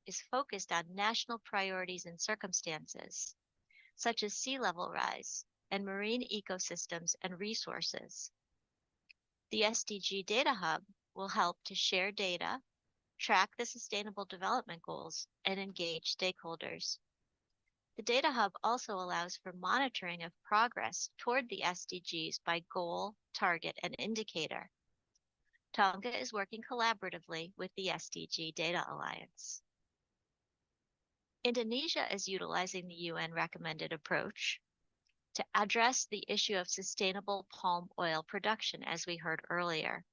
is focused on national priorities and circumstances, such as sea level rise and marine ecosystems and resources. The SDG Data Hub will help to share data, track the Sustainable Development Goals, and engage stakeholders. The Data Hub also allows for monitoring of progress toward the SDGs by goal, target, and indicator. Tonga is working collaboratively with the SDG Data Alliance. Indonesia is utilizing the UN recommended approach to address the issue of sustainable palm oil production, as we heard earlier.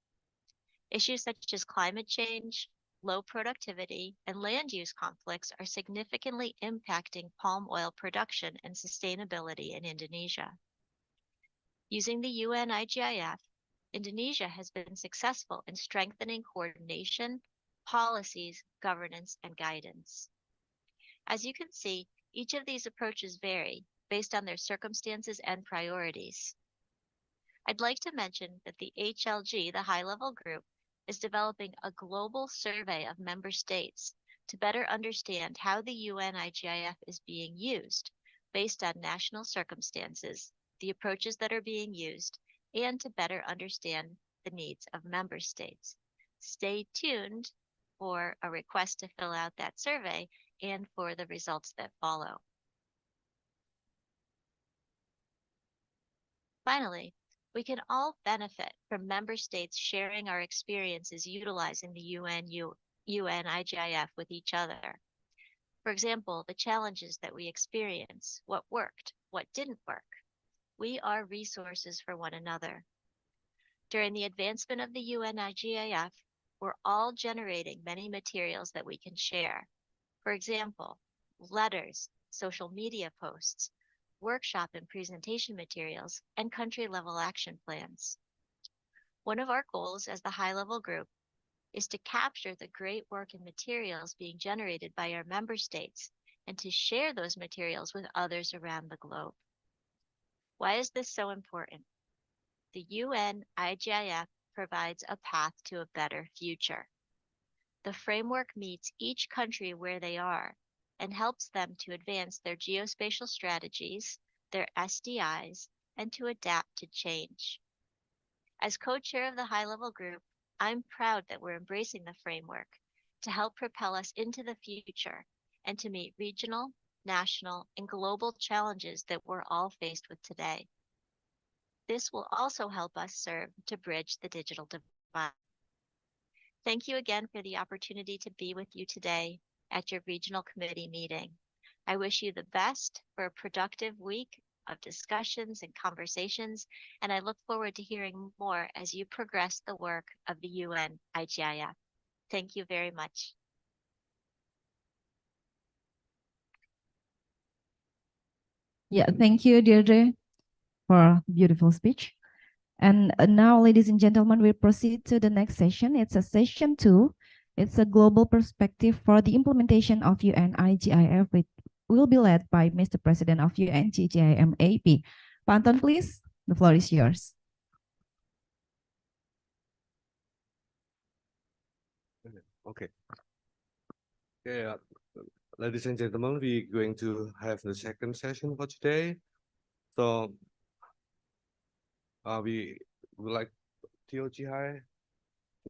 Issues such as climate change, low productivity, and land use conflicts are significantly impacting palm oil production and sustainability in Indonesia. Using the UN-IGIF, Indonesia has been successful in strengthening coordination, policies, governance, and guidance. As you can see, each of these approaches vary based on their circumstances and priorities. I'd like to mention that the HLG, the high-level group, is developing a global survey of member states to better understand how the UN-IGIF is being used based on national circumstances, the approaches that are being used, and to better understand the needs of member states. Stay tuned for a request to fill out that survey and for the results that follow. Finally, we can all benefit from member states sharing our experiences utilizing the UN-IGIF with each other. For example, the challenges that we experience, what worked, what didn't work. We are resources for one another. During the advancement of the UN-IGIF, we're all generating many materials that we can share. For example, letters, social media posts, workshop and presentation materials, and country-level action plans. One of our goals as the high-level group is to capture the great work and materials being generated by our member states and to share those materials with others around the globe. Why is this so important? The UN-IGIF provides a path to a better future. The framework meets each country where they are and helps them to advance their geospatial strategies, their SDIs, and to adapt to change. As co-chair of the high-level group, I'm proud that we're embracing the framework to help propel us into the future and to meet regional, national, and global challenges that we're all faced with today. This will also help us serve to bridge the digital divide. Thank you again for the opportunity to be with you today at your regional committee meeting. I wish you the best for a productive week of discussions and conversations, and I look forward to hearing more as you progress the work of the UN-IGIF. Thank you very much. Yeah, thank you, Deirdre, for a beautiful speech. And now, ladies and gentlemen, we'll proceed to the next session. It's a session 2. It's a global perspective for the implementation of UN-IGIF, which will be led by Mr. President of UN-GGIM AP. Pak Anton, please, the floor is yours. Okay. Yeah, ladies and gentlemen, we're going to have the second session for today. So we would like TOGI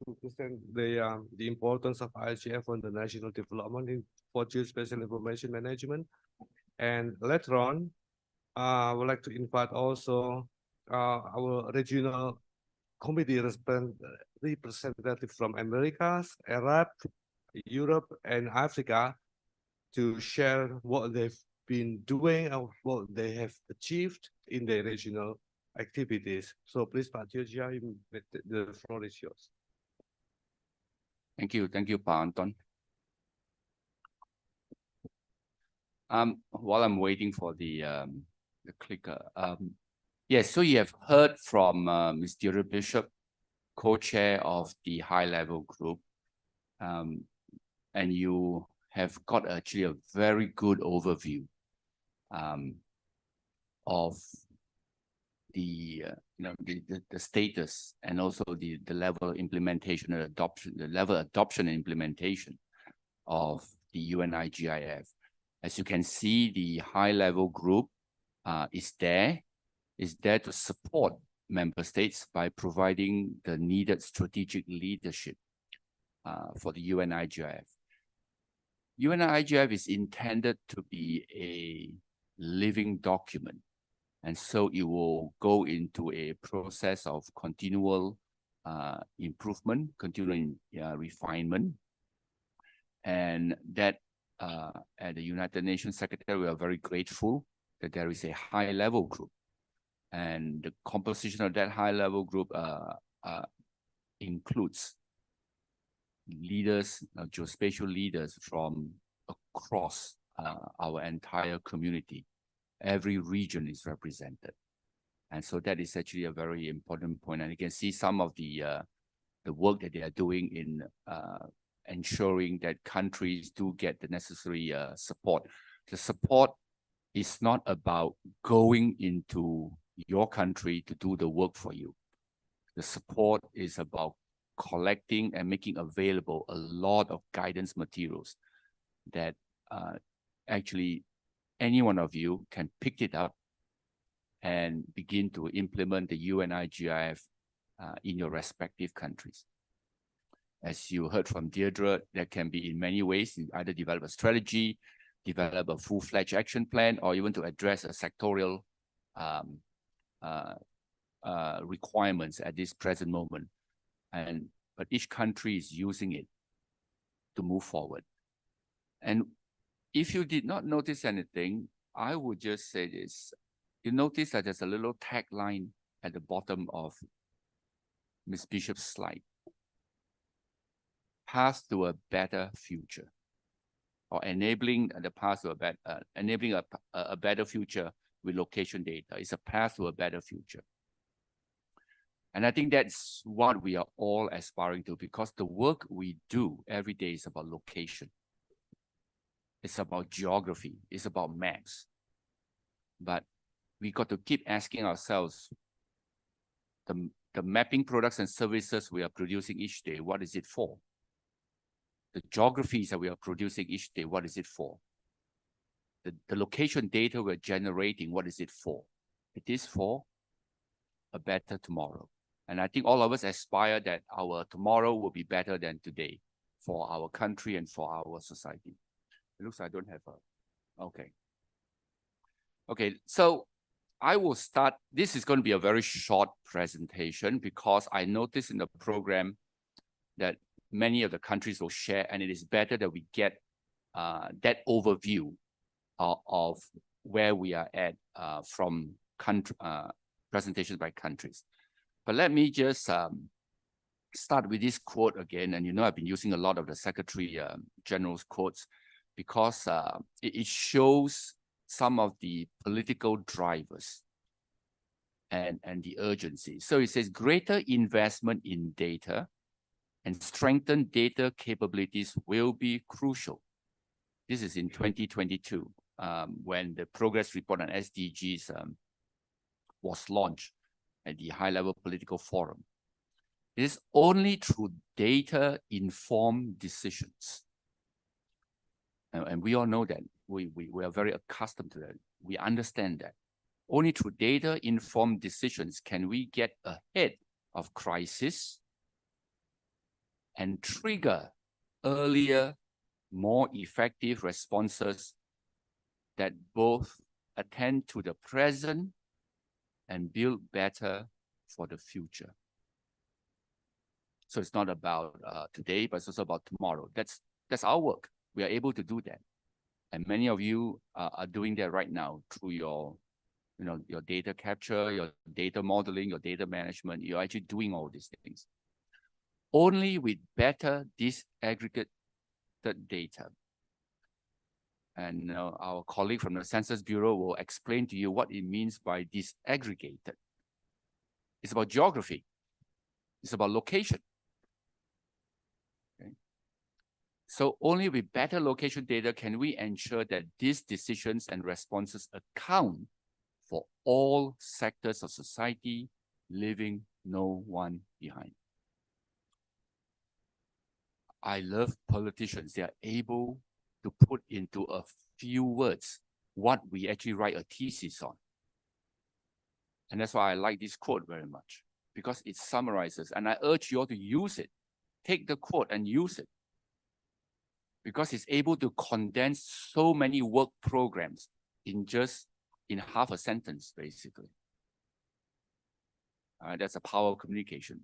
to present the importance of IGF on the national development for geospatial information management. And later on, I would like to invite also our regional committee representative from Americas, Arab, Europe, and Africa to share what they've been doing and what they have achieved in their regional activities. So please, Pak Georgia, the floor is yours. Thank you, Pak Anton. While I'm waiting for the clicker, yes, so you have heard from Ms. Deirdre Bishop, co-chair of the high-level group, and you have got actually a very good overview of the status and also the level of implementation and adoption, the level of adoption and implementation of the UN-IGIF. As you can see, the high-level group is there to support member states by providing the needed strategic leadership for the UN-IGIF. UN-IGIF is intended to be a living document, and so it will go into a process of continual improvement, continual refinement, and that at the United Nations Secretary, we are very grateful that there is a high-level group, and the composition of that high-level group includes leaders, geospatial leaders from across our entire community. Every region is represented. And so that is actually a very important point. And you can see some of the work that they are doing in ensuring that countries do get the necessary support. The support is not about going into your country to do the work for you. The support is about collecting and making available a lot of guidance materials that actually any one of you can pick it up and begin to implement the UN-IGIF in your respective countries. As you heard from Deirdre, that can be in many ways. You either develop a strategy, develop a full-fledged action plan, or even to address a sectorial requirements at this present moment. But each country is using it to move forward. And if you did not notice anything, I would just say this. You notice that there's a little tagline at the bottom of Ms. Bishop's slide. Path to a better future, or enabling the path to a better future with location data. It's a path to a better future. And I think that's what we are all aspiring to, because the work we do every day is about location. It's about geography. It's about maps. But we got to keep asking ourselves, the mapping products and services we are producing each day, what is it for? The geographies that we are producing each day, what is it for? The location data we're generating, what is it for? It is for a better tomorrow. And I think all of us aspire that our tomorrow will be better than today for our country and for our society. It looks like I don't have a, okay. Okay, so I will start. This is going to be a very short presentation because I noticed in the program that many of the countries will share, and it is better that we get that overview of where we are at from presentations by countries. But let me just start with this quote again. And you know, I've been using a lot of the Secretary General's quotes because it shows some of the political drivers and the urgency. So it says greater investment in data and strengthened data capabilities will be crucial. This is in 2022 when the progress report on SDGs was launched at the high-level political forum. It is only through data-informed decisions. And we all know that. We are very accustomed to that. We understand that. Only through data-informed decisions can we get ahead of crisis and trigger earlier, more effective responses that both attend to the present and build better for the future. So it's not about today, but it's also about tomorrow. That's our work. We are able to do that. And many of you are doing that right now through your data capture, your data modeling, your data management. You're actually doing all these things. Only with better disaggregated data. And our colleague from the Census Bureau will explain to you what it means by disaggregated. It's about geography. It's about location. Okay. So only with better location data can we ensure that these decisions and responses account for all sectors of society, leaving no one behind. I love politicians. They are able to put into a few words what we actually write a thesis on. And that's why I like this quote very much, because it summarizes, and I urge you all to use it. Take the quote and use it, because it's able to condense so many work programs in half a sentence, basically. That's a power of communication.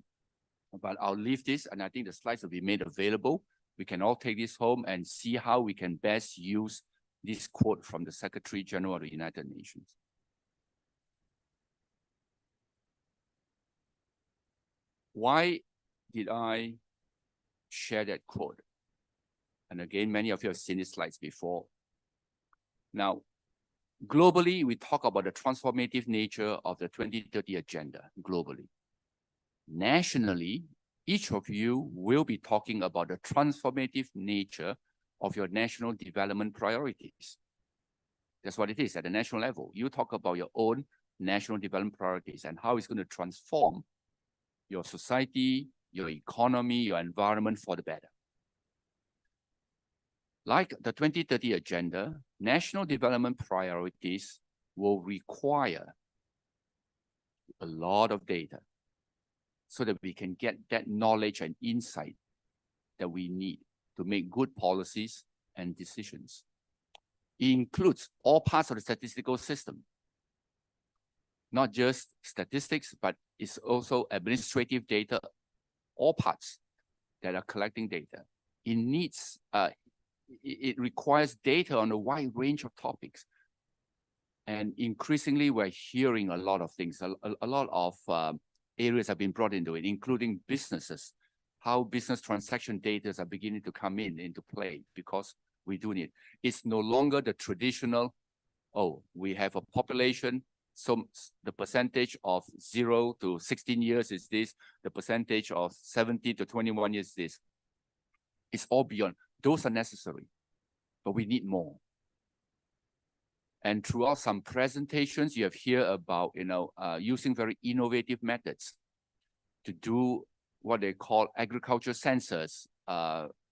But I'll leave this, and I think the slides will be made available. We can all take this home and see how we can best use this quote from the Secretary General of the United Nations. Why did I share that quote? And again, many of you have seen these slides before. Now, globally, we talk about the transformative nature of the 2030 agenda globally. Nationally, each of you will be talking about the transformative nature of your national development priorities. That's what it is at the national level. You talk about your own national development priorities and how it's going to transform your society, your economy, your environment for the better. Like the 2030 agenda, national development priorities will require a lot of data so that we can get that knowledge and insight that we need to make good policies and decisions. It includes all parts of the statistical system, not just statistics, but it's also administrative data, all parts that are collecting data. It needs, it requires data on a wide range of topics. And increasingly, we're hearing a lot of things, a lot of areas have been brought into it, including businesses, how business transaction data are beginning to come into play because we do need. It's no longer the traditional, oh, we have a population, so the percentage of 0 to 16 years is this, the percentage of 17 to 21 years is this. It's all beyond. Those are necessary, but we need more. And throughout some presentations, you have heard about, using very innovative methods to do what they call agriculture sensors,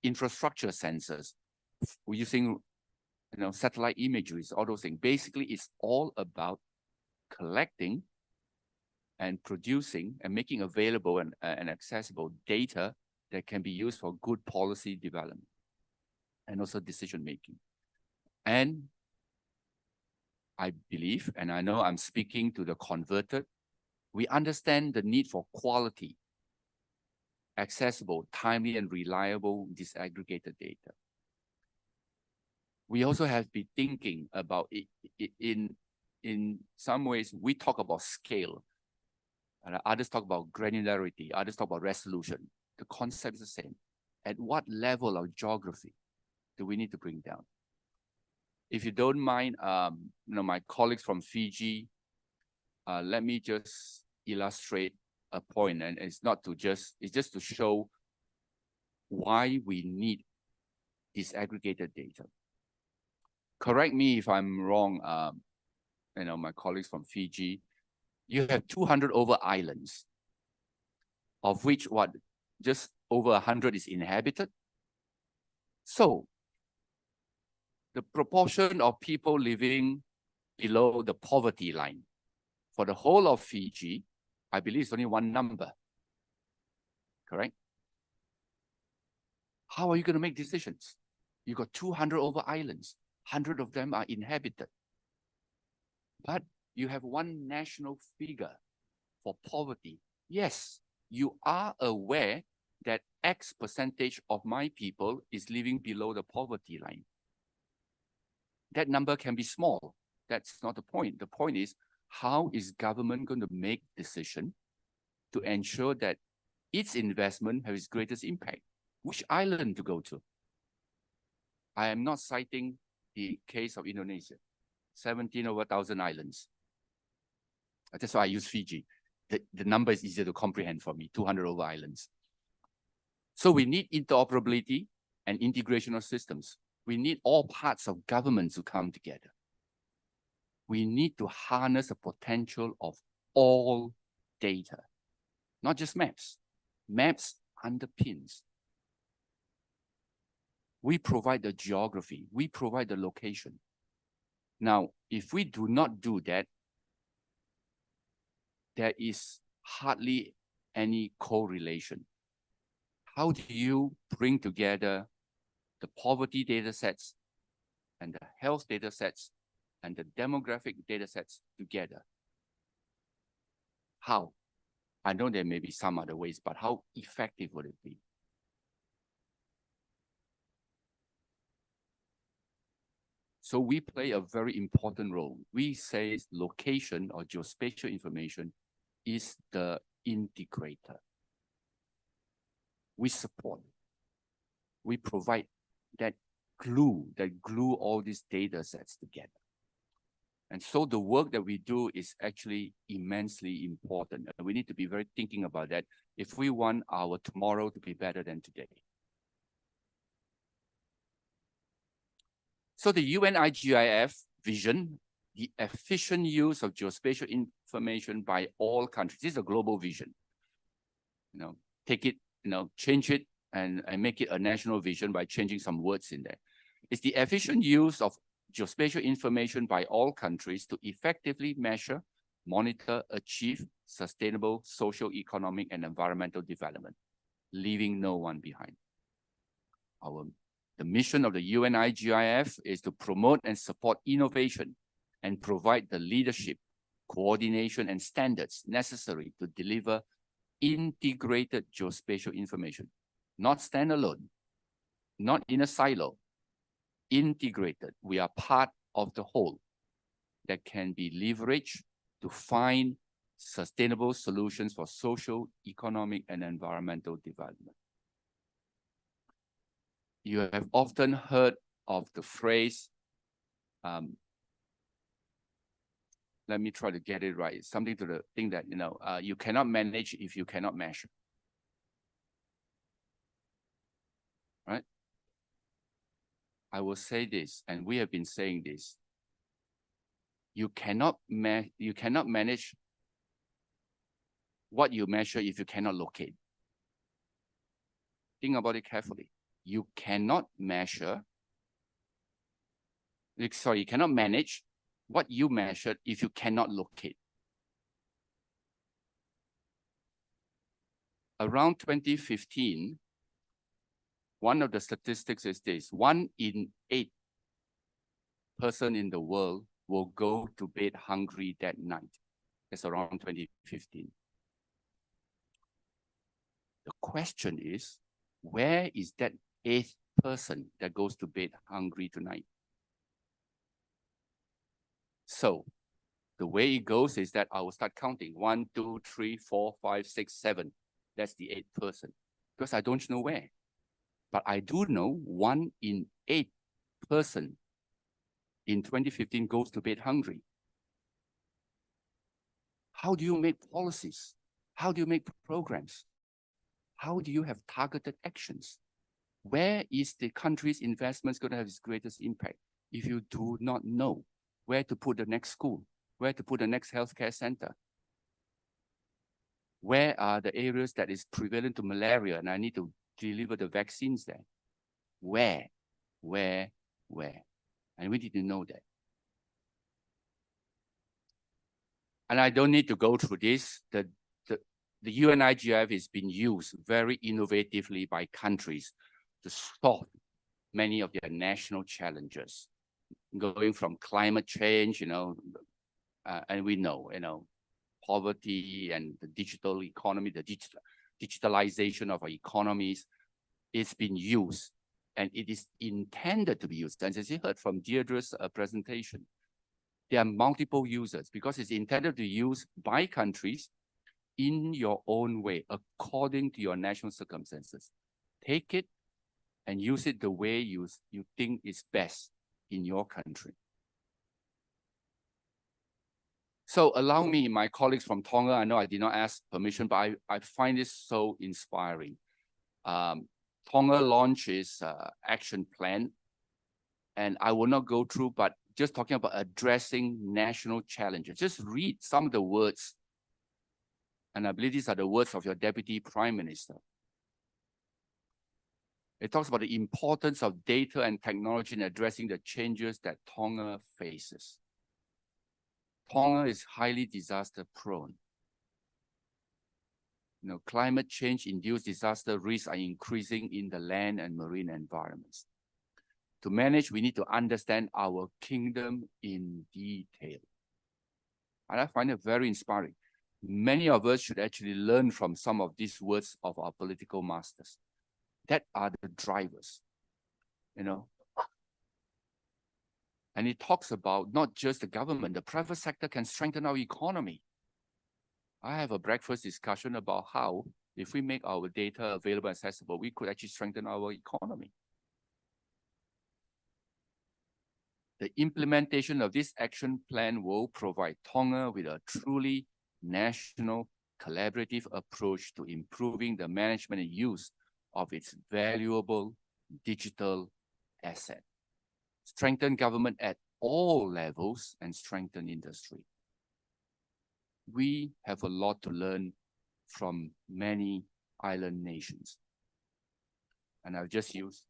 infrastructure sensors, using, satellite imageries, all those things. Basically, it's all about collecting and producing and making available and accessible data that can be used for good policy development and also decision making. And I believe, and I know I'm speaking to the converted, we understand the need for quality, accessible, timely, and reliable disaggregated data. We also have been thinking about it in some ways. We talk about scale, and others talk about granularity, others talk about resolution. The concept is the same. At what level of geography do we need to bring down? If you don't mind, my colleagues from Fiji, let me just illustrate a point, and it's just to show why we need disaggregated data. Correct me if I'm wrong, my colleagues from Fiji. You have 200 over islands, of which just over 100 is inhabited. So the proportion of people living below the poverty line for the whole of Fiji, I believe it's only one number, correct? How are you going to make decisions? You got 200 over islands, 100 of them are inhabited. But you have one national figure for poverty. Yes, you are aware that X percentage of my people is living below the poverty line. That number can be small. That's not the point. The point is, how is government going to make decision to ensure that its investment has its greatest impact? Which island to go to? I am not citing the case of Indonesia, 17 over 1,000 islands. That's why I use Fiji. The number is easier to comprehend for me, 200 over islands. So we need interoperability and integration of systems. We need all parts of government to come together. We need to harness the potential of all data, not just maps. Maps underpins. We provide the geography. We provide the location. Now, if we do not do that, there is hardly any correlation. How do you bring together the poverty data sets and the health data sets and the demographic data sets together? How? I know there may be some other ways, but how effective would it be? So we play a very important role. We say location or geospatial information is the integrator. We support, we provide that glue all these data sets together. And so the work that we do is actually immensely important. And we need to be very thinking about that if we want our tomorrow to be better than today. So the UN-IGIF vision, the efficient use of geospatial information by all countries. This is a global vision. Take it, change it and make it a national vision by changing some words in there. It's the efficient use of geospatial information by all countries to effectively measure, monitor, achieve sustainable social, economic, and environmental development, leaving no one behind. The mission of the UN-IGIF is to promote and support innovation and provide the leadership, coordination, and standards necessary to deliver integrated geospatial information, not standalone, not in a silo, integrated. We are part of the whole that can be leveraged to find sustainable solutions for social, economic, and environmental development. You have often heard of the phrase, let me try to get it right. It's something to the thing that, you cannot manage if you cannot measure. Right? I will say this, and we have been saying this. You cannot manage what you measure if you cannot locate. Think about it carefully. You cannot measure, you cannot manage what you measured if you cannot locate. Around 2015, one of the statistics is this: 1 in 8 person in the world will go to bed hungry that night. That's around 2015. The question is, where is that 8th person that goes to bed hungry tonight? So the way it goes is that I will start counting 1, 2, 3, 4, 5, 6, 7. That's the 8th person, because I don't know where. But I do know 1 in 8 person in 2015 goes to bed hungry. How do you make policies? How do you make programs? How do you have targeted actions? Where is the country's investments going to have its greatest impact if you do not know where to put the next school, where to put the next healthcare center? Where are the areas that is prevalent to malaria and I need to deliver the vaccines there? Where? And we need to know that. And I don't need to go through this. The UN-IGIF has been used very innovatively by countries to solve many of their national challenges, going from climate change, and we know, poverty and the digital economy, the digitalization of our economies. It's been used, and it is intended to be used. And as you heard from Deirdre's presentation, there are multiple users because it's intended to be used by countries in your own way, according to your national circumstances. Take it and use it the way you think is best in your country. So allow me, my colleagues from Tonga, I know I did not ask permission, but I find this so inspiring. Tonga launched its action plan, and I will not go through, but just talking about addressing national challenges. Just read some of the words, and I believe these are the words of your Deputy Prime Minister. It talks about the importance of data and technology in addressing the changes that Tonga faces. Tonga is highly disaster prone. Climate change-induced disaster risks are increasing in the land and marine environments. To manage, we need to understand our kingdom in detail. And I find it very inspiring. Many of us should actually learn from some of these words of our political masters. That are the drivers, And it talks about not just the government, the private sector can strengthen our economy. I have a breakfast discussion about how, if we make our data available and accessible, we could actually strengthen our economy. The implementation of this action plan will provide Tonga with a truly national collaborative approach to improving the management and use of its valuable digital asset. Strengthen government at all levels and strengthen industry. We have a lot to learn from many island nations. And I've just used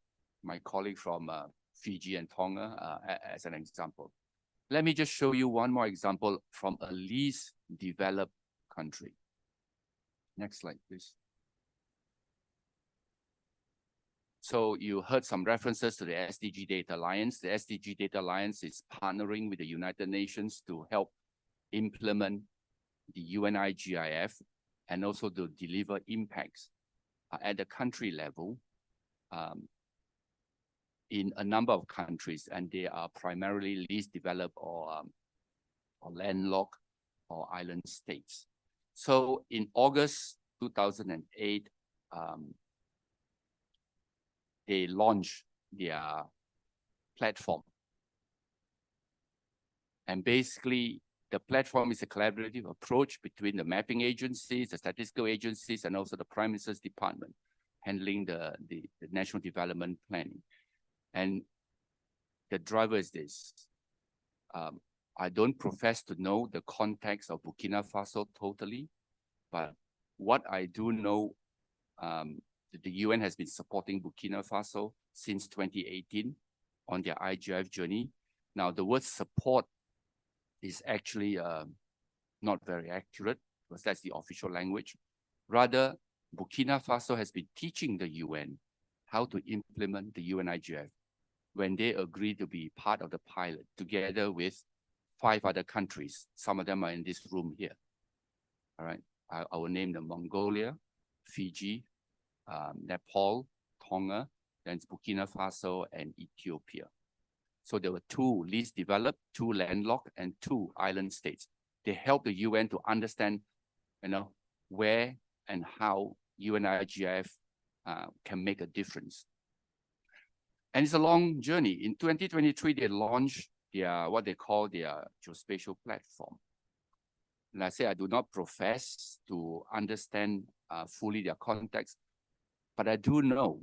my colleague from Fiji and Tonga as an example. Let me just show you one more example from a least developed country. Next slide, please. So you heard some references to the SDG Data Alliance. The SDG Data Alliance is partnering with the United Nations to help implement the UN-IGIF and also to deliver impacts at the country level in a number of countries, and they are primarily least developed or landlocked or island states. So in August 2008, they launched their platform. And basically, the platform is a collaborative approach between the mapping agencies, the statistical agencies, and also the Prime Minister's Department, handling the national development planning. And the driver is this. I don't profess to know the context of Burkina Faso totally, but what I do know, the UN has been supporting Burkina Faso since 2018 on their IGIF journey. Now, the word support is actually not very accurate because that's the official language. Rather, Burkina Faso has been teaching the UN how to implement the UN-IGIF when they agreed to be part of the pilot together with 5 other countries. Some of them are in this room here. All right, I will name them: Mongolia, Fiji, Nepal, Tonga, then Burkina Faso, and Ethiopia. So there were 2 least developed, 2 landlocked, and 2 island states. They helped the UN to understand, where and how UN-IGIF can make a difference. And it's a long journey. In 2023, they launched their what they call their Geospatial platform. And I say I do not profess to understand fully their context, but I do know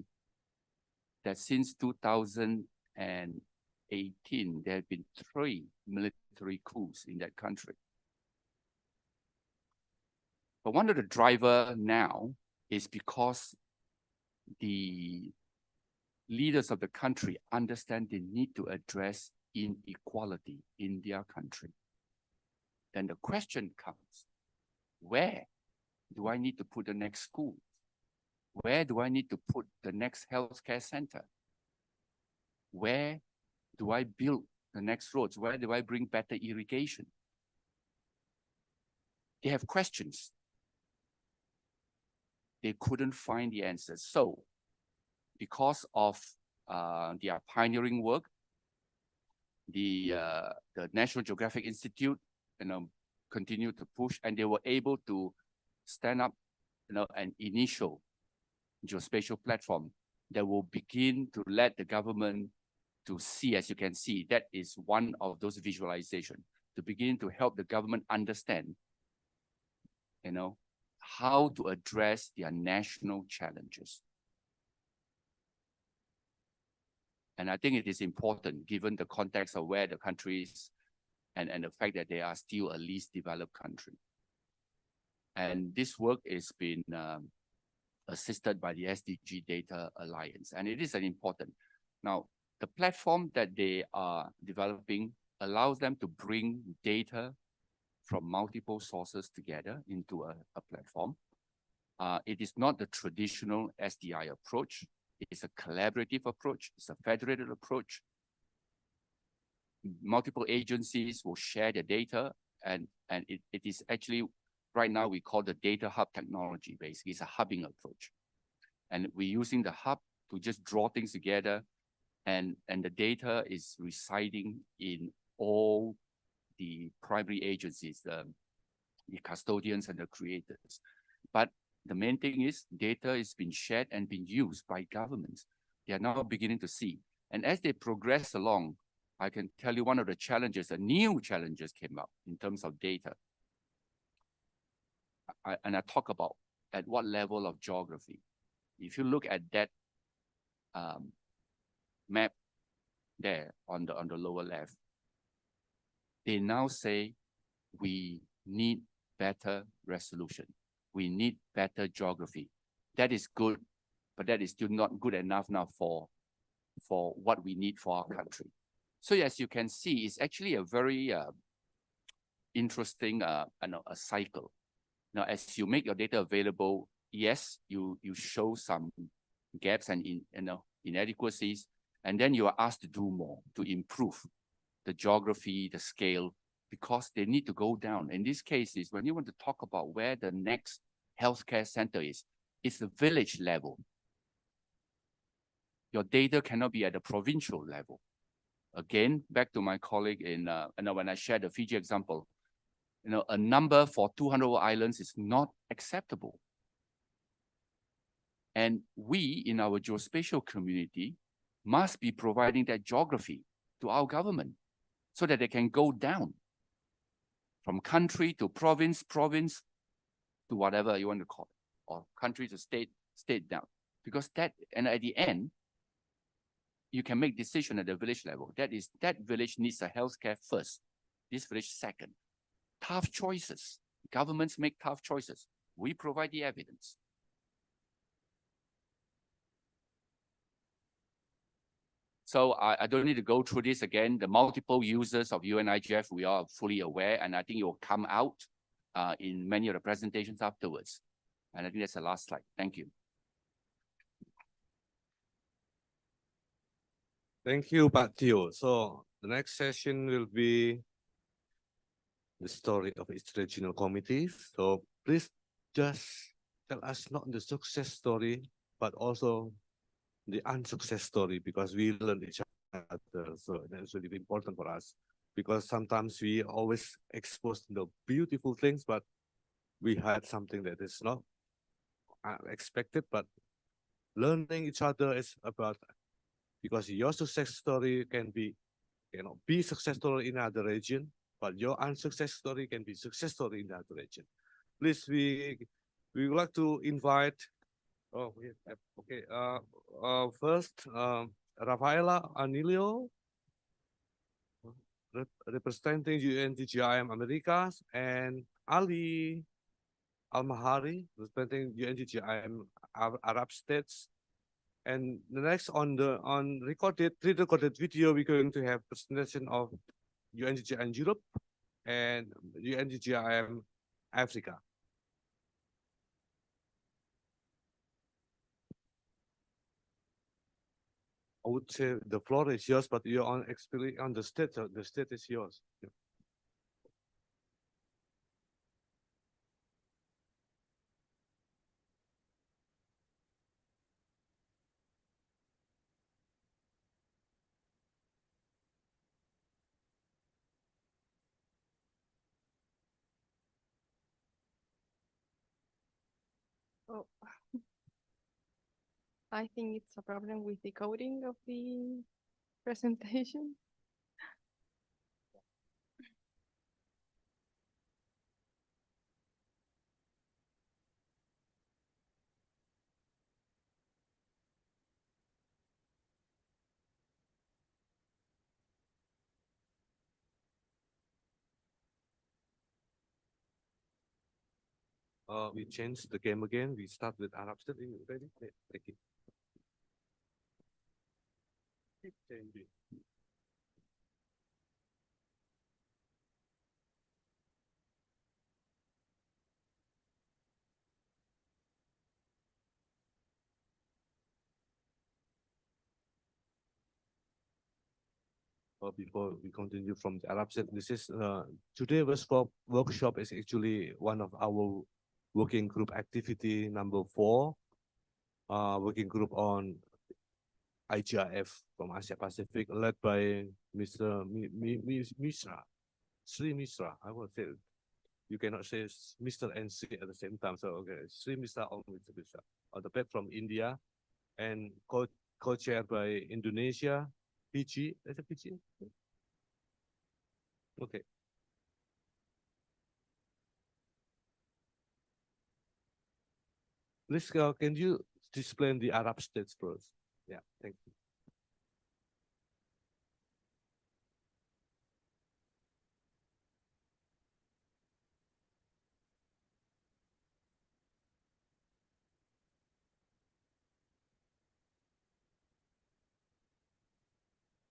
that since 2018, there have been 3 military coups in that country. But one of the drivers now is because the leaders of the country understand they need to address inequality in their country. Then the question comes, where do I need to put the next school? Where do I need to put the next healthcare center? Where do I build the next roads? Where do I bring better irrigation? They have questions. They couldn't find the answers. So, because of their pioneering work, the National Geographic Institute, continued to push, and they were able to stand up, an initial geospatial platform that will begin to let the government to see, as you can see, that is one of those visualizations, to begin to help the government understand, how to address their national challenges. And I think it is important, given the context of where the country is and the fact that they are still a least developed country. And this work has been assisted by the SDG Data Alliance, and it is an important. Now, the platform that they are developing allows them to bring data from multiple sources together into a platform. It is not the traditional SDI approach. It's a collaborative approach. It's a federated approach. Multiple agencies will share the data, and it is actually, right now we call the data hub technology. Basically, it's a hubbing approach. And we're using the hub to just draw things together, and the data is residing in all the primary agencies, the custodians and the creators. But the main thing is data is being shared and being used by governments. They are now beginning to see. And as they progress along, I can tell you one of the challenges, the new challenges came up in terms of data. I talk about at what level of geography. If you look at that map there on the lower left, they now say we need better resolution. We need better geography. That is good, but that is still not good enough now for what we need for our country. So as you can see, it's actually a very interesting a cycle. Now, as you make your data available, yes, you show some gaps and inadequacies, and then you are asked to do more to improve the geography, the scale, because they need to go down. In these cases, when you want to talk about where the next healthcare center is, it's the village level. Your data cannot be at the provincial level. Again, back to my colleague when I shared the Fiji example, a number for 200 islands is not acceptable. And we in our geospatial community must be providing that geography to our government so that they can go down from country to province, province to whatever you want to call it, or country to state, state down. Because that, and at the end, you can make decision at the village level. That is, that village needs a healthcare first, this village second. Tough choices. Governments make tough choices. We provide the evidence. So I don't need to go through this again. The multiple users of UN-IGIF, we are fully aware, and I think it will come out in many of the presentations afterwards. And I think that's the last slide. Thank you. Thank you, Pak Teo. So the next session will be the story of its regional committees. So please just tell us not the success story, but also the unsuccess story, because we learn each other. So that's really important for us, because sometimes we always expose the beautiful things, but we had something that is not expected. But learning each other is about, because your success story can be, be success story in another region, but your unsuccess story can be success story in another region. Please, we would like to invite. Oh, okay. First, Rafaela Anilio, representing UN-GGIM Americas, and Ali Al-Mahari, representing UN-GGIM Arab States. And the next on pre-recorded video, we're going to have presentation of UN-GGIM Europe and UN-GGIM Africa. I would say the floor is yours, but you're on the state. The state is yours. Yeah. Oh, I think it's a problem with the coding of the presentation. We change the game again. We start with Arab State. Ready? Yeah, thank you. Keep changing. Before we continue from the Arab State, this is today workshop is actually one of our working group activity number 4. Working group on IGIF from Asia Pacific, led by Mr. Mishra, Sri Mishra. I will say you cannot say Mr. and Sri at the same time. So okay, Sri Mishra or Mr. Mishra, on the back from India, and co-chaired by Indonesia, PG. Is it PG? Okay. Please, can you display the Arab states first? Yeah, thank you.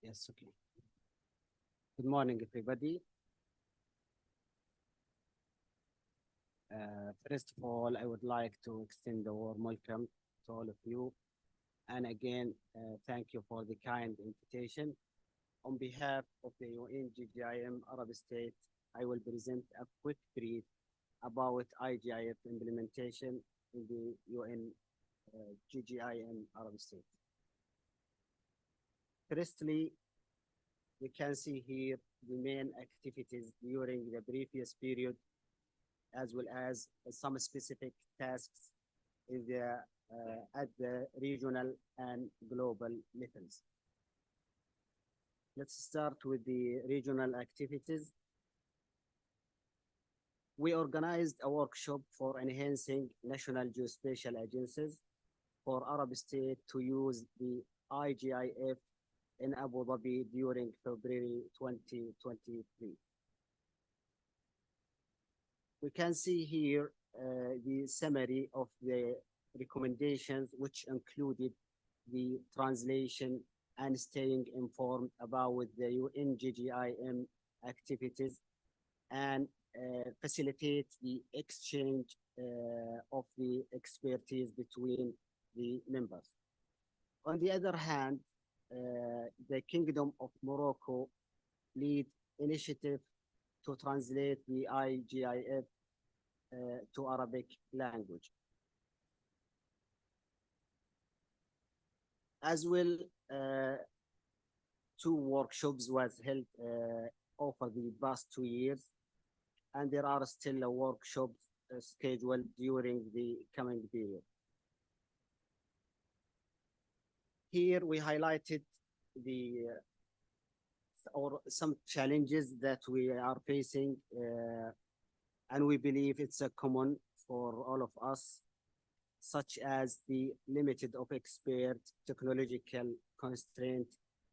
Yes, okay. Good morning, everybody. First of all, I would like to extend a warm welcome to all of you. And again, thank you for the kind invitation. On behalf of the UN-GGIM Arab State, I will present a quick brief about IGIF implementation in the UN-GGIM Arab State. Firstly, you can see here the main activities during the previous period, as well as some specific tasks in at the regional and global levels. Let's start with the regional activities. We organized a workshop for enhancing national geospatial agencies for Arab state to use the IGIF in Abu Dhabi during February 2023. We can see here the summary of the recommendations, which included the translation and staying informed about the UN-GGIM activities, and facilitate the exchange of the expertise between the members. On the other hand, the Kingdom of Morocco lead initiative to translate the IGIF to Arabic language. As well, 2 workshops was held over the past 2 years, and there are still workshops scheduled during the coming period. Here we highlighted the or some challenges that we are facing, and we believe it's a common for all of us, such as the limited of expert, technological constraint,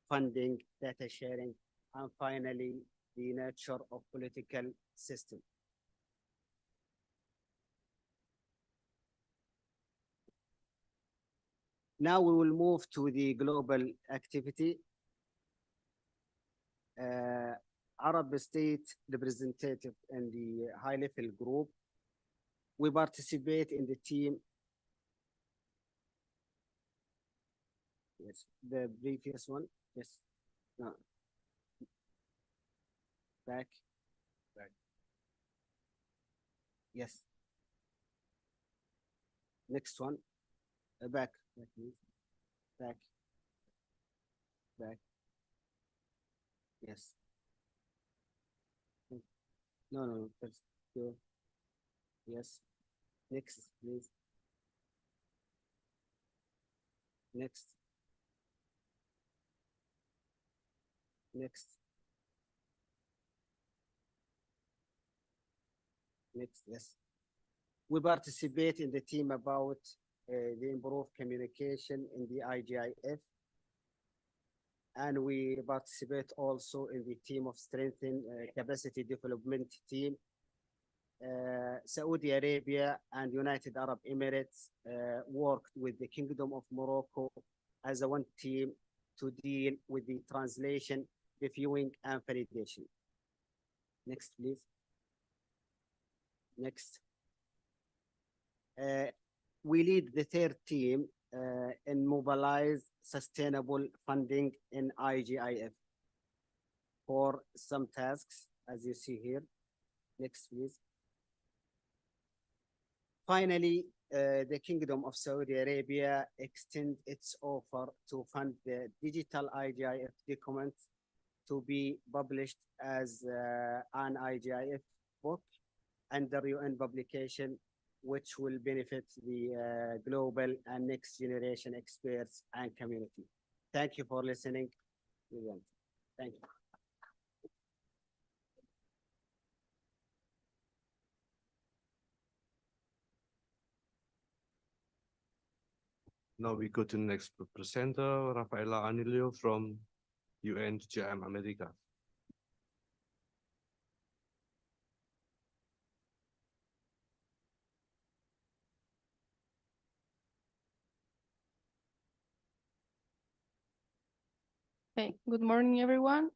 funding, data sharing, and finally, the nature of political system. Now we will move to the global activity. Arab state representative in the high-level group. We participate in the team. Yes, the previous one. Yes. No. Back. Yes. Next one. Back. Back, please. Back. Back. Yes. No. Let's go. Yes. Next, please. Next. Next. Next, yes. We participate in the team about the improved communication in the IGIF. And we participate also in the team of strengthen capacity development team Saudi Arabia and United Arab Emirates worked with the Kingdom of Morocco as a one team to deal with the translation, reviewing, and validation. Next, please. Next. We lead the third team in mobilize sustainable funding in IGIF for some tasks, as you see here. Next, please. Finally, the Kingdom of Saudi Arabia extend its offer to fund the digital IGIF document to be published as an IGIF book under UN publication, which will benefit the global and next generation experts and community. Thank you for listening. Thank you. Now we go to the next presenter, Rafaela Anilio from UN-GGIM America. Okay, good morning, everyone.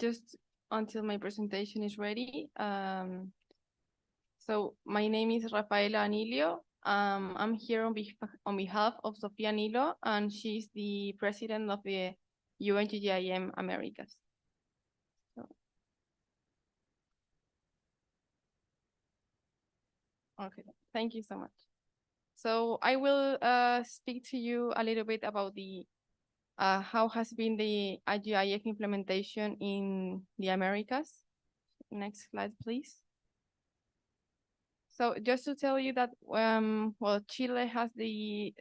Just until my presentation is ready. So my name is Rafaela Anilio. I'm here on behalf of Sofia Anilo, and she's the president of the UN-GGIM Americas. Okay, thank you so much. So I will speak to you a little bit about the how has been the IGIF implementation in the Americas. Next slide, please. So just to tell you that, well, Chile has the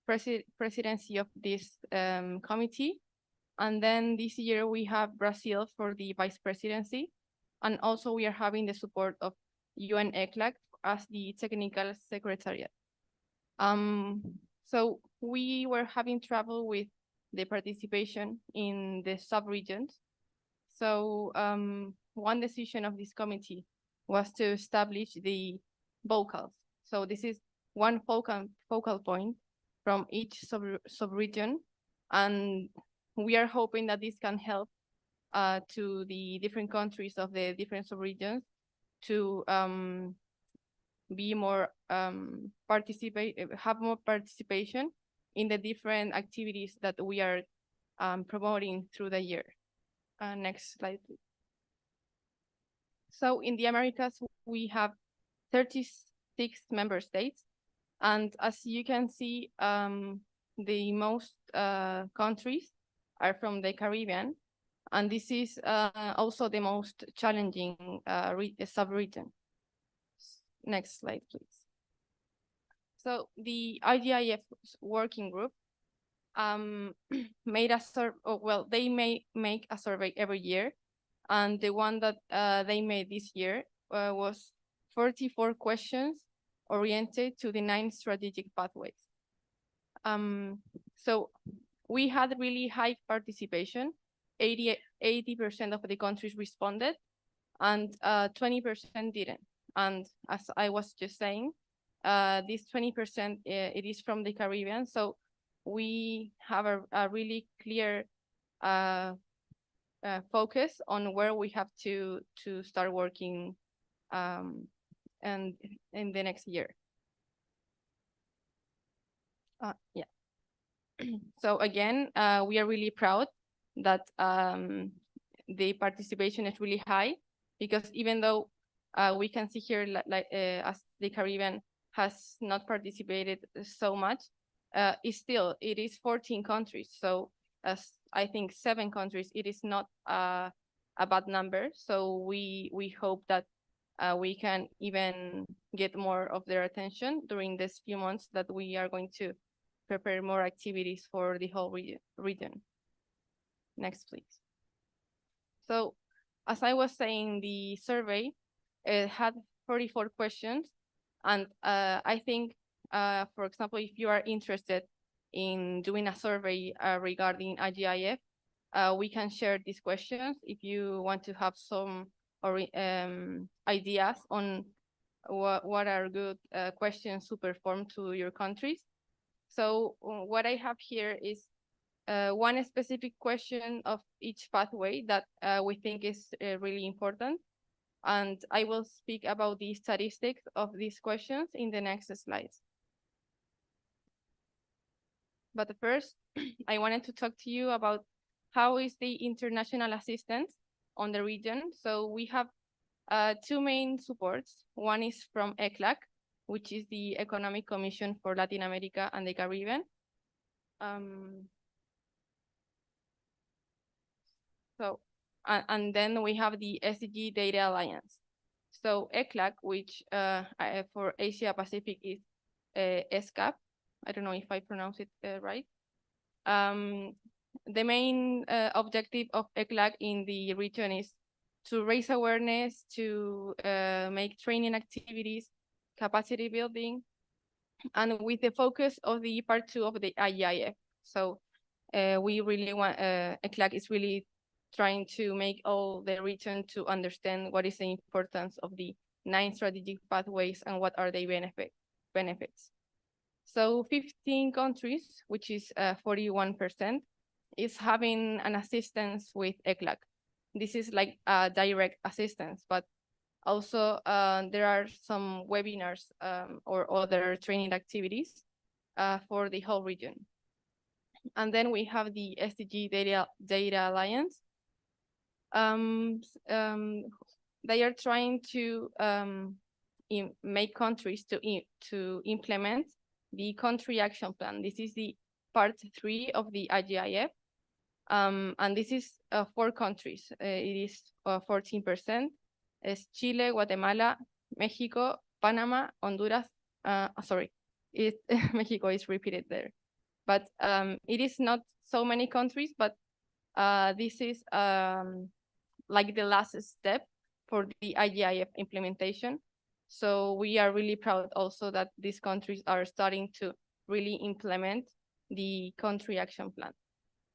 presidency of this committee. And then this year we have Brazil for the vice presidency. And also we are having the support of UN-IGIF as the technical secretariat. So we were having trouble with the participation in the sub-regions. So one decision of this committee was to establish the vocals. So this is one focal point from each sub-region. And we are hoping that this can help to the different countries of the different sub-regions to be more have more participation in the different activities that we are promoting through the year. Next slide, please. So in the Americas, we have 36 member states. And as you can see, the most countries are from the Caribbean. And this is also the most challenging sub-region. Next slide, please. So the IGIF working group made a survey. Well, they may make a survey every year, and the one that they made this year was 44 questions oriented to the 9 strategic pathways. So we had really high participation. 80% of the countries responded, and 20% didn't. And as I was just saying, this 20% it is from the Caribbean. So we have a really clear focus on where we have to start working and in the next year. Yeah. So again, we are really proud that the participation is really high, because even though we can see here as the Caribbean has not participated so much, it is 14 countries. So as I think 7 countries, it is not a bad number. So we hope that we can even get more of their attention during this few months that we are going to prepare more activities for the whole region. Next, please. So as I was saying, the survey had 44 questions. And I think, for example, if you are interested in doing a survey regarding IGIF, we can share these questions if you want to have some or ideas on what are good questions to perform to your countries. So what I have here is one specific question of each pathway that we think is really important. And I will speak about the statistics of these questions in the next slides. But first, I wanted to talk to you about how is the international assistance on the region. So we have two main supports. One is from ECLAC, which is the Economic Commission for Latin America and the Caribbean. And then we have the SDG Data Alliance. So ECLAC, which for Asia Pacific is ESCAP. I don't know if I pronounce it right. The main objective of ECLAC in the region is to raise awareness, to make training activities, capacity building, and with the focus of the part 2 of the IGIF. So we really want, ECLAC is really trying to make all the region to understand what is the importance of the 9 strategic pathways and what are the benefits. So 15 countries, which is 41%, is having an assistance with ECLAC. This is like a direct assistance, but also there are some webinars or other training activities for the whole region. And then we have the SDG Data Alliance. They are trying to make countries to implement the country action plan. This is the part 3 of the IGIF. And this is 4 countries. It is 14%. It's Chile, Guatemala, Mexico, Panama, Honduras. Sorry, Mexico is repeated there. But it is not so many countries, but this is like the last step for the IGIF implementation. So we are really proud also that these countries are starting to really implement the country action plan.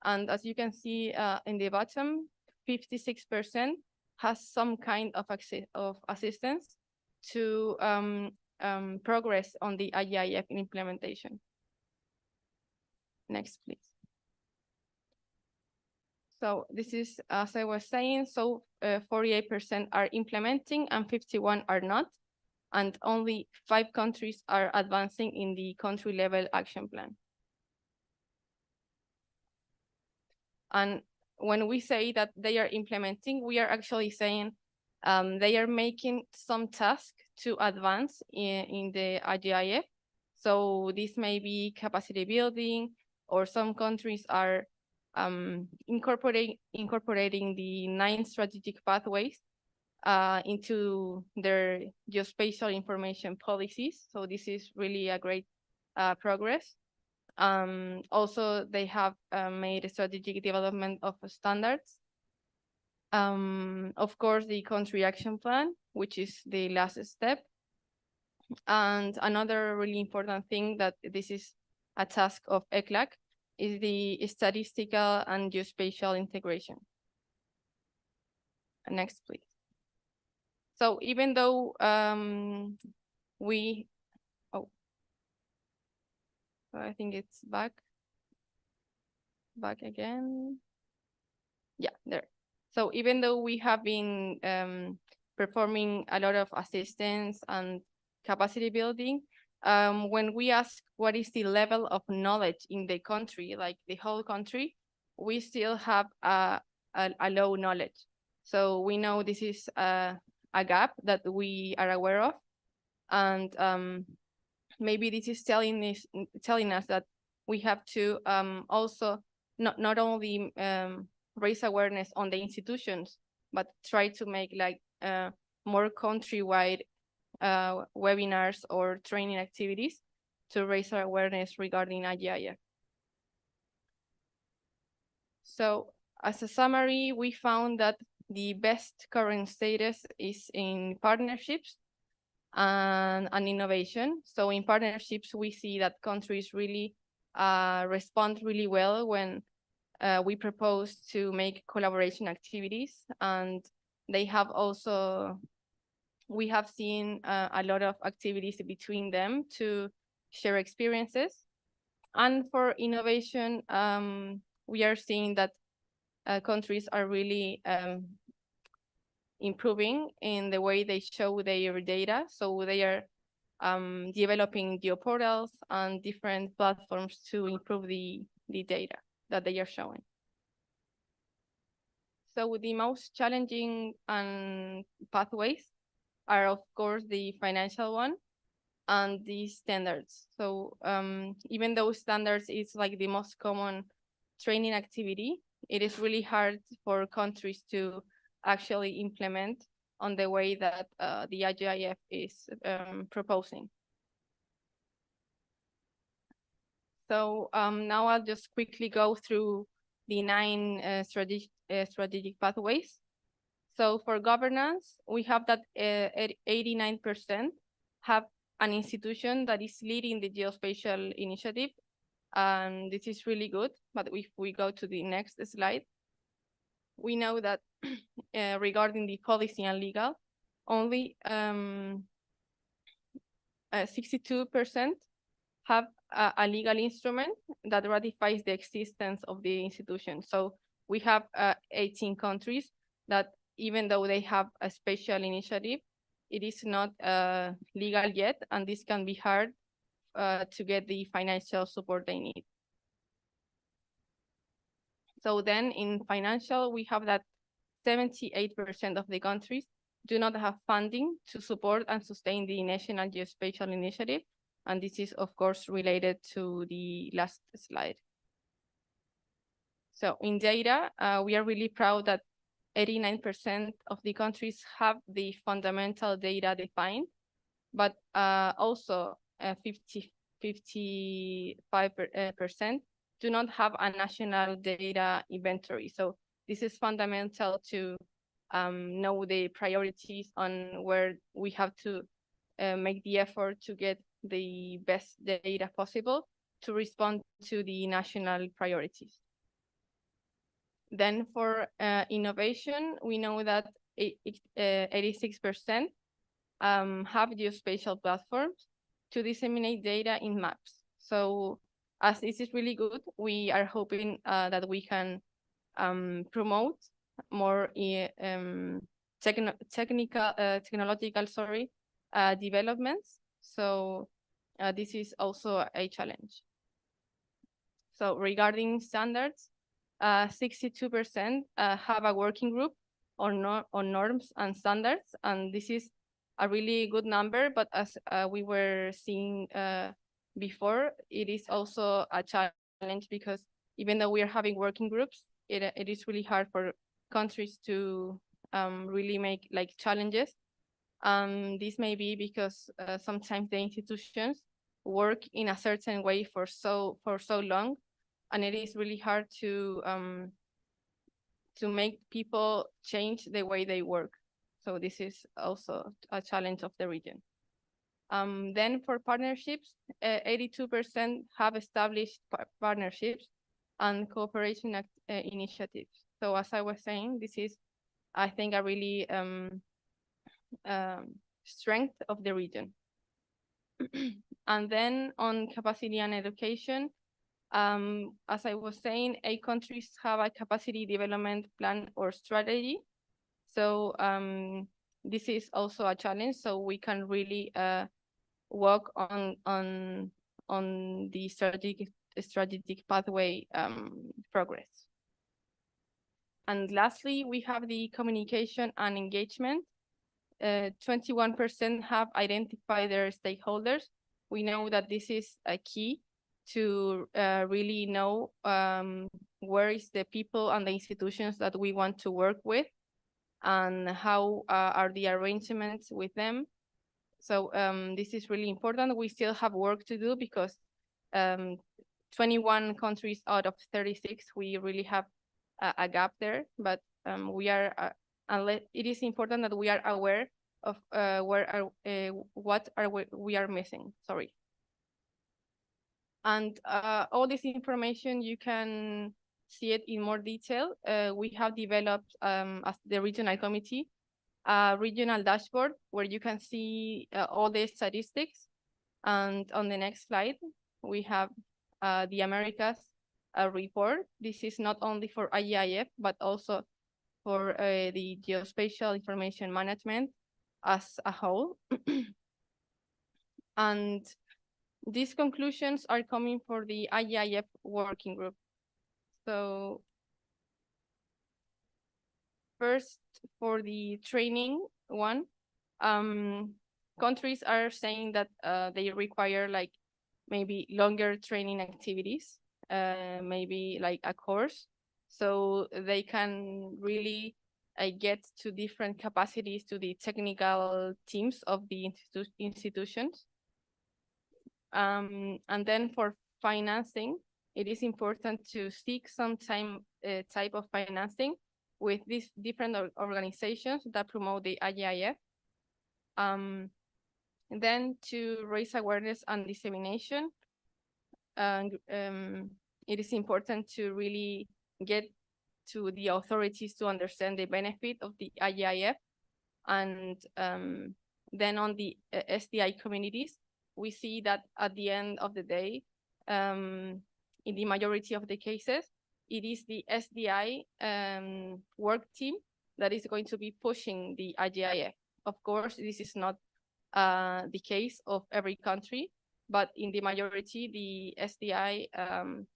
And as you can see in the bottom, 56% has some kind of assistance to progress on the IGIF implementation. Next, please. So this is, as I was saying, so 48% are implementing and 51 are not. And only 5 countries are advancing in the country level action plan. And when we say that they are implementing, we are actually saying they are making some tasks to advance in the IGIF. So this may be capacity building, or some countries are incorporating the 9 strategic pathways into their geospatial information policies. So this is really a great progress. Also, they have made a strategic development of standards. Of course, the country action plan, which is the last step. And another really important thing that this is a task of ECLAC is the statistical and geospatial integration. Next, please. So even though I think it's back again. Yeah, there. So even though we have been performing a lot of assistance and capacity building, when we ask what is the level of knowledge in the country, like the whole country, we still have a low knowledge. So we know this is a gap that we are aware of, and maybe this is telling us that we have to also not only raise awareness on the institutions, but try to make like more countrywide webinars or training activities to raise our awareness regarding IGIF. So as a summary, we found that the best current status is in partnerships and innovation. So in partnerships, we see that countries really respond really well when we propose to make collaboration activities, and they have also, we have seen a lot of activities between them to share experiences. And for innovation, we are seeing that countries are really improving in the way they show their data. So they are developing geoportals and different platforms to improve the data that they are showing. So the most challenging pathways are, of course, the financial one and the standards. So even though standards is like the most common training activity, it is really hard for countries to actually implement on the way that the IGIF is proposing. So now I'll just quickly go through the 9 strategic pathways. So for governance, we have that 89% have an institution that is leading the geospatial initiative. And this is really good, but if we go to the next slide, we know that regarding the policy and legal, only 62% have a legal instrument that ratifies the existence of the institution. So we have 18 countries that, even though they have a special initiative, it is not legal yet, and this can be hard to get the financial support they need. So then in financial, we have that 78% of the countries do not have funding to support and sustain the National Geospatial Initiative. And this is, of course, related to the last slide. So in data, we are really proud that 89% of the countries have the fundamental data defined, but also 55% do not have a national data inventory. So this is fundamental to know the priorities on where we have to make the effort to get the best data possible to respond to the national priorities. Then for innovation, we know that 86% have geospatial platforms to disseminate data in maps. So as this is really good, we are hoping that we can promote more technological developments. So this is also a challenge. So regarding standards, 62% have a working group on norms and standards, and this is a really good number, but as we were seeing before, it is also a challenge because even though we are having working groups, it is really hard for countries to really make like challenges. This may be because sometimes the institutions work in a certain way for so long, and it is really hard to make people change the way they work. So this is also a challenge of the region. Then for partnerships, 82% have established partnerships and cooperation initiatives. So as I was saying, this is, I think, a really strength of the region. And then on capacity and education, as I was saying, 8 countries have a capacity development plan or strategy. So this is also a challenge. So we can really work on the strategic pathway progress. And lastly, we have the communication and engagement. 21% have identified their stakeholders. We know that this is a key to really know where is the people and the institutions that we want to work with and how are the arrangements with them. So this is really important. We still have work to do because 21 countries out of 36, we really have a gap there, but we are, it is important that we are aware of what we are missing, sorry. And all this information, you can see it in more detail. We have developed, as the regional committee, a regional dashboard where you can see all the statistics. And on the next slide, we have the Americas report. This is not only for IGIF, but also for the geospatial information management as a whole. And these conclusions are coming for the IGIF working group. So first, for the training one, countries are saying that they require like maybe longer training activities, maybe like a course, so they can really get to different capacities to the technical teams of the institutions. And then for financing, it is important to seek some type of financing with these different organizations that promote the IGIF. And then to raise awareness and dissemination, it is important to really get to the authorities to understand the benefit of the IGIF. And then on the SDI communities, we see that at the end of the day, in the majority of the cases, it is the SDI work team that is going to be pushing the IGIF. Of course, this is not the case of every country, but in the majority, the SDI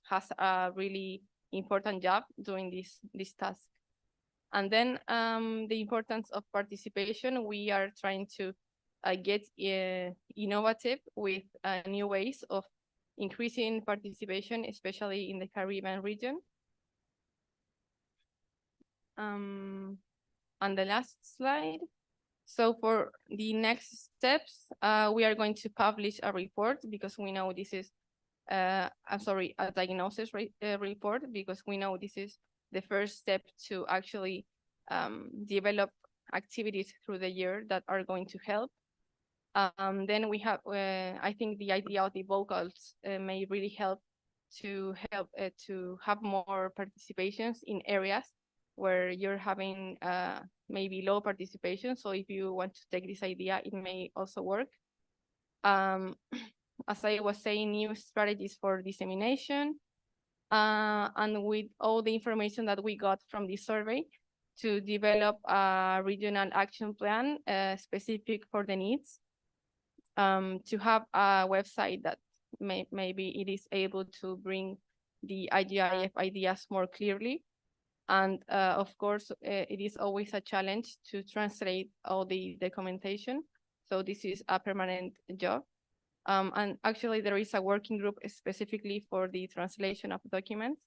has a really important job doing this task. And then the importance of participation, we are trying to get innovative with new ways of increasing participation, especially in the Caribbean region. On the last slide. So for the next steps, we are going to publish a report because we know this is, a diagnosis report, because we know this is the first step to actually develop activities through the year that are going to help. Then we have, I think the idea of the vocals may really help to have more participations in areas where you're having maybe low participation. So if you want to take this idea, it may also work. As I was saying, new strategies for dissemination, and with all the information that we got from this survey, to develop a regional action plan specific for the needs, to have a website that maybe it is able to bring the IGIF ideas more clearly. And of course, it is always a challenge to translate all the documentation. So this is a permanent job. And actually, there is a working group specifically for the translation of documents.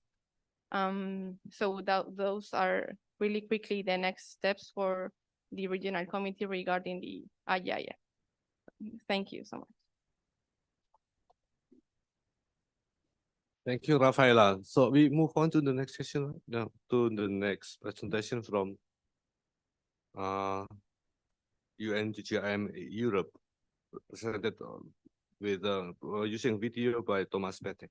So those are really quickly the next steps for the regional committee regarding the IGIF. Thank you so much. Thank you, Rafaela. So we move on to the next session now, to the next presentation from UN-GGIM Europe, presented with using video by Thomas Petek.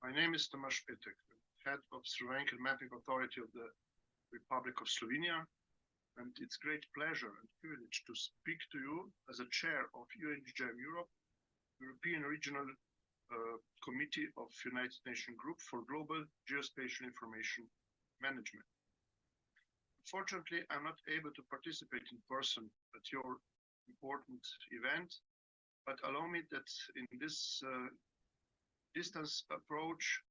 My name is Tomasz Petek, head of Slovakian Mapping Authority of the Republic of Slovenia, and it's great pleasure and privilege to speak to you as a chair of UN-GGIM Europe, European Regional Committee of United Nations Group for Global Geospatial Information Management. Unfortunately, I'm not able to participate in person at your important event, but allow me that in this distance approach,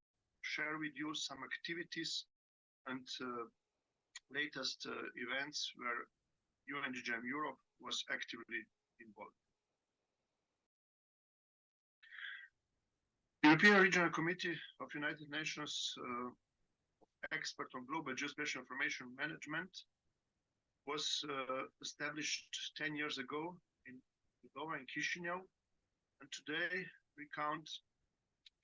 share with you some activities and latest events where UN-GGIM Europe was actively involved. The European Regional Committee of United Nations expert on global geospatial information management was established 10 years ago in Chisinau, and today we count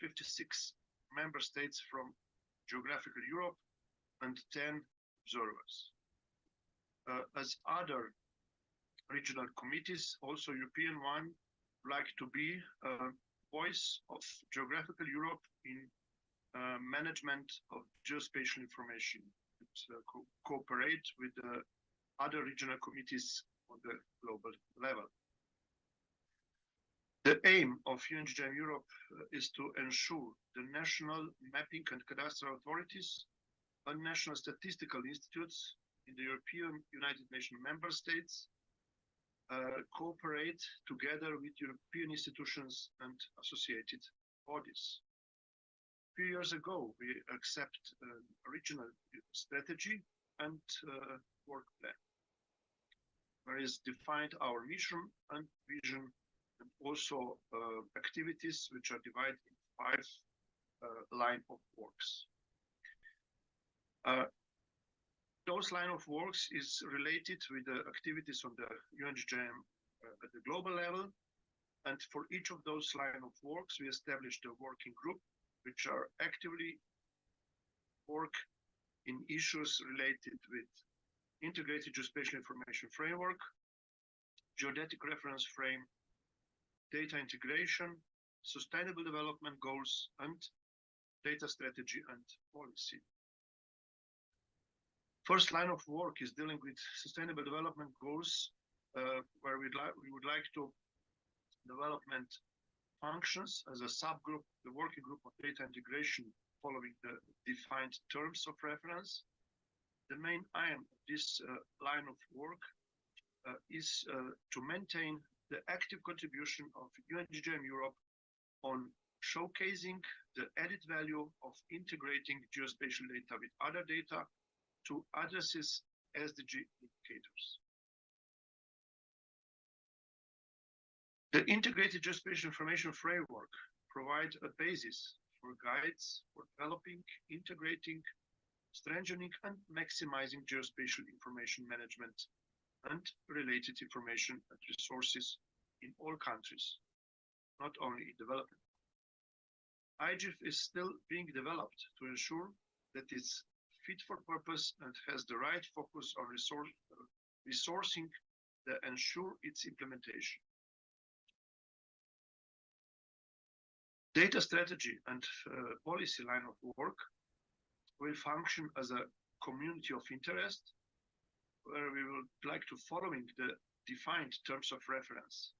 56 member states from geographical Europe and 10 observers. As other regional committees, also European one, like to be a voice of geographical Europe in management of geospatial information. Cooperate with other regional committees on the global level. The aim of UN-GGIM Europe is to ensure the national mapping and cadastral authorities and national statistical institutes in the European United Nations member states cooperate together with European institutions and associated bodies. A few years ago, we accept a regional strategy and work plan, where is defined our mission and vision, and also activities which are divided in 5 line of works. Those line of works is related with the activities on the UN-GGIM at the global level. And for each of those line of works, we established a working group, which are actively work in issues related with integrated geospatial information framework, geodetic reference frame, data integration, sustainable development goals, and data strategy and policy. First line of work is dealing with sustainable development goals, where we would like to development functions as a subgroup, the working group of data integration following the defined terms of reference. The main aim of this line of work is to maintain the active contribution of UN-GGIM Europe on showcasing the added value of integrating geospatial data with other data to addresses SDG indicators. The integrated geospatial information framework provides a basis for guides for developing, integrating, strengthening, and maximizing geospatial information management and related information and resources in all countries, not only in development. IGIF is still being developed to ensure that it's fit for purpose and has the right focus on resourcing that ensure its implementation. Data strategy and policy line of work will function as a community of interest, where we would like to following the defined terms of reference.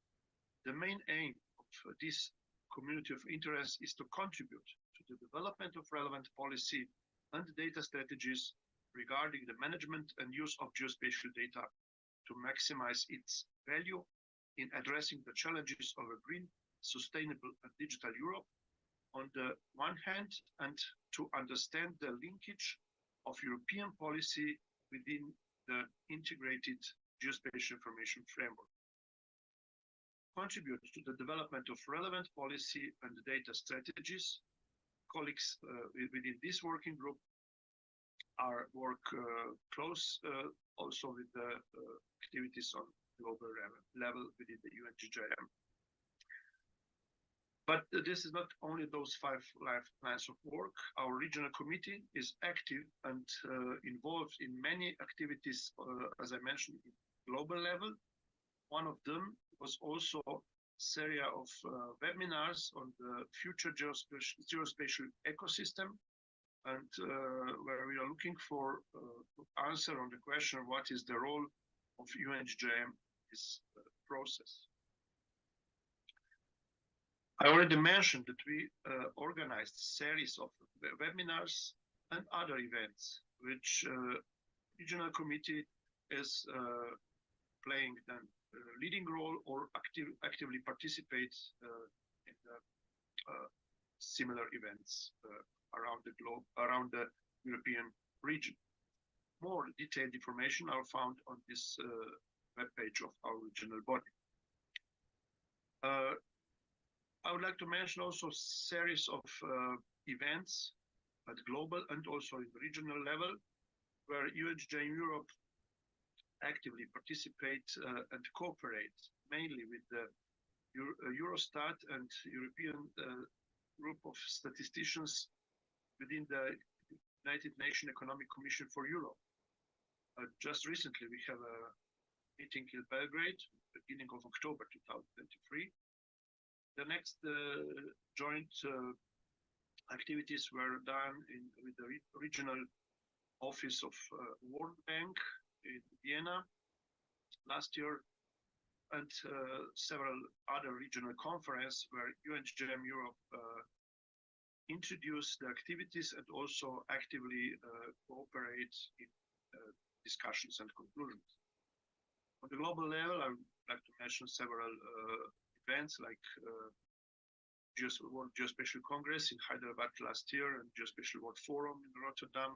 The main aim of this community of interest is to contribute to the development of relevant policy and data strategies regarding the management and use of geospatial data to maximize its value in addressing the challenges of a green, sustainable, and digital Europe on the one hand, and to understand the linkage of European policy within the integrated geospatial information framework. Contribute to the development of relevant policy and data strategies. Colleagues within this working group are work close also with the activities on global level within the UN-GGIM. But this is not only those 5 lines of work. Our regional committee is active and involved in many activities, as I mentioned, at global level. One of them was also a series of webinars on the future geospatial ecosystem, and where we are looking for answer on the question, what is the role of UN-GGIM in this process? I already mentioned that we organized a series of webinars and other events, which regional committee is playing the leading role or actively participate in the similar events around the globe, around the European region. More detailed information are found on this webpage of our regional body. I would like to mention also a series of events at global and also in regional level, where UN-GGIM Europe actively participate and cooperate mainly with the Eurostat and European group of statisticians within the United Nations Economic Commission for Europe. Just recently, we have a meeting in Belgrade, beginning of October 2023. The next joint activities were done with the regional office of World Bank in Vienna last year, and several other regional conferences where UN-GGIM Europe introduce the activities and also actively cooperate in discussions and conclusions. On the global level, I would like to mention several events like World Geospatial Congress in Hyderabad last year and Geospatial World Forum in Rotterdam,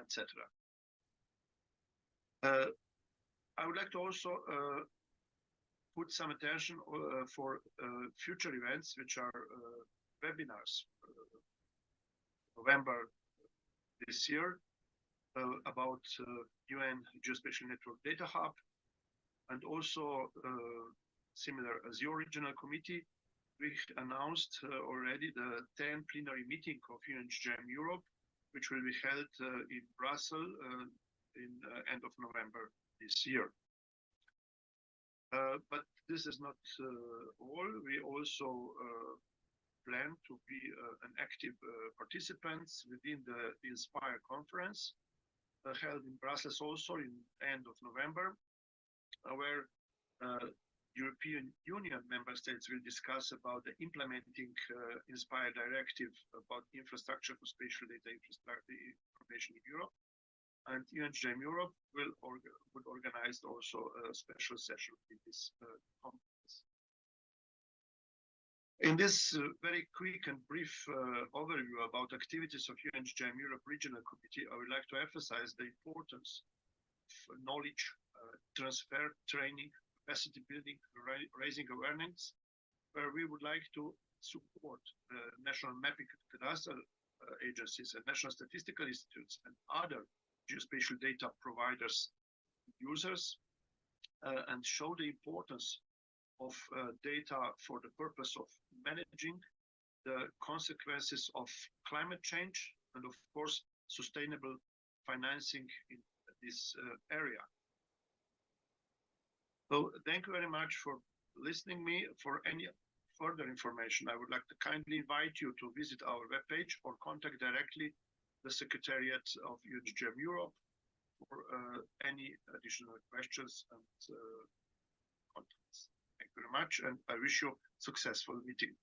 etc. I would like to also put some attention for future events, which are webinars. November this year about UN Geospatial Network Data Hub, and also similar as your regional committee, we announced already the 10th plenary meeting of UN-GGIM Europe, which will be held in Brussels in end of November this year. But this is not all. We also plan to be an active participants within the INSPIRE conference held in Brussels also in end of November, where European Union member states will discuss about the implementing INSPIRE directive about infrastructure for spatial data information in Europe. And UN-GGIM Europe would organize also a special session in this conference. In this very quick and brief overview about activities of UN-GGIM Europe Regional Committee, I would like to emphasize the importance of knowledge transfer, training, capacity building, raising awareness, where we would like to support national mapping cadastral agencies and national statistical institutes and other geospatial data providers, users, and show the importance of data for the purpose of managing the consequences of climate change and, of course, sustainable financing in this area. So thank you very much for listening me. For any further information, I would like to kindly invite you to visit our webpage or contact directly the Secretariat of UN-GGIM Europe for any additional questions and contacts. Thank you very much, and I wish you a successful meeting.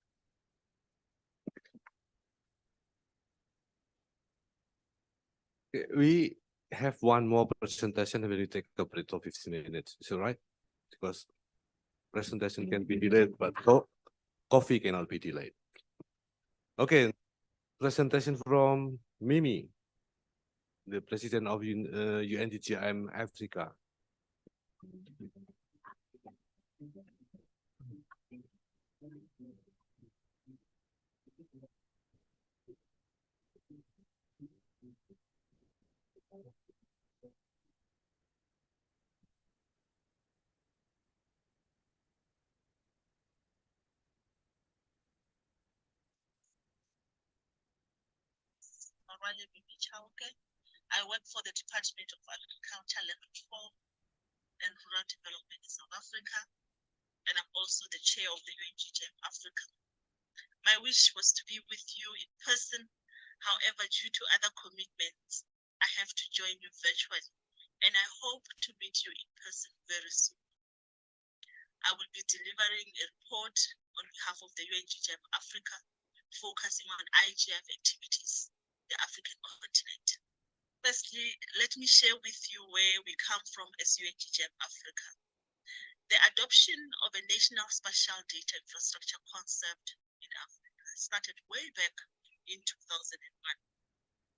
We have one more presentation and we take a break of 15 minutes. Is it right? Because presentation can be delayed, but coffee cannot be delayed. Okay, presentation from Mimi, the president of UN-GGIM Africa. I work for the Department of Agriculture, Land Reform and Rural Development in South Africa, and I'm also the chair of the UN-GGIM Africa. My wish was to be with you in person. However, due to other commitments, I have to join you virtually, and I hope to meet you in person very soon. I will be delivering a report on behalf of the UN-GGIM Africa, focusing on IGF activities in the African continent. Firstly, let me share with you where we come from as UN-GGIM Africa. The adoption of a national spatial data infrastructure concept in Africa started way back in 2001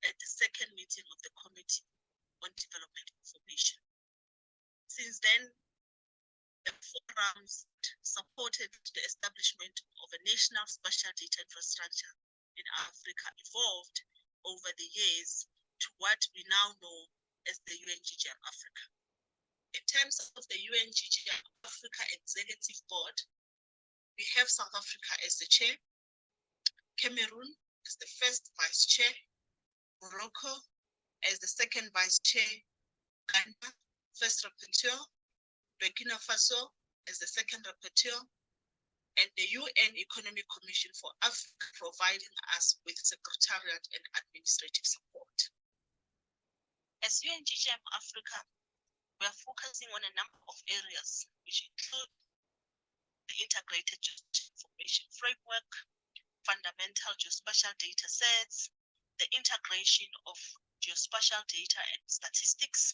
at the second meeting of the Committee on Development Information. Since then, the forums supported the establishment of a national spatial data infrastructure in Africa evolved over the years to what we now know as the UN-GGIM Africa. In terms of the UN-GGIM Africa Executive Board, we have South Africa as the chair, Cameroon as the first vice chair, Morocco as the second vice chair, Ghana first rapporteur, Burkina Faso as the second rapporteur, and the UN Economic Commission for Africa providing us with secretariat and administrative support. As UN-GGIM Africa, we are focusing on a number of areas, which include the integrated geospatial information framework, fundamental geospatial data sets, the integration of geospatial data and statistics,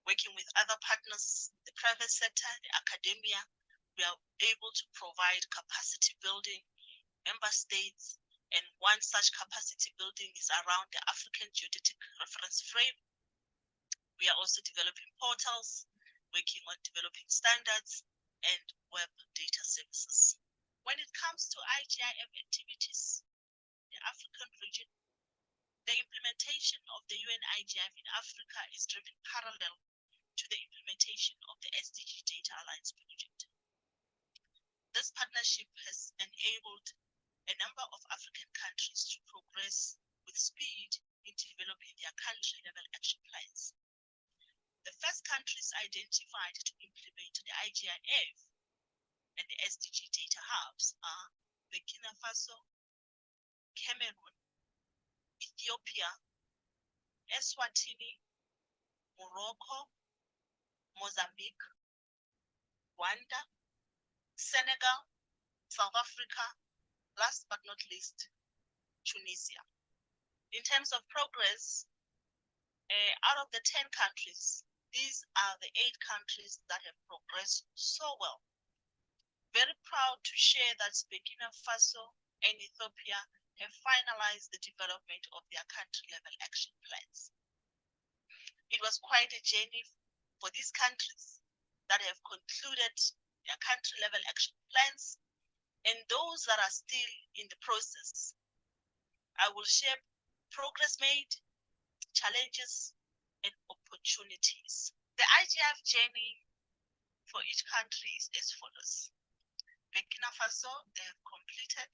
working with other partners, the private sector, the academia. We are able to provide capacity building, member states, and one such capacity building is around the African Geodetic Reference Frame. We are also developing portals, working on developing standards and web data services. When it comes to IGIM activities, the African region, the implementation of the UN-IGIF in Africa is driven parallel to the implementation of the SDG Data Alliance project. This partnership has enabled a number of African countries to progress with speed in developing their country-level action plans. The first countries identified to implement the IGIF and the SDG data hubs are Burkina Faso, Cameroon, Ethiopia, Eswatini, Morocco, Mozambique, Rwanda, Senegal, South Africa, last but not least, Tunisia. In terms of progress, out of the 10 countries, these are the 8 countries that have progressed so well. Very proud to share that Burkina Faso and Ethiopia have finalized the development of their country-level action plans. It was quite a journey for these countries that have concluded their country-level action plans, and those that are still in the process. I will share progress made, challenges, and opportunities. The IGIF journey for each country is as follows. Burkina Faso, they have completed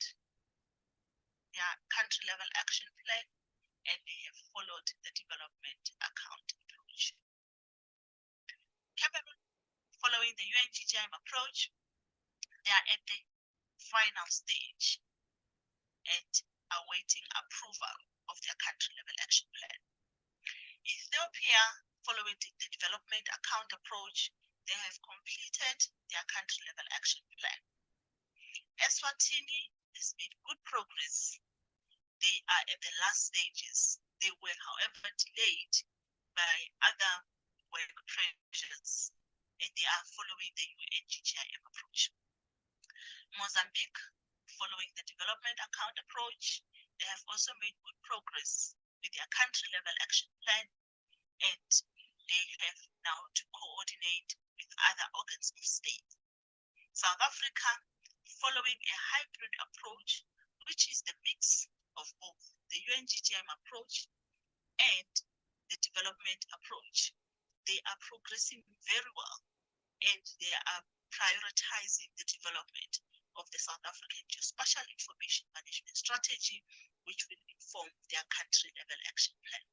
their country-level action plan, and they have followed the development account approach. Cameroon, following the UN-GGIM approach, they are at the final stage and awaiting approval of their country-level action plan. Ethiopia, following the development account approach, they have completed their country-level action plan. Eswatini has made good progress. They are at the last stages. They were, however, delayed by other work pressures, and they are following the UN-GGIM approach. Mozambique, following the development account approach, they have also made good progress with their country-level action plan, and they have now to coordinate with other organs of state. South Africa, following a hybrid approach, which is the mix of both the UN-GGIM approach and the development approach, they are progressing very well, and they are prioritizing the development of the South African Geospatial Information Management Strategy, which will inform their country-level action plan.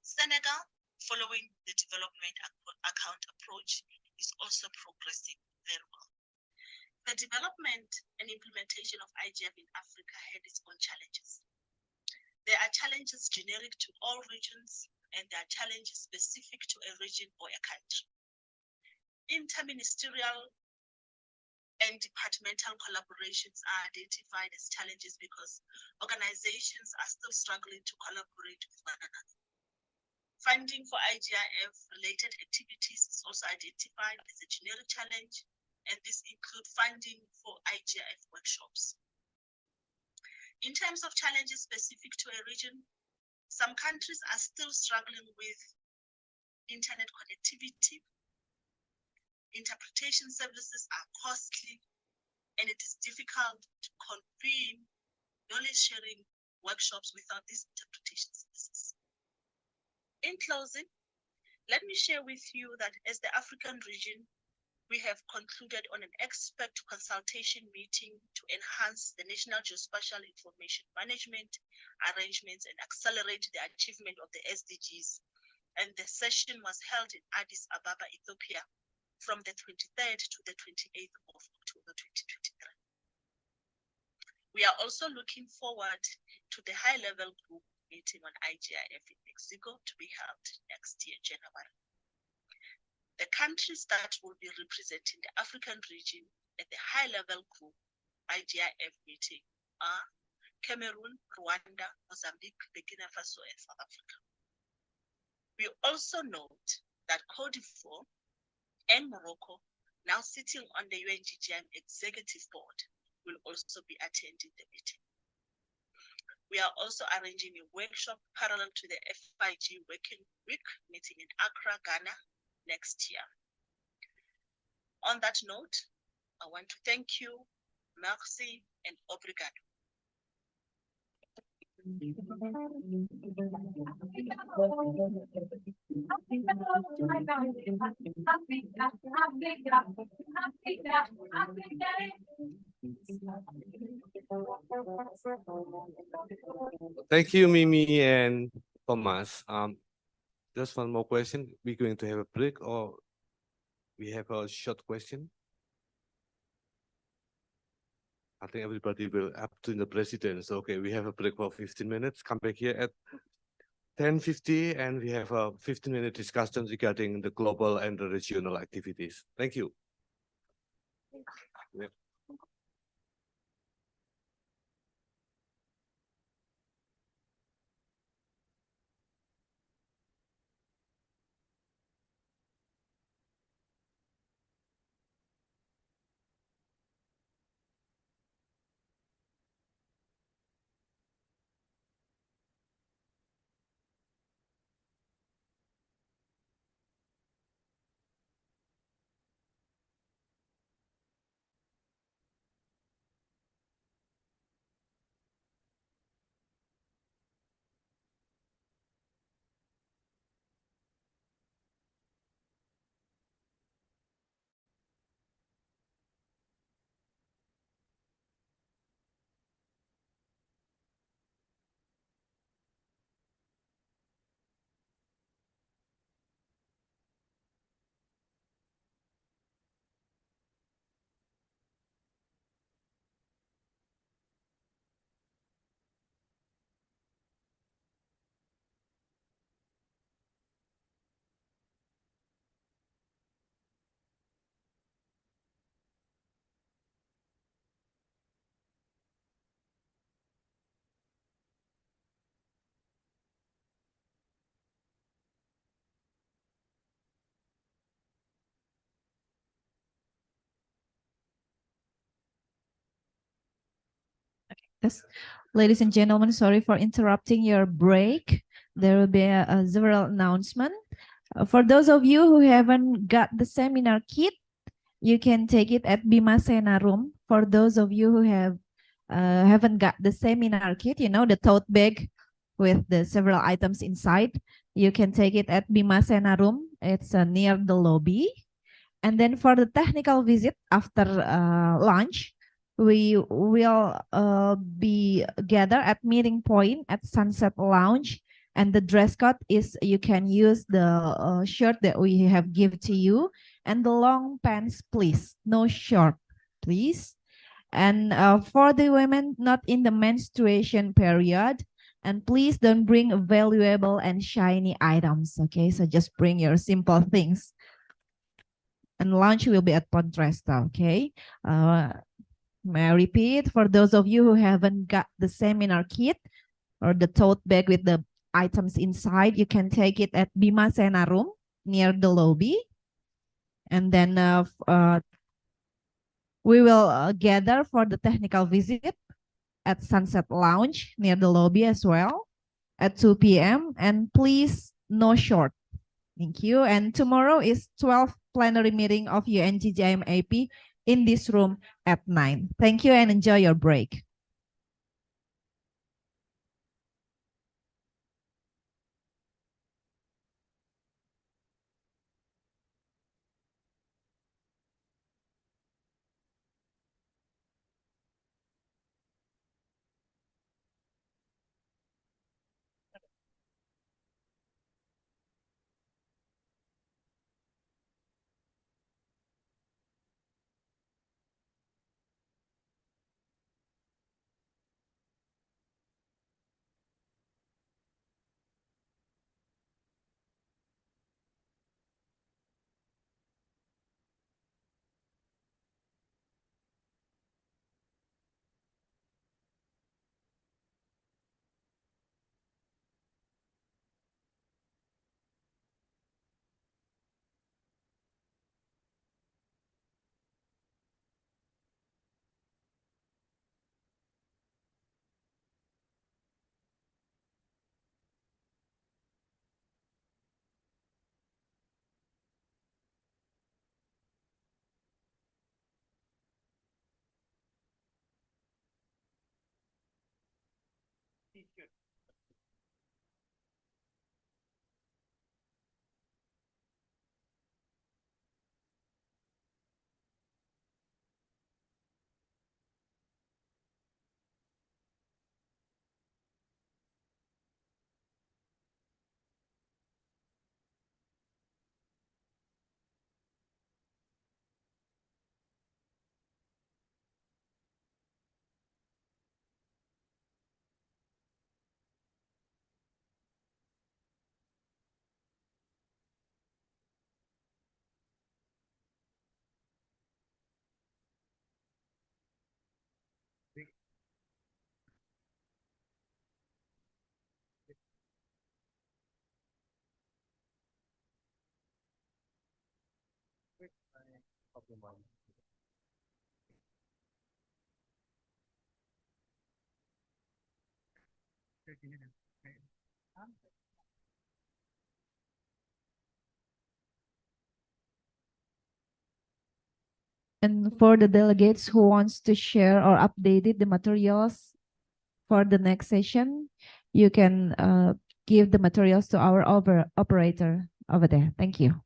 Senegal, following the development account approach, is also progressing very well. The development and implementation of IGIF in Africa had its own challenges. There are challenges generic to all regions, and there are challenges specific to a region or a country. Interministerial and departmental collaborations are identified as challenges because organizations are still struggling to collaborate with one another. Funding for IGIF related activities is also identified as a generic challenge, and this includes funding for IGIF workshops. In terms of challenges specific to a region, some countries are still struggling with internet connectivity. Interpretation services are costly, and it is difficult to convene knowledge sharing workshops without these interpretation services. In closing, let me share with you that as the African region, we have concluded on an expert consultation meeting to enhance the national geospatial information management arrangements and accelerate the achievement of the SDGs. And the session was held in Addis Ababa, Ethiopia, from the 23rd to the 28th of October 2023. We are also looking forward to the high-level group meeting on IGIF in Mexico to be held next year, January. The countries that will be representing the African region at the high-level group IGIF meeting are Cameroon, Rwanda, Mozambique, Burkina Faso, and South Africa. We also note that Cote d'Ivoire and Morocco, now sitting on the UN-GGIM Executive Board, will also be attending the meeting. We are also arranging a workshop parallel to the FIG Working Week meeting in Accra, Ghana, next year. On that note, I want to thank you, merci, and obrigado. Thank you, Mimi and Thomas. Just one more question. We're going to have a break or we have a short question? I think everybody will up to the president. So, okay, we have a break for 15 minutes. Come back here at 10:50 and we have a 15-minute discussion regarding the global and the regional activities. Thank you. Yeah. Yes, ladies and gentlemen, sorry for interrupting your break. There will be a several announcement. For those of you who haven't got the seminar kit, you can take it at Bima Sena room. For those of you who haven't got the seminar kit, you know, the tote bag with the several items inside, you can take it at Bima Sena room. It's near the lobby. And then for the technical visit after lunch, we will be gathered at meeting point at Sunset Lounge. And the dress code is you can use the shirt that we have given to you and the long pants, please. No short, please. And for the women not in the menstruation period, and please don't bring valuable and shiny items. Okay, so just bring your simple things. And lunch will be at Podresta, okay? May I repeat, for those of you who haven't got the seminar kit or the tote bag with the items inside, you can take it at Bima Sena room near the lobby. And then we will gather for the technical visit at Sunset Lounge near the lobby as well at 2 p.m. And please, no short. Thank you. And tomorrow is 12th plenary meeting of UN-GGIM AP in this room at 9. Thank you and enjoy your break. And for the delegates who wants to share or updated the materials for the next session, you can give the materials to our operator over there. Thank you.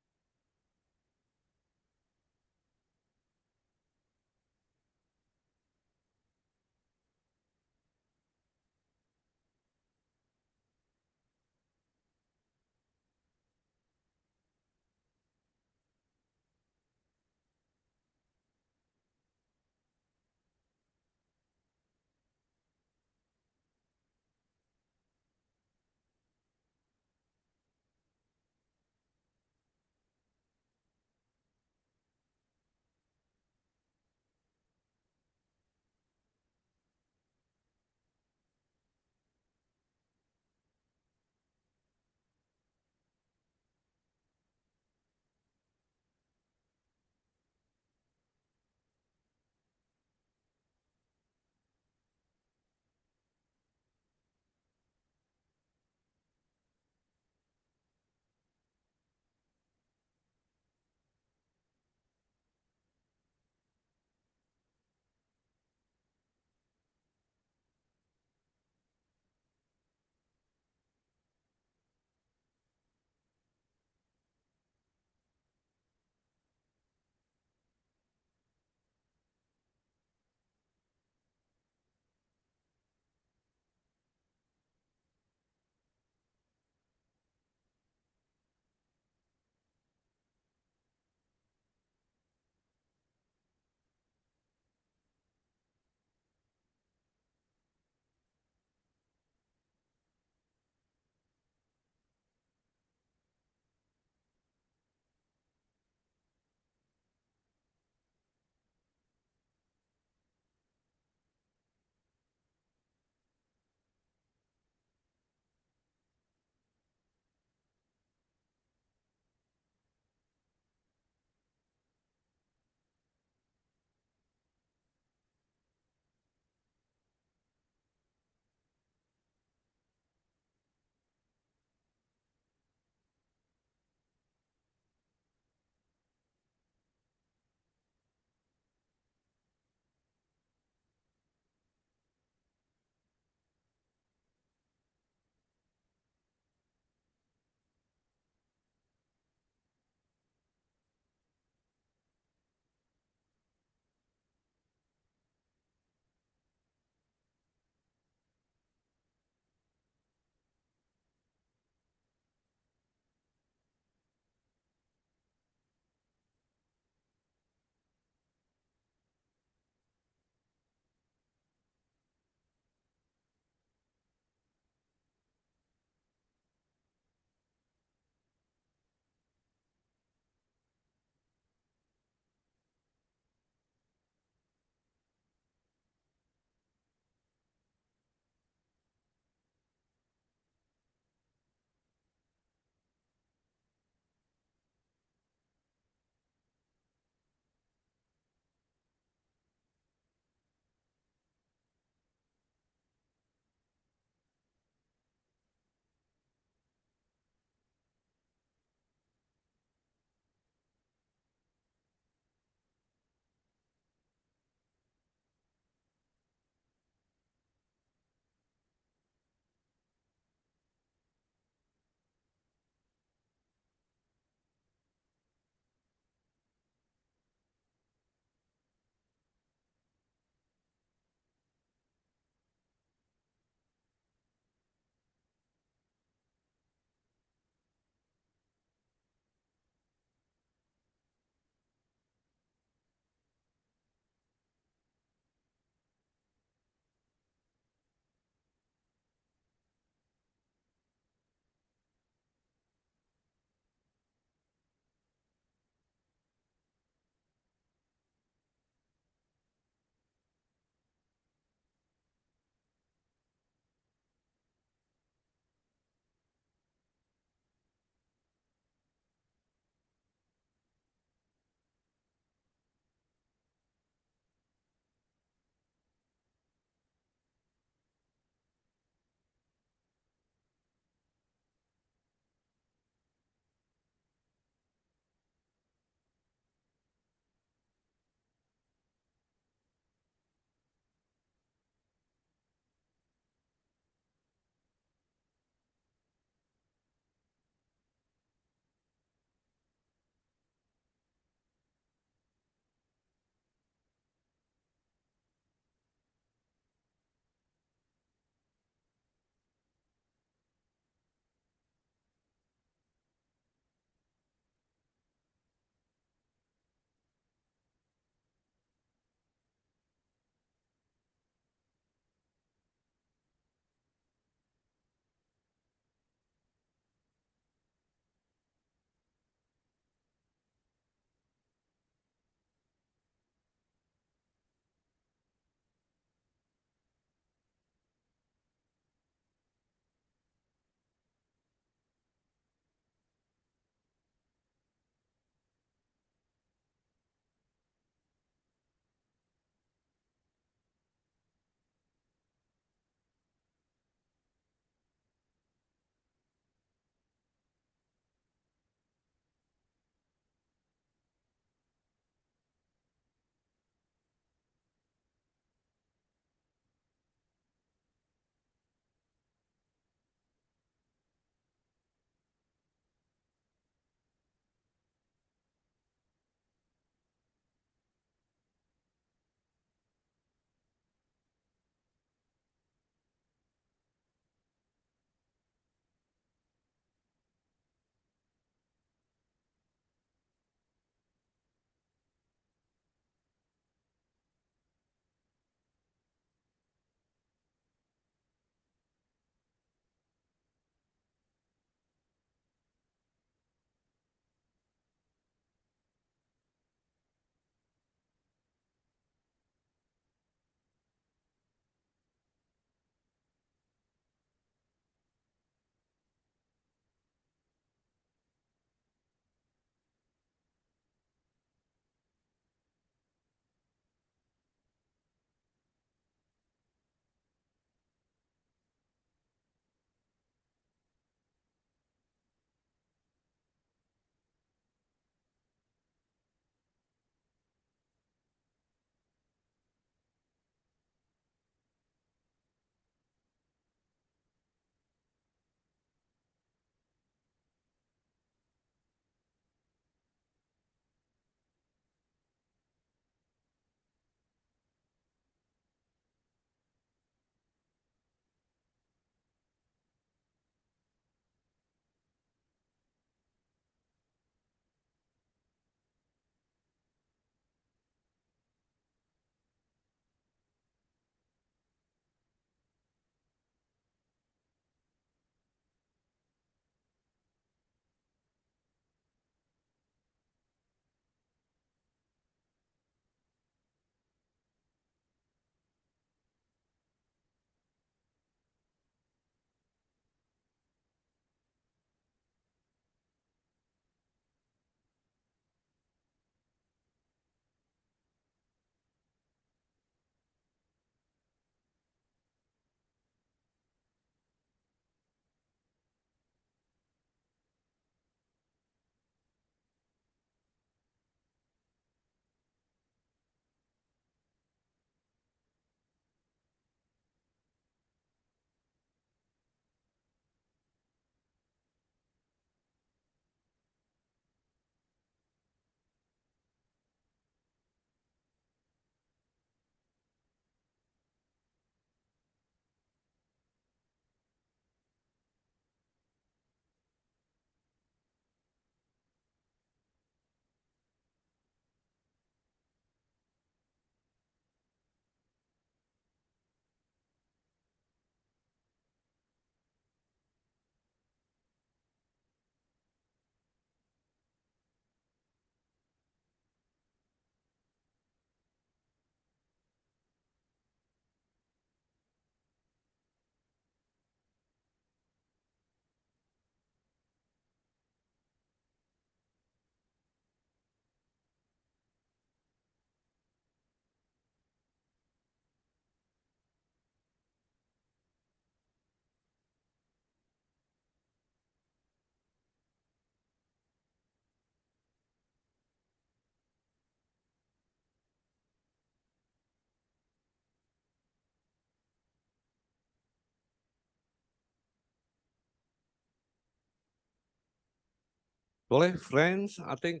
Well, friends, I think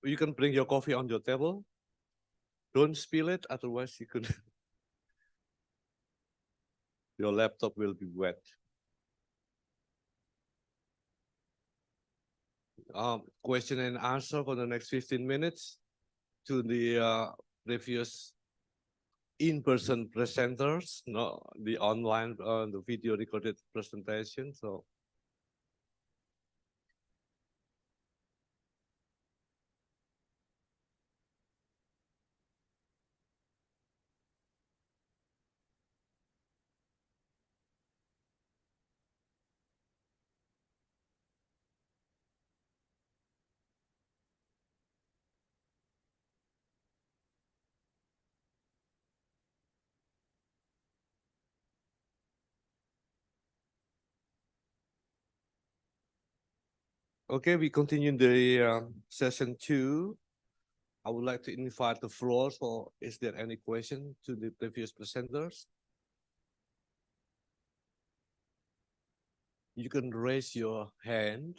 you can bring your coffee on your table. Don't spill it, otherwise you could your laptop will be wet. Question and answer for the next 15 minutes to the previous in-person presenters, no, the online, the video recorded presentation. So. Okay, we continue the session 2. I would like to invite the floor for, is there any question to the previous presenters? You can raise your hand.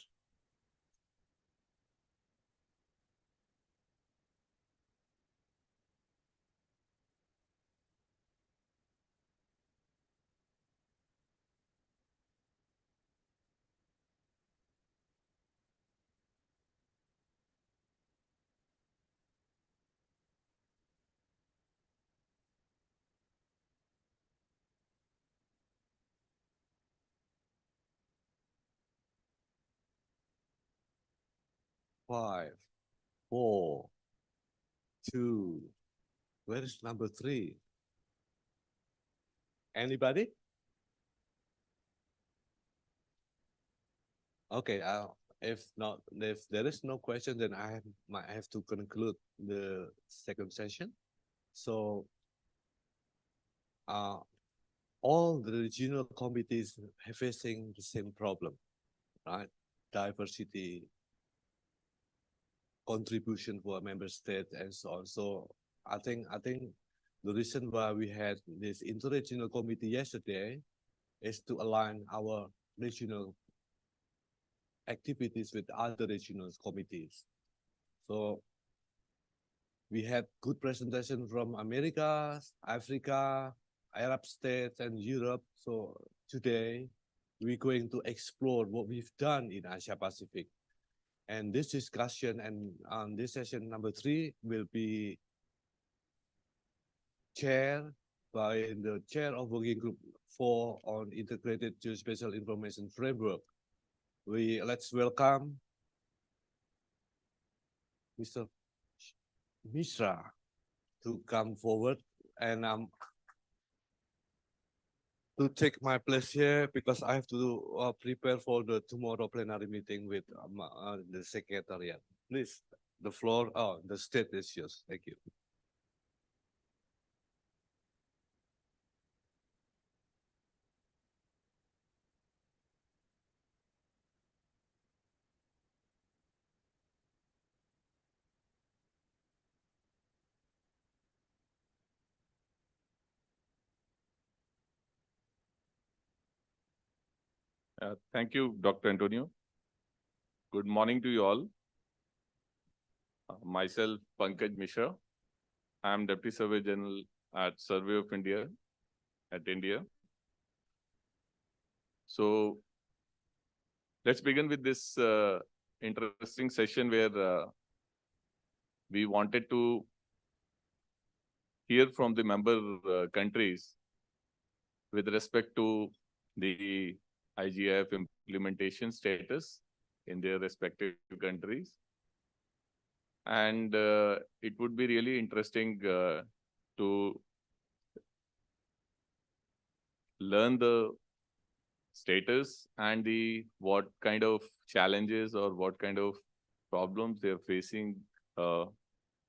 Five, four, two. Where is number 3? Anybody? Okay, if not, if there is no question, then I might have to conclude the second session. So, all the regional committees are facing the same problem, right? Diversity, contribution for a member state, and so on. So I think the reason why we had this interregional committee yesterday is to align our regional activities with other regional committees. So we had good presentation from America, Africa, Arab states, and Europe. So today we're going to explore what we've done in Asia Pacific. And this discussion and this session number 3 will be chaired by the chair of Working Group 4 on Integrated Geospatial Information Framework. Let's welcome Mr. Mishra to come forward and to take my place here because I have to prepare for the tomorrow plenary meeting with the secretariat. Please, the floor, the stage is yours. Thank you. Thank you, Dr. Antonio. Good morning to you all. Myself, Pankaj Mishra. I am Deputy Surveyor General at Survey of India at India. So let's begin with this interesting session where we wanted to hear from the member countries with respect to the IGIF implementation status in their respective countries. And it would be really interesting to learn the status and what kind of challenges or what kind of problems they're facing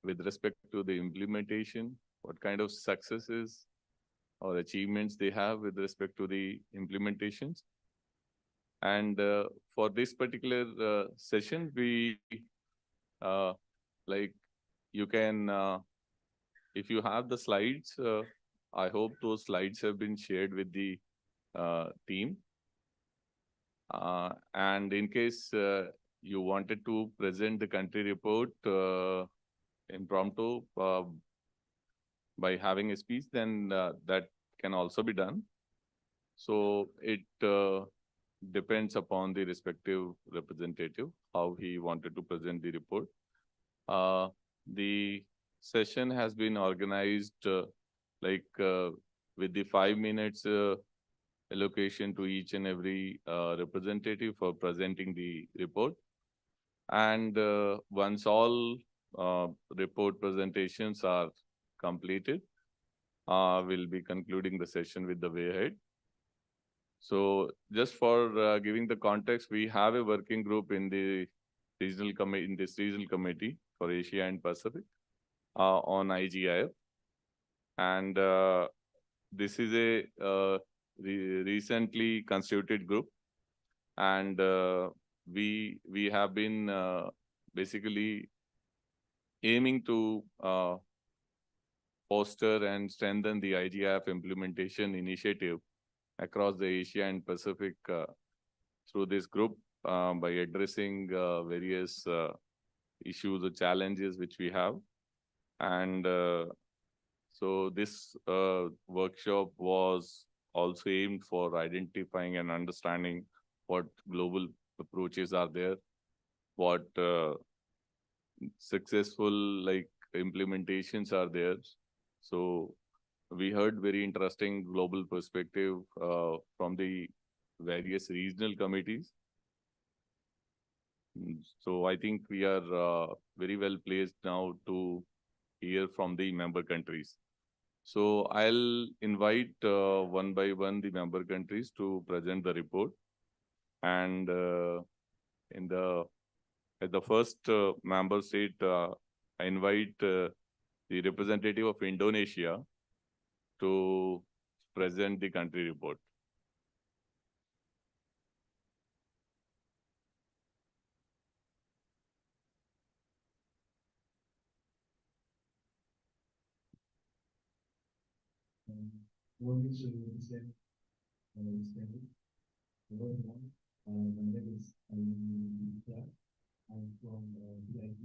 with respect to the implementation, what kind of successes or achievements they have with respect to the implementations. And for this particular session, we like you can, if you have the slides, I hope those slides have been shared with the team. And in case you wanted to present the country report impromptu by having a speech, then that can also be done. So it depends upon the respective representative, how he wanted to present the report. The session has been organized with the 5 minutes allocation to each and every representative for presenting the report. And once all report presentations are completed, we'll be concluding the session with the way ahead. So just for giving the context, we have a working group in the regional committee for Asia and Pacific on IGIF. And this is a recently constituted group. And we have been basically aiming to foster and strengthen the IGIF implementation initiative across the Asia and Pacific through this group by addressing various issues or challenges which we have. And so this workshop was also aimed for identifying and understanding what global approaches are there, what successful implementations are there. So we heard very interesting global perspective from the various regional committees. So I think we are very well placed now to hear from the member countries. So I'll invite one by one the member countries to present the report. And as the first member state, I invite the representative of Indonesia to present the country report. My name is I'm from VIP.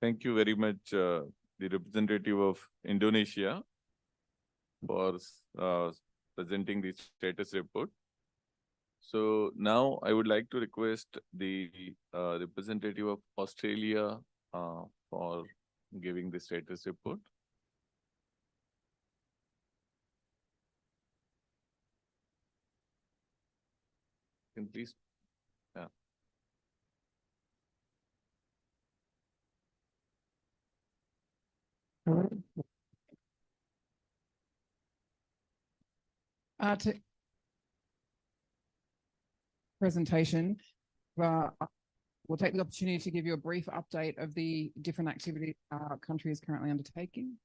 Thank you very much, the representative of Indonesia, for presenting the status report. So now I would like to request the representative of Australia for giving the status report. Can please. Yeah. To presentation, we'll take the opportunity to give you a brief update of the different activities our country is currently undertaking.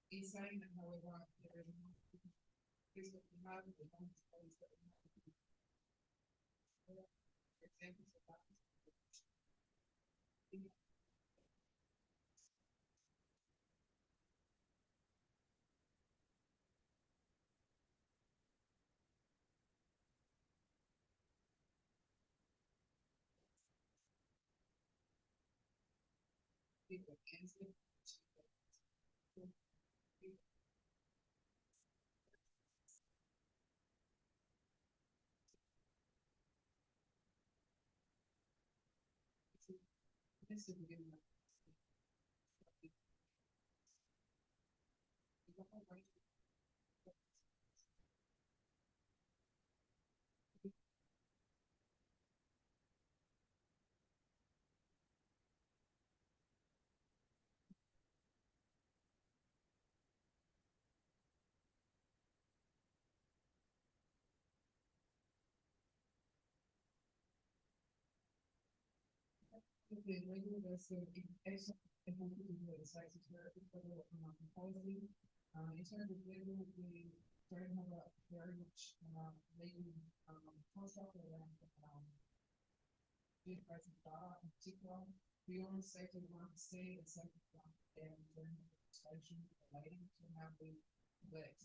He's saying that, however, there is more is what we have, the studies that we have. For examples of that. This is the legal versus education and the science policy. In terms of legal, we don't have a very much legal construct around geographic data in particular. Beyond safety, we want to see the safety and legislation relating to how we collect,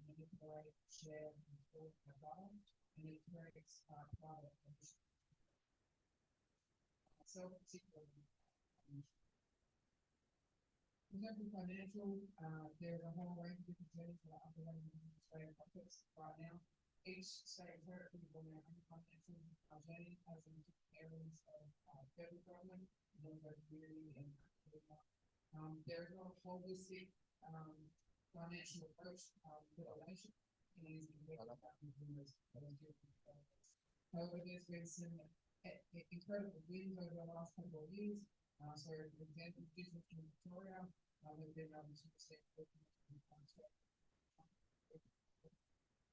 manipulate, share, and report our data, and it creates private ownership. So particularly in terms of financial, there's a whole range of different things that are operating in Australian pockets right now. Each state and territory will have their own financial journey as in areas of federal government, and also community and there's no holistic financial approach to the nation, and it is however, there's been some incredible wins over the last couple of years. So, for example, business in Victoria, we've been able to set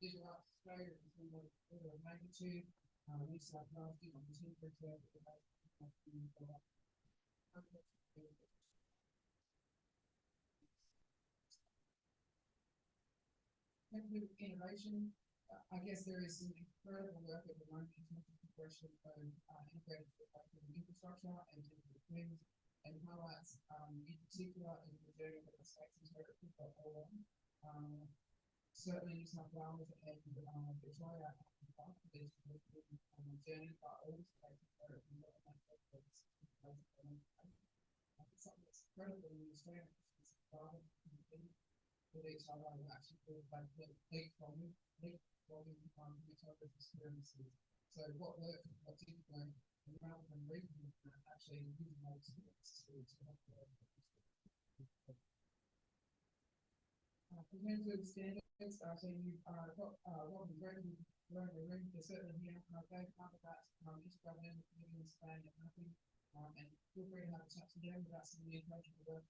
Digital Australia is in the order of magnitude. New South Wales did on the 2%, innovation. I guess there is some incredible work at the moment in terms of progression of integrated infrastructure and digital twins, and highlights in particular in the journey that the states and territories are all on. Certainly New South Wales and Victoria are on this journey, but all states and territories are on something that's incredible in Australia. with each other and actually build like big volume each other's experiences. So what worked and what didn't work, and rather than reading it, actually using those experiences to help them. In terms of standards, so you've got what we've written around the room, there's certainly here, and I've gave part of that intergovernmental committee in Spain and nothing, and feel free to have a chat to them about some of the approach to work.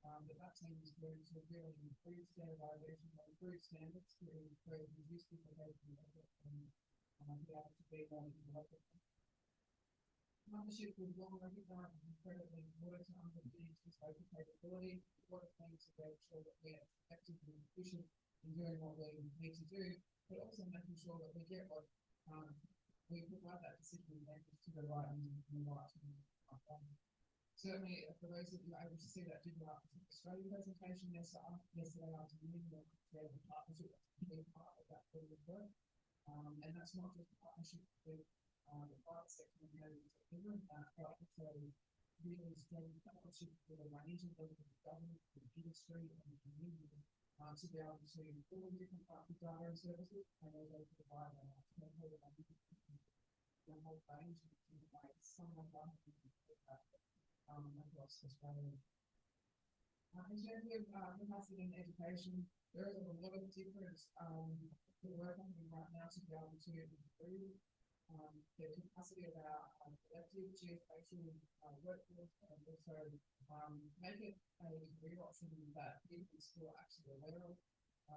But that team is going to really improve standardization, improve standards to reduce people having and be able to be more interlocutor. Partnership with well recognized and incredibly important to underpin open capability. What it means to make sure that we are effective and efficient in doing what we need to do, but also making sure that we get what we provide that decision makers to the right and the right. Certainly, for those of you able to see that digital Australia presentation yesterday afternoon, we have a partnership that's a big part of that body of work. And that's not just a partnership with the private sector and how we deliver that, but also really strong partnership with a range of levels of government, the industry, and the community to be able to pull different types of data and services and also provide a whole range of someone across Australia. In terms of capacity and education, there is a lot of difference we're working on right now to be able to improve the capacity of our collective geospatial workforce and also make it a career option that people are still actually aware of.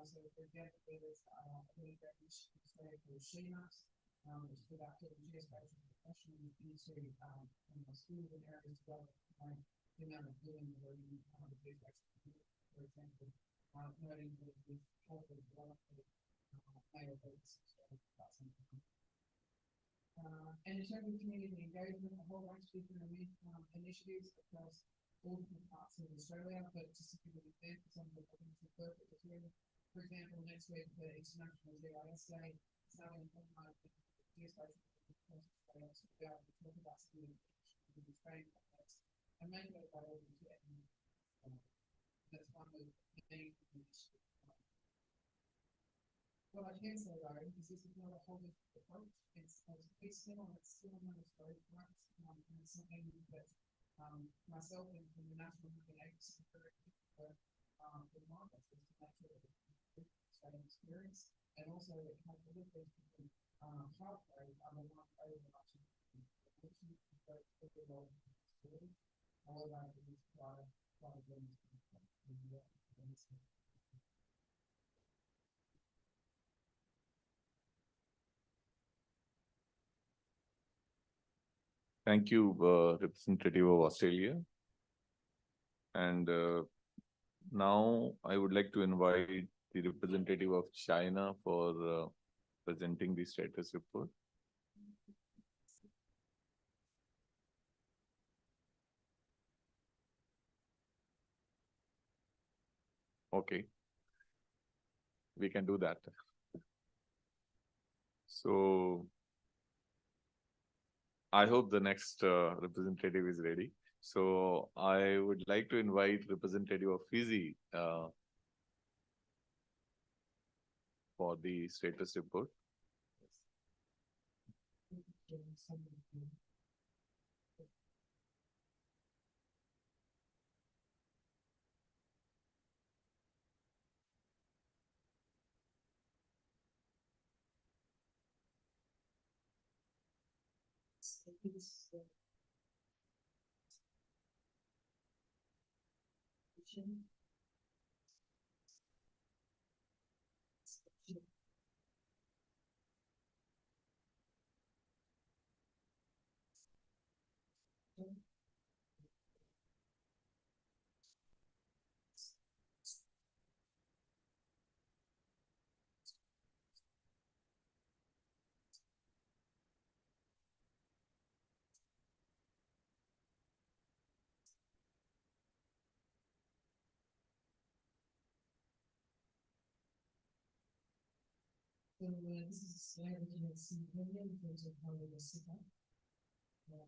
So for example, there's a really great initiative called SheMaps, which is about getting geospatial professionals into schools and areas to develop the amount of doing the geospatial, for example, noting that with healthcare development, and in terms of community engagement, a whole bunch of different initiatives across all different parts of Australia, but just to give an example, some of the things that work with the team. For example, next week, the International GIS Day is having a geospatial across Australia to be able to talk about some of the Australian context and make it available to everyone. That's one of the main initiatives. What I can say though is this is not a holistic approach. It's still not a story for us, and it's something that myself and the National Human Agency for the market is to make sure that it's Australian experience and also that have a look at different pathways other than overarching however, it is quite a journey. Thank you, representative of Australia. And now I would like to invite the representative of China for presenting the status report. Okay, we can do that. So I hope the next representative is ready. So I would like to invite representative of Fiji for the status report. So this is a slide looking at Singapore in terms of how it was set up.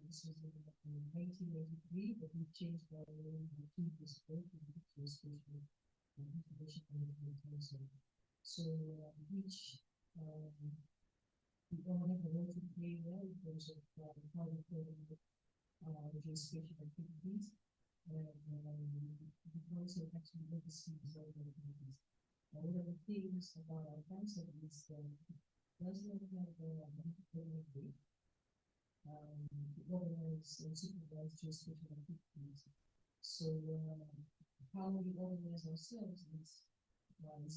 This was in 1983, but we've changed our name to this group, information management council. So each we all have a role to play there in terms of how we coordinate geospatial activities, and the council actually oversees all the activities. One of the things about our council is does not have a mandatory way to organize and supervise geospatial activities. So how we organize ourselves is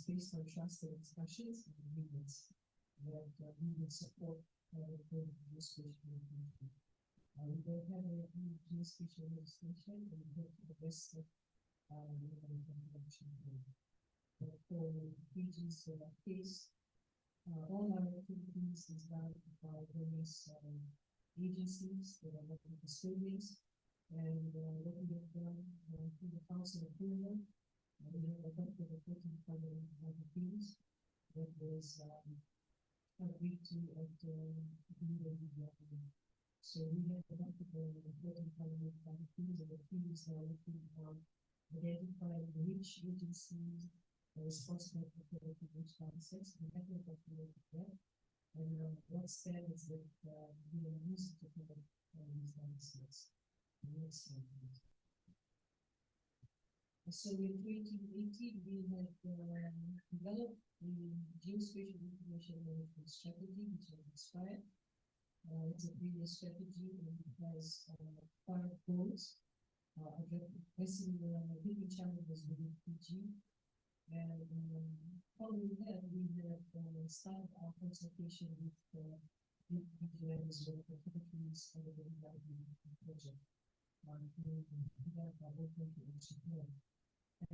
based on trusted discussions and agreements that we will support the geospatial activity. We don't have a geospatial legislation, and we hope for the best of but for PG's case, all our activities is done by various agencies that are local custodians, and what we have done through the council approval, we have adopted a 14 fees that was agreed to at the UN-GGIM. So we have adopted the 14 fees, and the fees are looking on identifying which agencies are responsible for collecting which concepts, the method of collecting that, and what standards that we are using to collect these concepts. Next slide, please. So in 2018, we have developed the geospatial information management strategy, which has expired. It's a previous strategy, and it has 5 goals. Addressing different challenges within PG. And following that, we have started our consultation with PGI as well for countries under the UN-IGIF project. We have our own country action plan.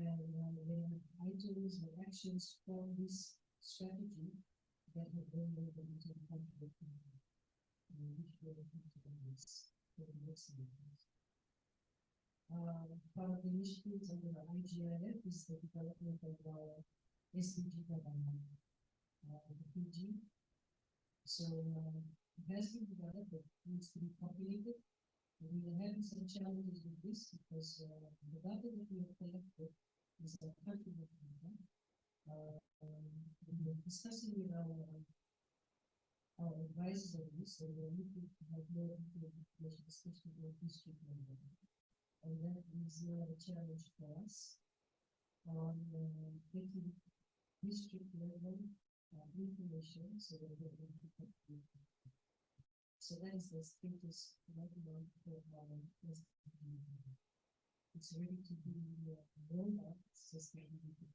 And there are items or actions from this strategy that have been made into the country document, which we are going to this for the next meetings. Part of the initiatives under the IGIF is the development of our SDG the PG. So it has been developed, but needs to be populated. We are having some challenges with this because the data that we have collected is a country data. We are discussing with our advisors on this, so we are looking to have more information, especially with district level. And that is a challenge for us on getting district level information so that we can. So that is the status right now for our SDG. It's ready to be rolled out. It's just that we need to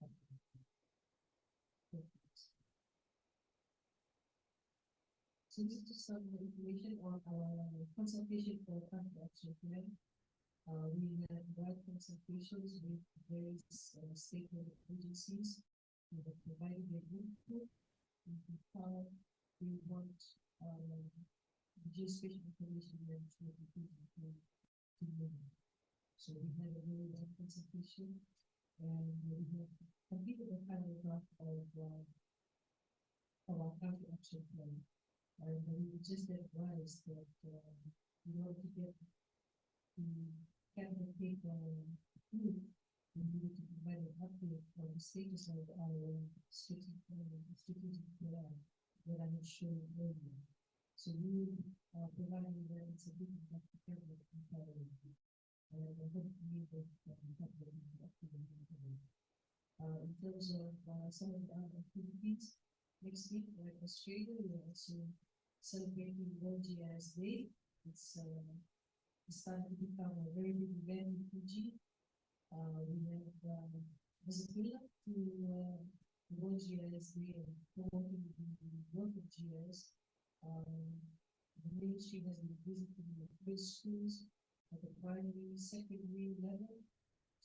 So this is just some information on our consultation for country action plan. We have wide consultations with various stakeholder agencies that have provided their input into how we want the geospatial information management to move. So we had a very wide consultation, and we have completed the final draft of our country action plan. And we just advised that in order to get the cabinet paper approved, we needed to provide an update on the status of our strategic plan that I had shown earlier. So we are providing that it's a different cabinet comparison. And I hope we will have in terms of some of the other activities, next week, like Australia, we are also celebrating World GIS Day. It's starting to become a very big event in Fiji. We have as a build-up to World GIS Day and promoting the work of GIS. The ministry has been visiting the first schools at the primary, secondary level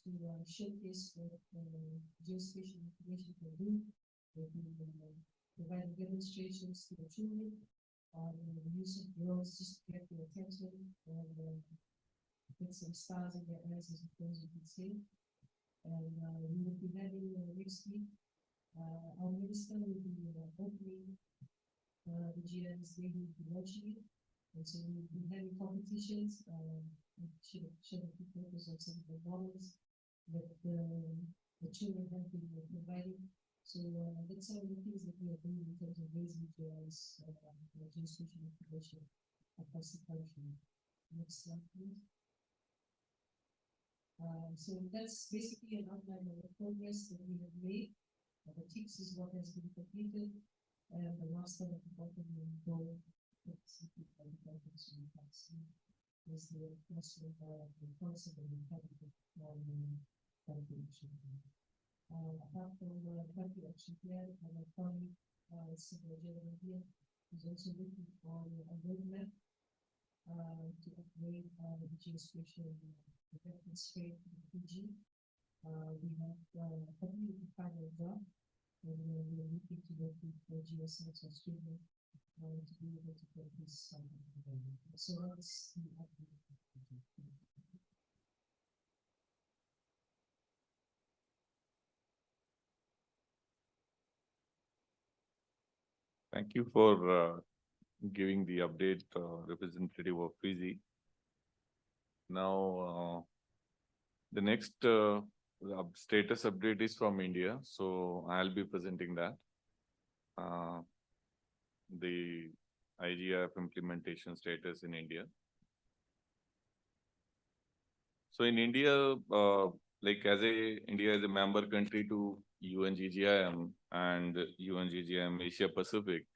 to showcase what geospatial information can do. They've been providing demonstrations to the children on the use of drones just to get their attention and get some stars in their eyes, as you can see. And we will be having next week, our minister will be opening the GIS Day, will be launching it. And so we will be having competitions, should focus on some of the models that the children have been provided. So that's some of the things that we are doing in terms of raising awareness geospatial information across the country. Next slide, please. So that's basically an outline of the progress that we have made. The tips is what has been completed, and the last one at the bottom will go is the question of the concept of intelligent calculation. Apart from the country action plan, our colleague, Senator General here, is also looking on a roadmap to upgrade the geospatial reference frame to PG. We have completed the final draft, and we're looking to work with the Geoscience Australia to be able to get this together. So that's the update. Thank you for giving the update, representative of Fiji. Now, the next status update is from India, so I'll be presenting that. The IGIF implementation status in India. So in India, like India is a member country to UN-GGIM and UN-GGIM Asia Pacific.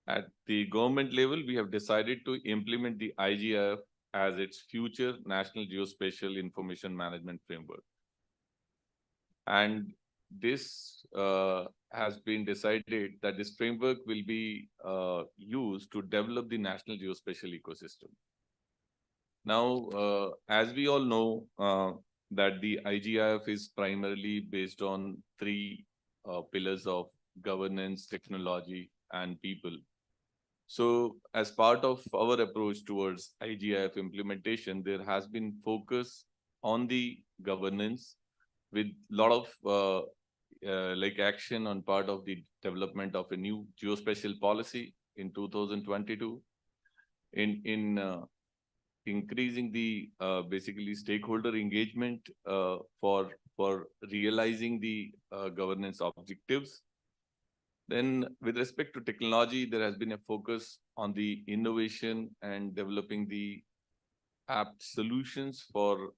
At the government level, we have decided to implement the IGIF as its future National Geospatial Information Management Framework. And this has been decided that this framework will be used to develop the national geospatial ecosystem. Now, as we all know, that the IGIF is primarily based on three pillars of governance, technology, and people. So as part of our approach towards IGIF implementation, there has been focus on the governance with a lot of like action on part of the development of a new geospatial policy in 2022 in increasing the basically stakeholder engagement for realizing the governance objectives. Then with respect to technology, there has been a focus on the innovation and developing the apt solutions for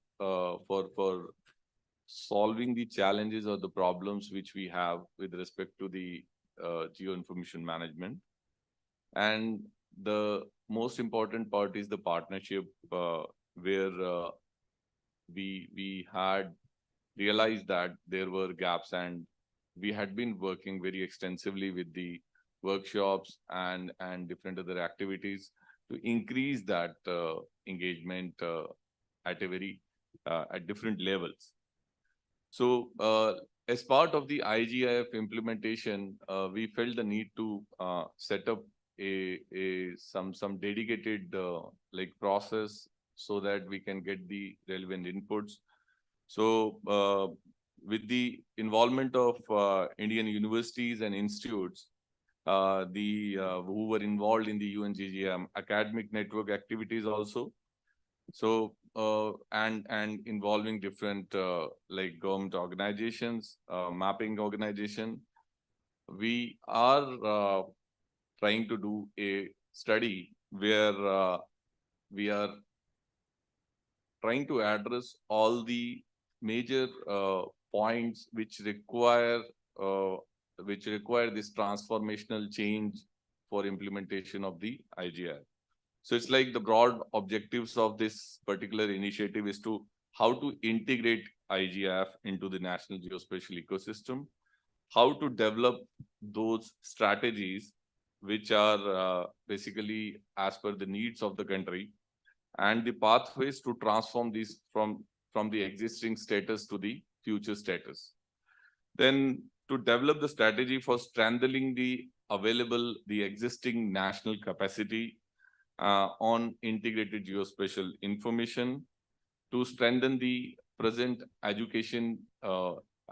solving the challenges or the problems which we have with respect to the geoinformation management. And the most important part is the partnership where we had realized that there were gaps, and we had been working very extensively with the workshops and different other activities to increase that engagement at a very at different levels. So as part of the IGIF implementation, we felt the need to set up some dedicated like process so that we can get the relevant inputs. So with the involvement of Indian universities and institutes, who were involved in the UN-GGIM academic network activities also. So and involving different like government organizations, mapping organization, we are trying to do a study where we are trying to address all the major points which require this transformational change for implementation of the IGIF. So it's like the broad objectives of this particular initiative is to how to integrate IGIF into the national geospatial ecosystem, how to develop those strategies which are basically as per the needs of the country, and the pathways to transform these from the existing status to the future status. Then to develop the strategy for strengthening the existing national capacity on integrated geospatial information, to strengthen the present education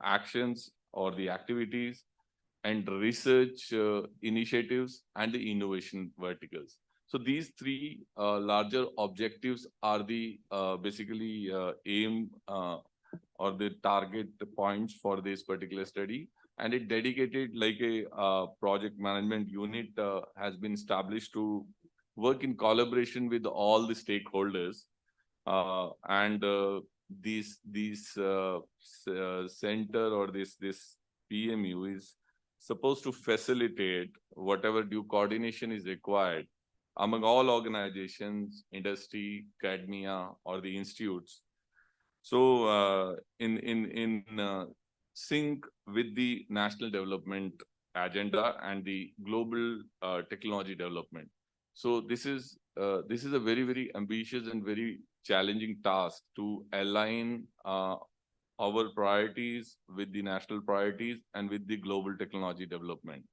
actions or the activities and research initiatives and the innovation verticals. So these three larger objectives are the basically aim or the target points for this particular study. And it dedicated like a project management unit has been established to work in collaboration with all the stakeholders. And these center or this PMU is supposed to facilitate whatever due coordination is required among all organizations, industry, academia, or the institutes. So in sync with the national development agenda and the global technology development. So this is a very ambitious and very challenging task to align our priorities with the national priorities and with the global technology development.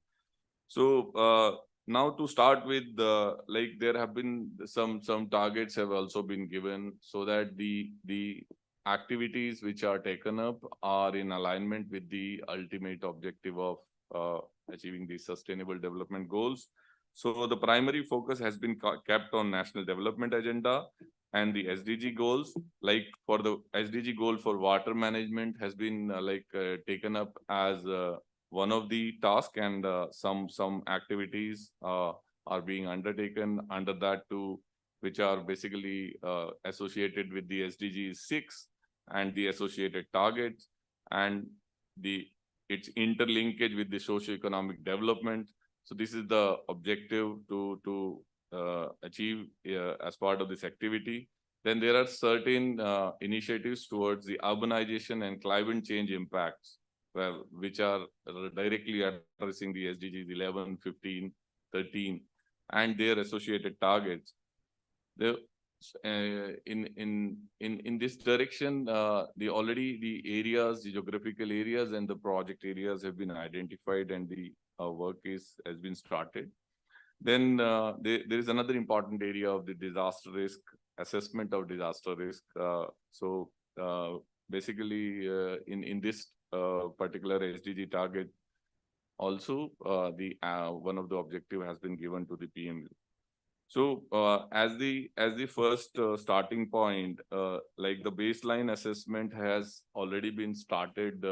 So now to start with, like there have been some targets have also been given so that the activities which are taken up are in alignment with the ultimate objective of achieving the sustainable development goals. So the primary focus has been kept on national development agenda and the SDG goals. Like for the SDG goal for water management has been taken up as one of the tasks, and some activities are being undertaken under that too, which are basically associated with the SDG 6 and the associated targets and its interlinkage with the socio-economic development. So this is the objective to achieve as part of this activity. Then there are certain initiatives towards the urbanization and climate change impacts, which are directly addressing the SDGs 11, 15, 13, and their associated targets. In this direction, the areas, the geographical areas, and the project areas have been identified, and the work has been started. Then there is another important area of the disaster risk assessment of disaster risk. Basically, in this particular SDG target, also one of the objective has been given to the PMU. So as the first starting point, like the baseline assessment has already been started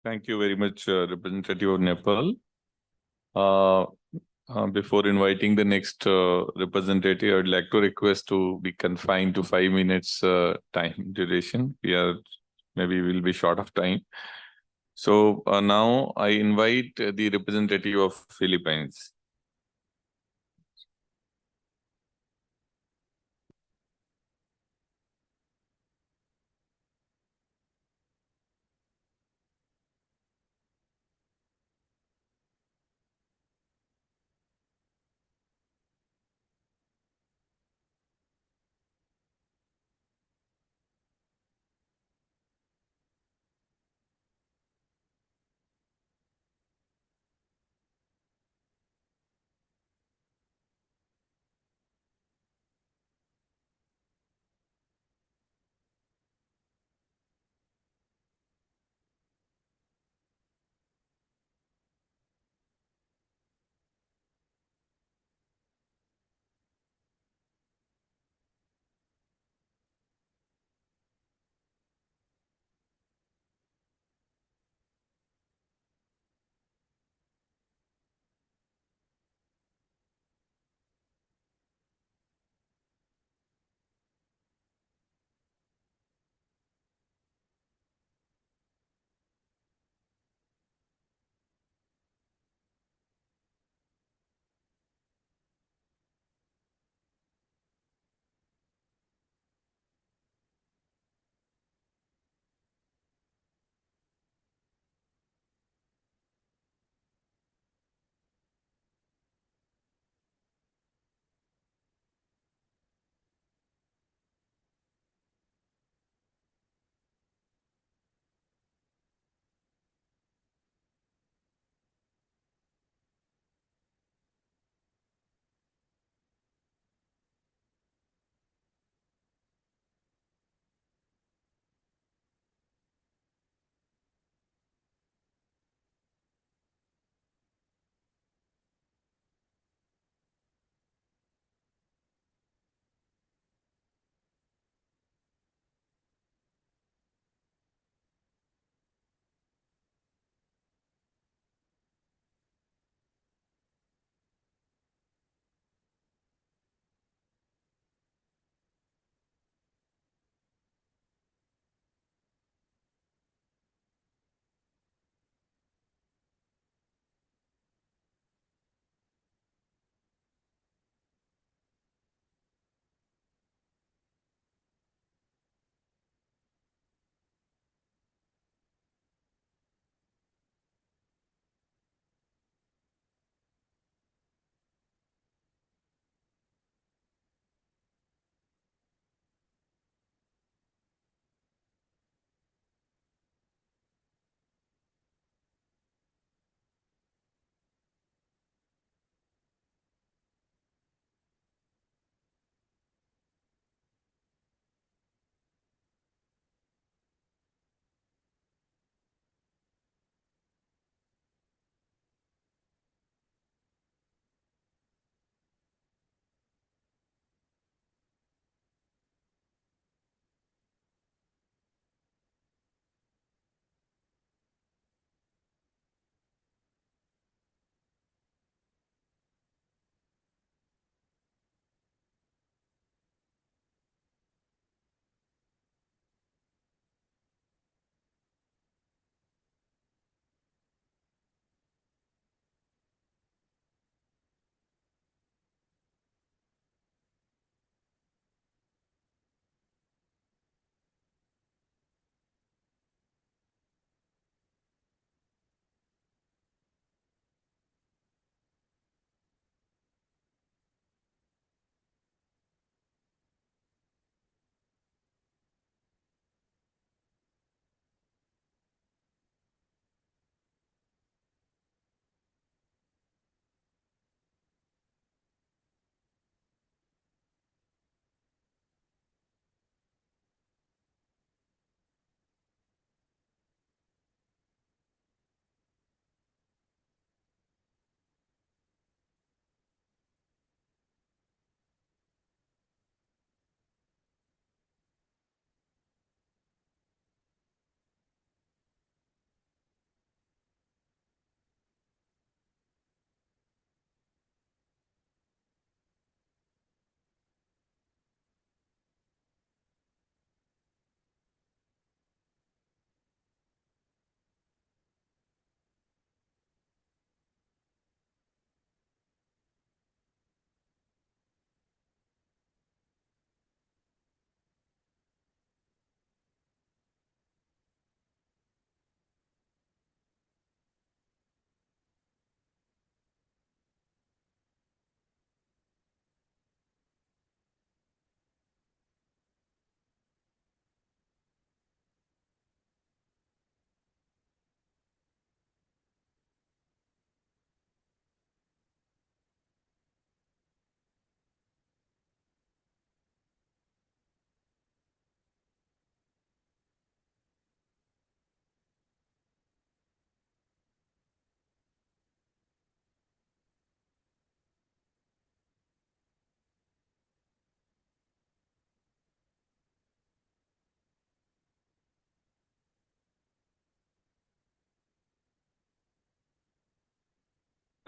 Thank you very much, Representative of Nepal. Before inviting the next representative, I'd like to request to be confined to 5 minutes time duration. Maybe we'll be short of time. So now I invite the representative of Philippines.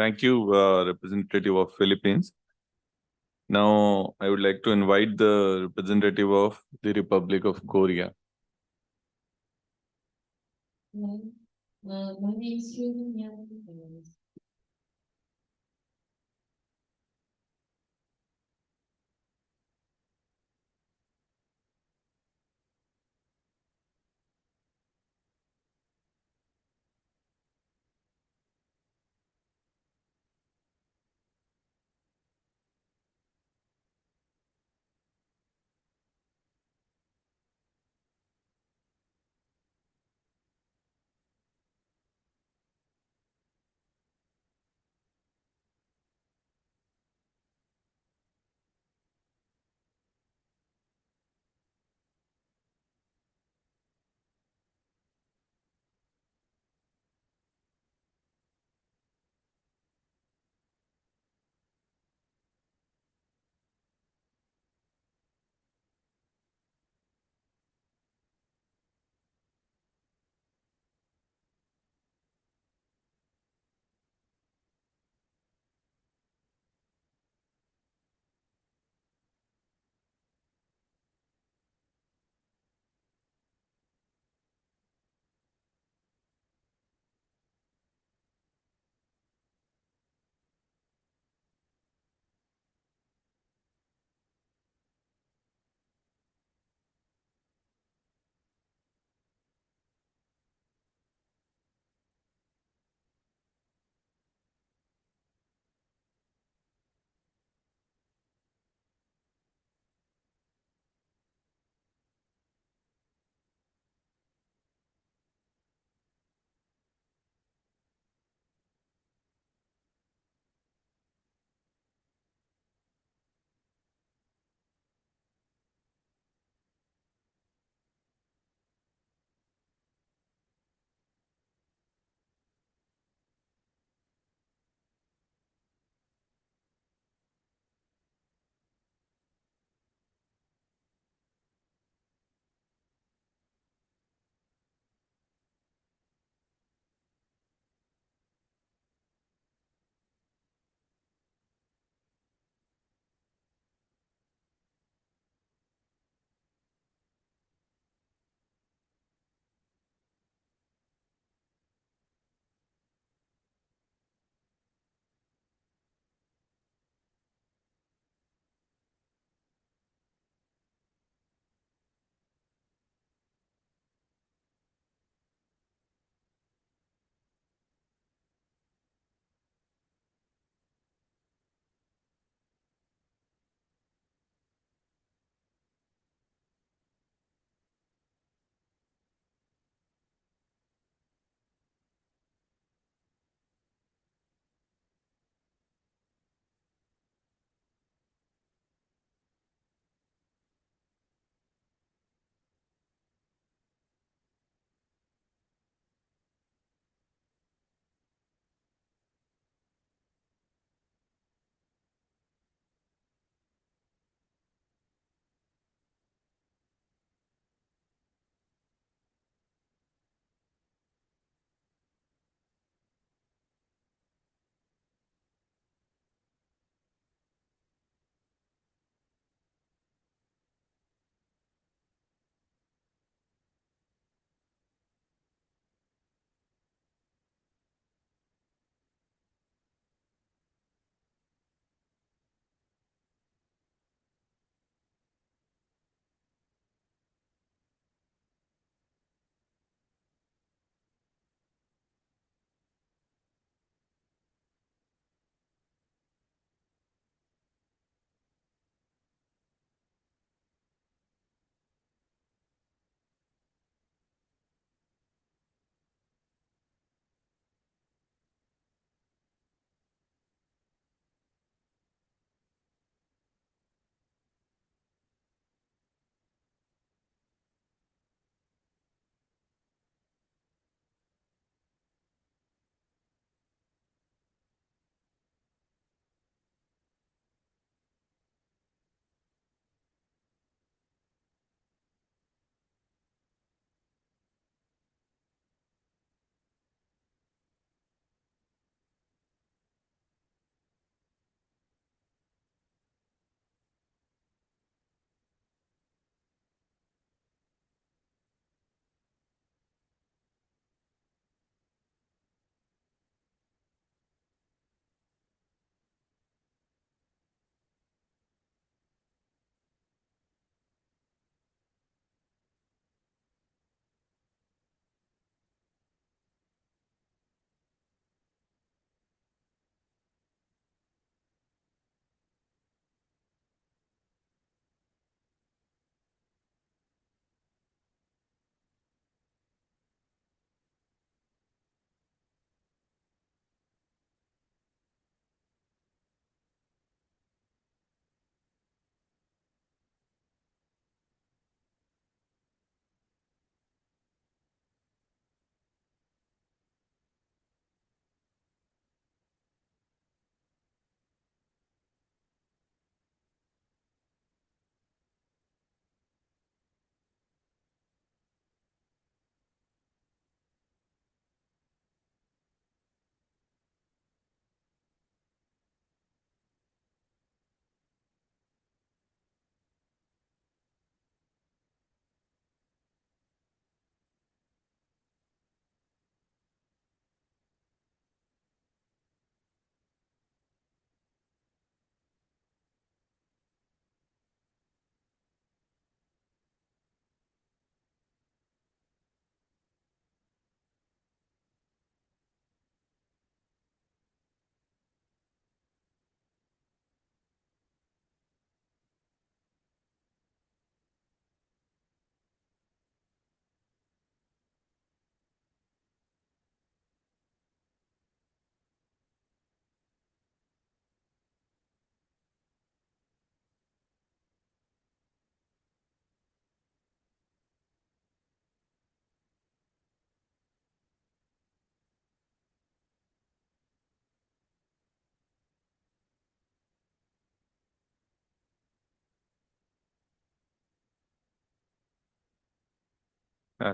Thank you, representative of Philippines. Now, I would like to invite the representative of the Republic of Korea. My name is Hyun Young, and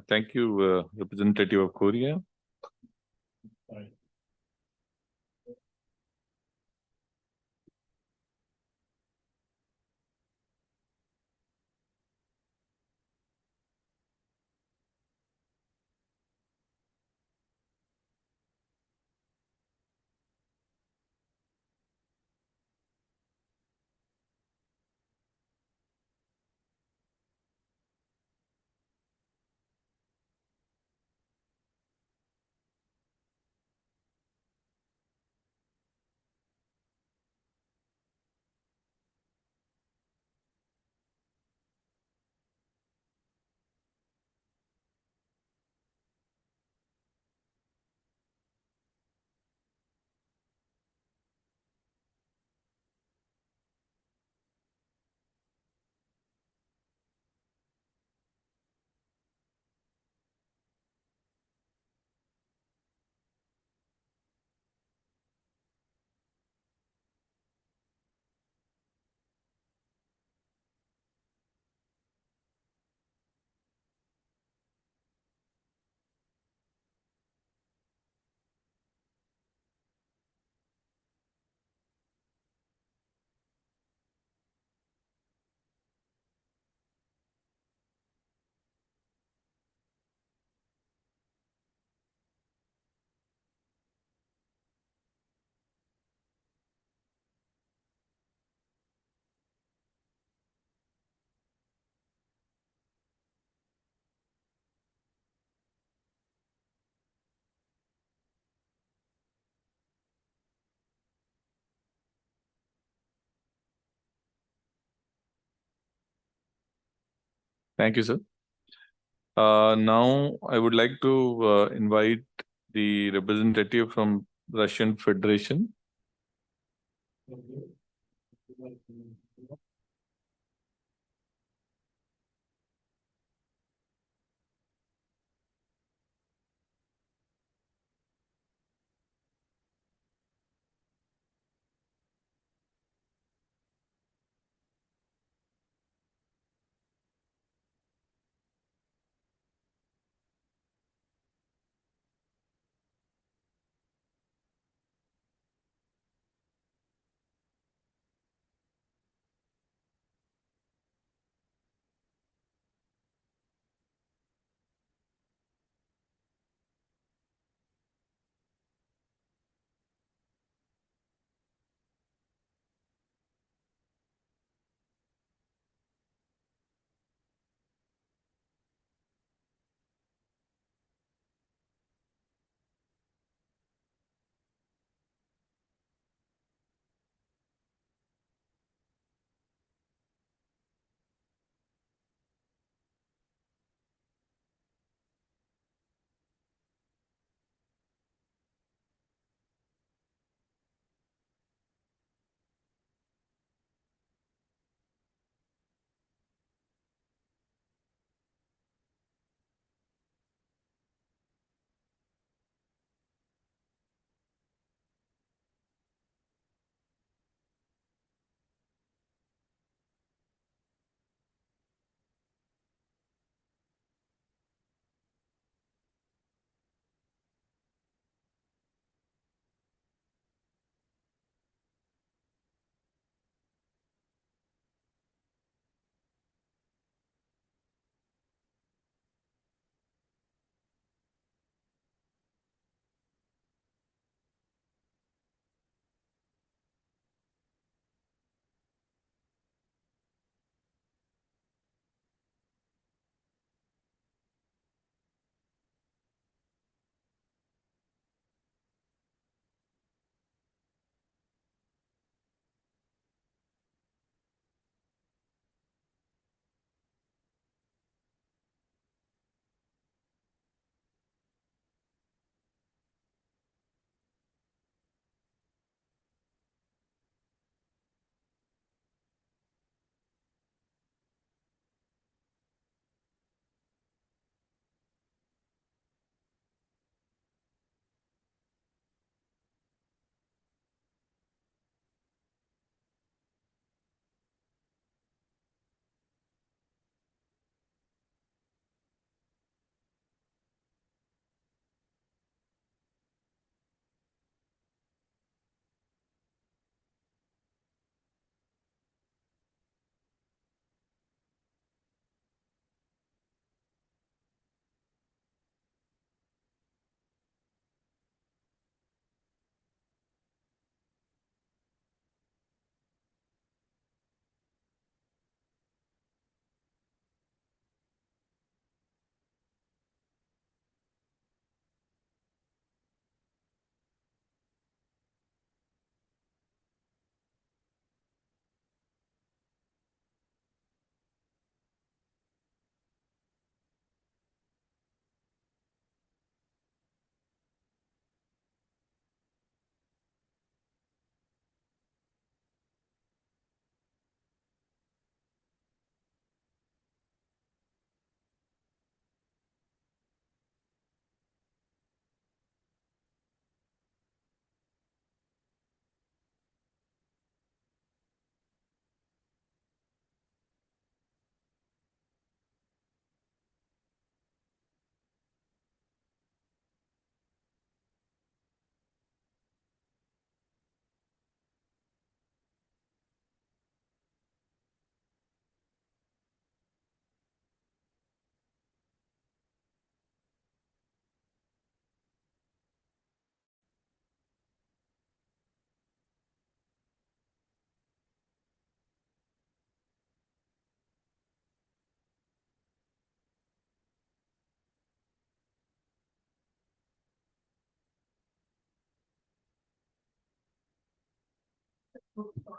Thank you, representative of Korea. Thank you, sir. Now I would like to invite the representative from Russian Federation.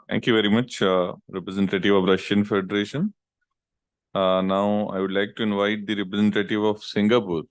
Thank you very much, representative of Russian Federation. Now I would like to invite the representative of Singapore.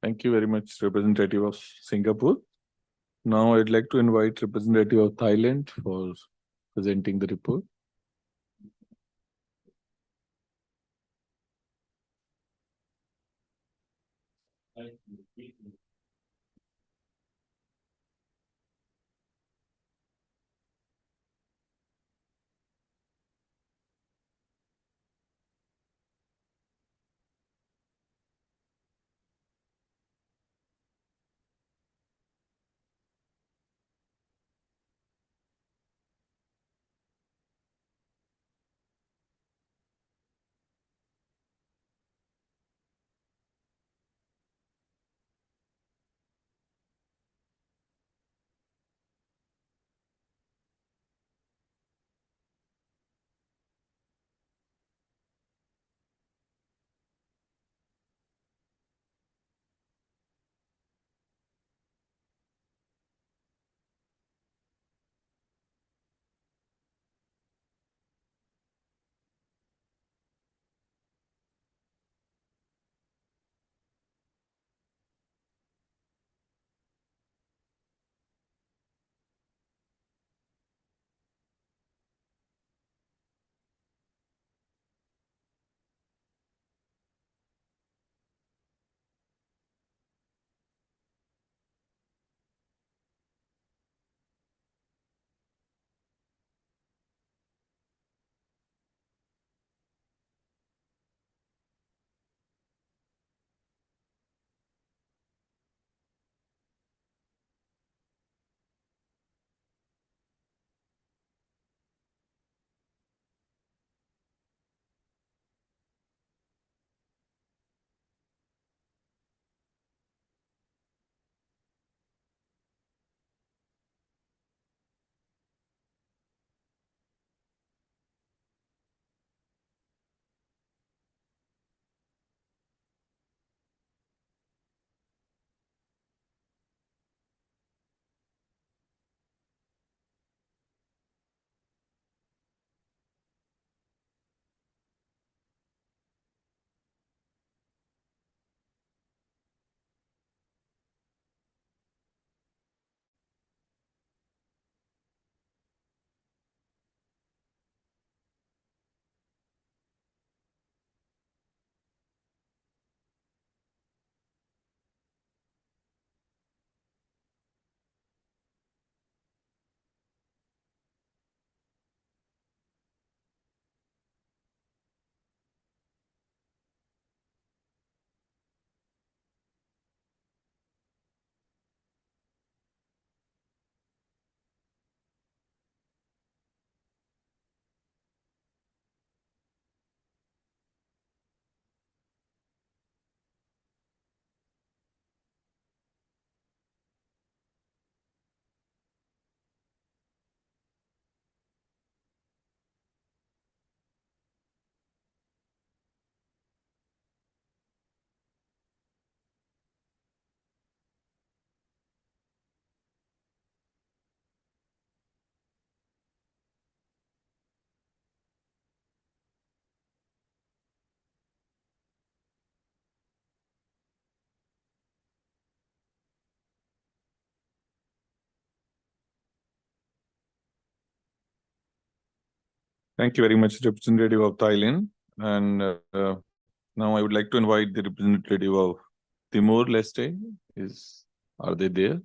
Thank you very much, representative of Singapore. Now I'd like to invite representative of Thailand for presenting the report. Thank you very much, representative of Thailand. And now I would like to invite the representative of Timor-Leste. Are they there?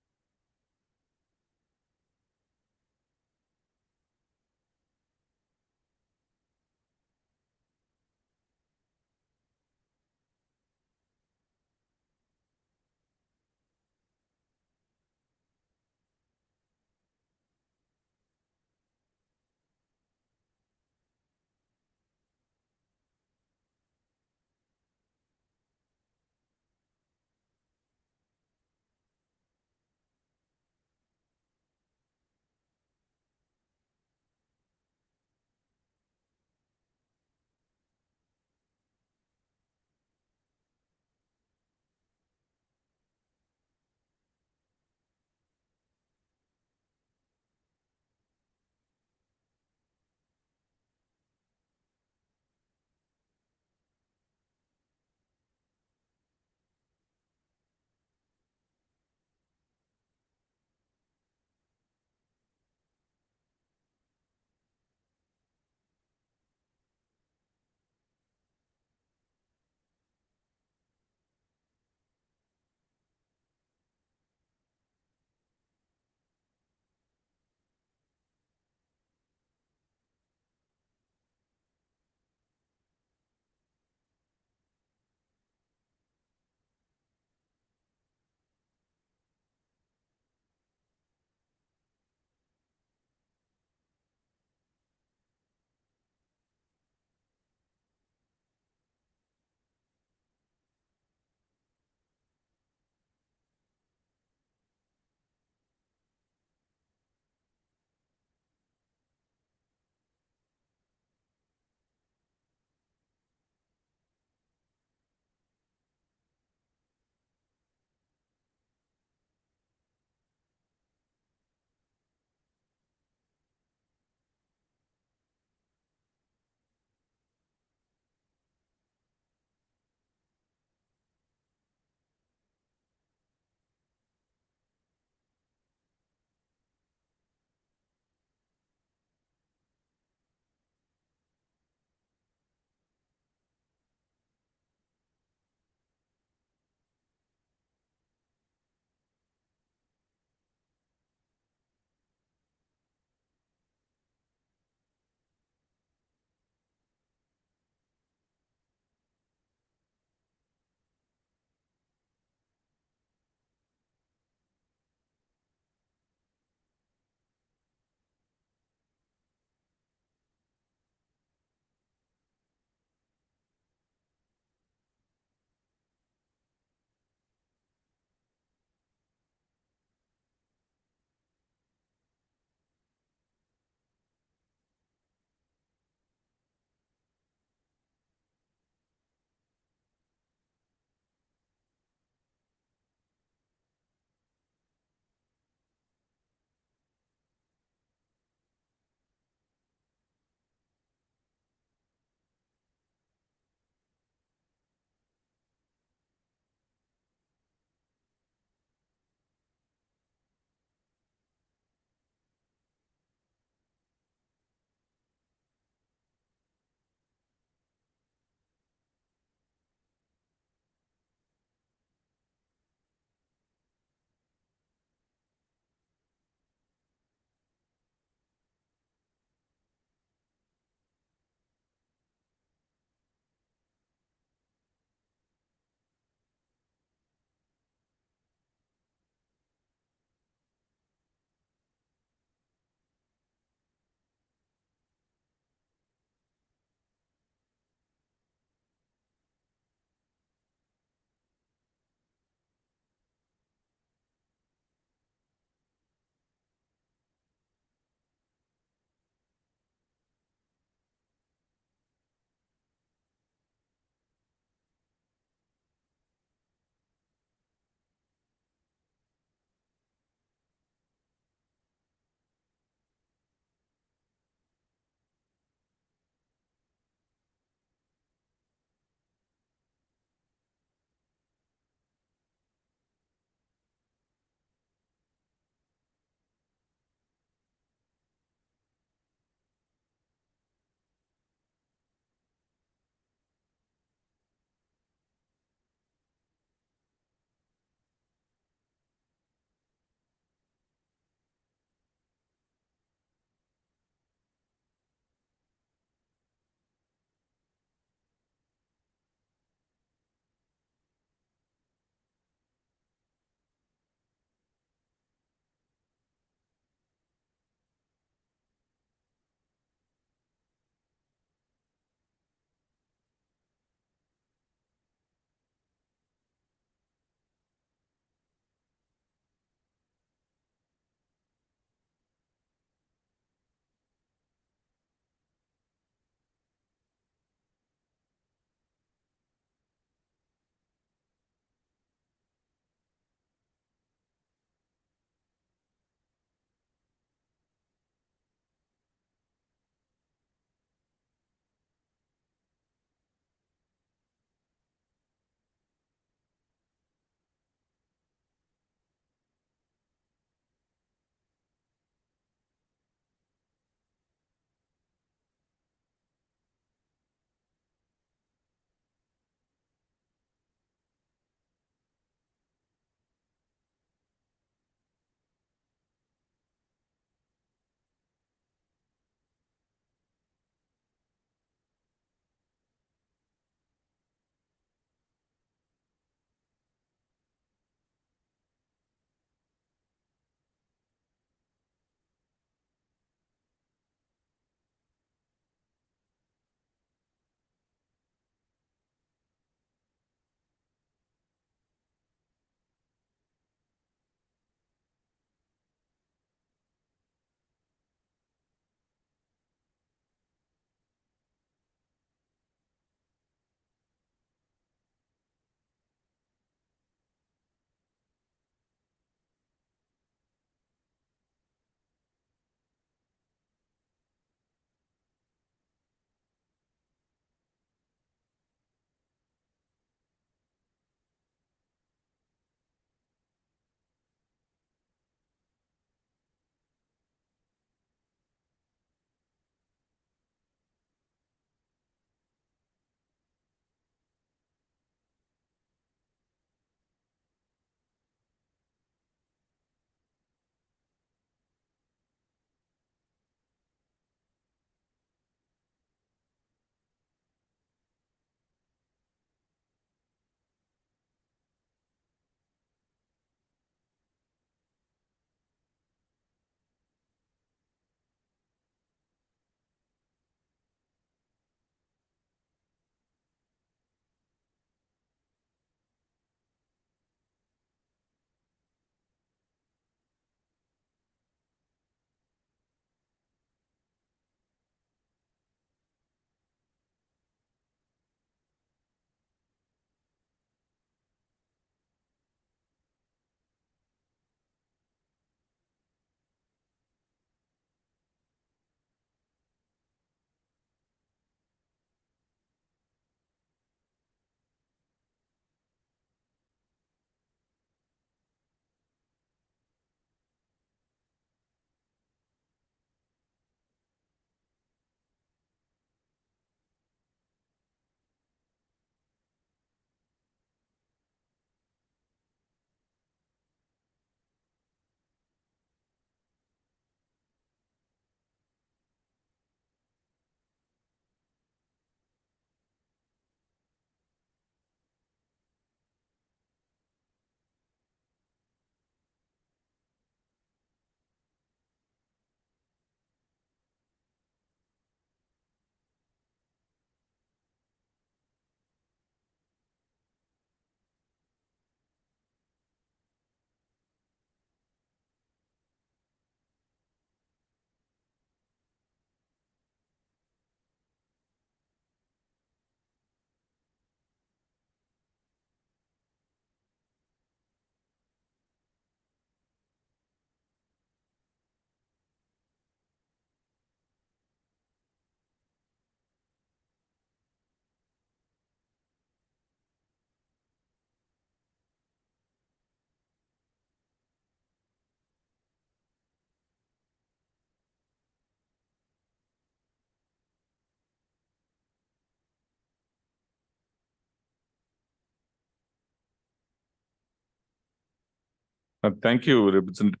Thank you, Representative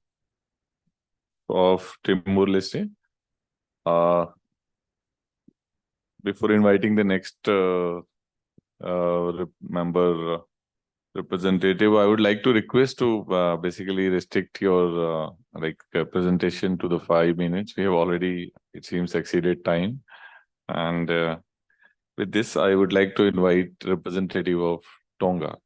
of Timor-Leste. Before inviting the next member representative, I would like to request to basically restrict your presentation to the 5 minutes. We have already, it seems, exceeded time. And with this, I would like to invite representative of Tonga.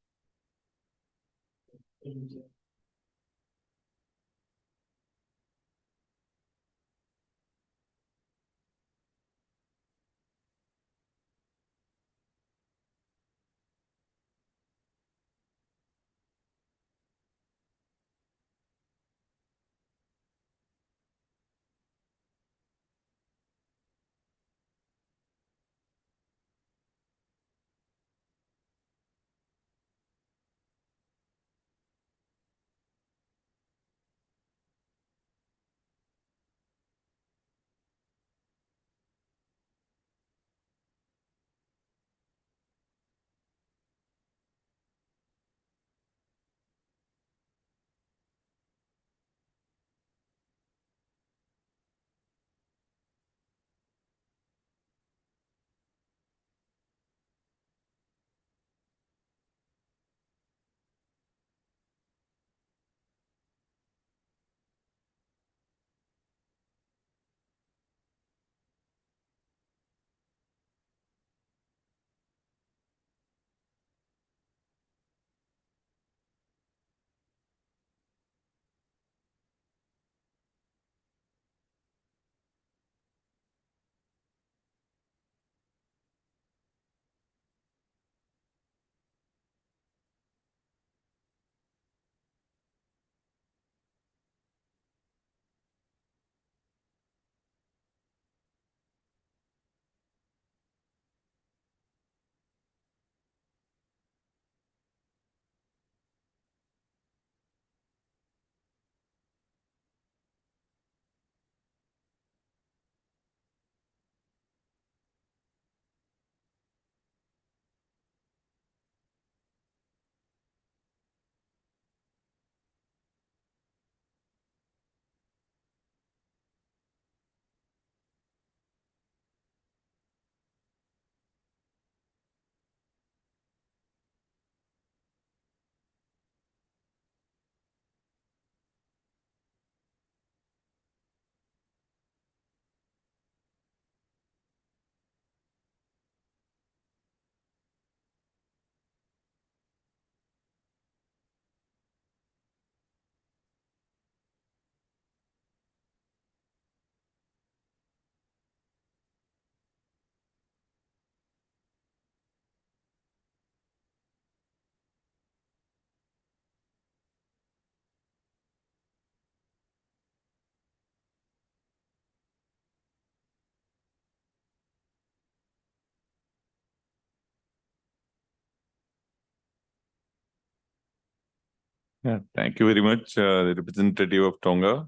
Yeah, thank you very much, the representative of Tonga.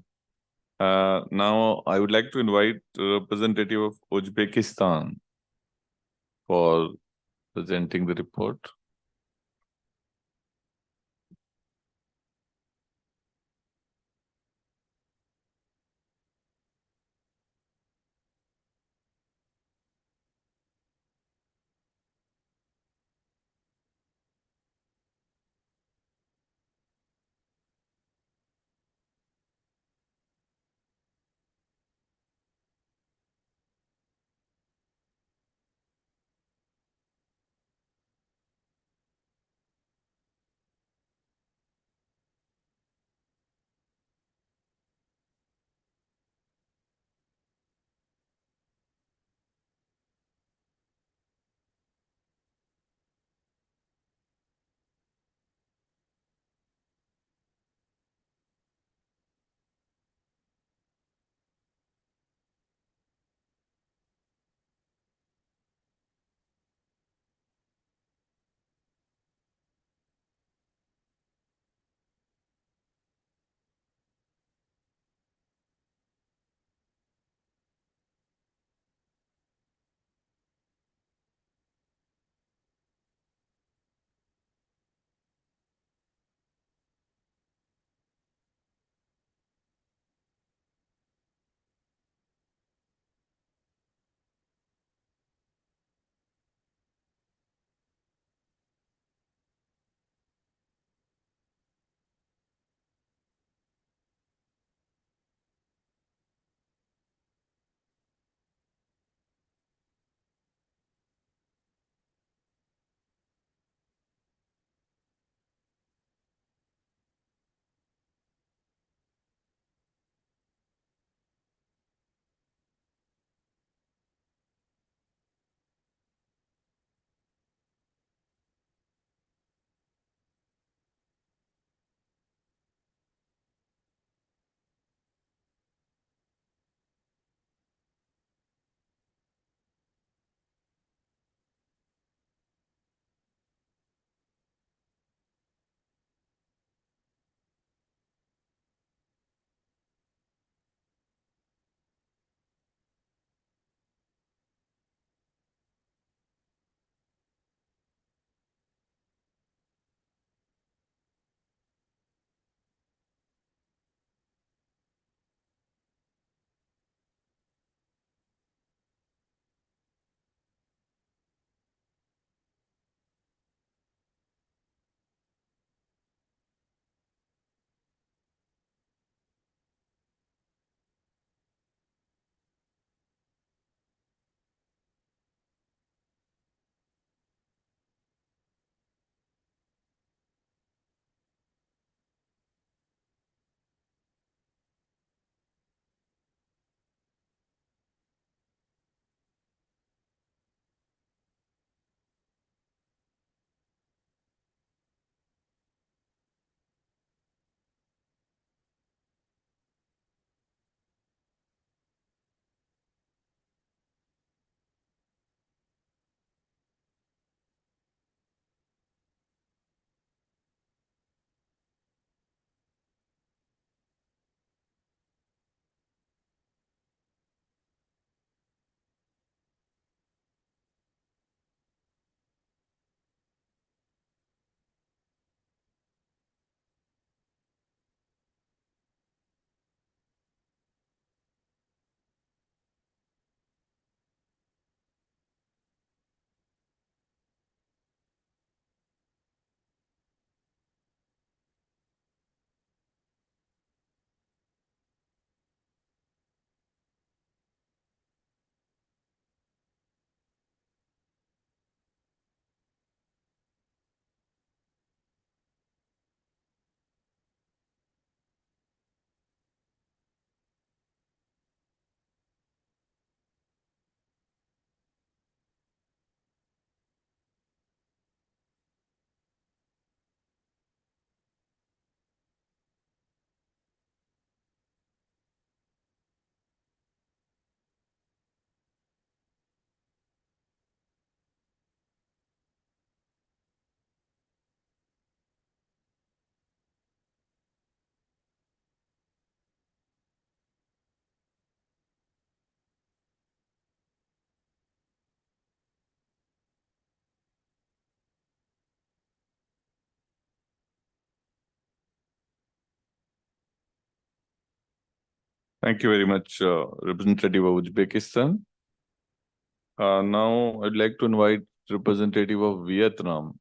Now, I would like to invite the representative of Uzbekistan for presenting the report. Thank you very much, representative of Uzbekistan. Now I'd like to invite representative of Vietnam.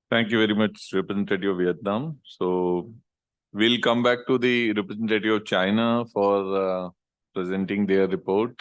Thank you very much, Representative of Vietnam. So we'll come back to the representative of China for presenting their report.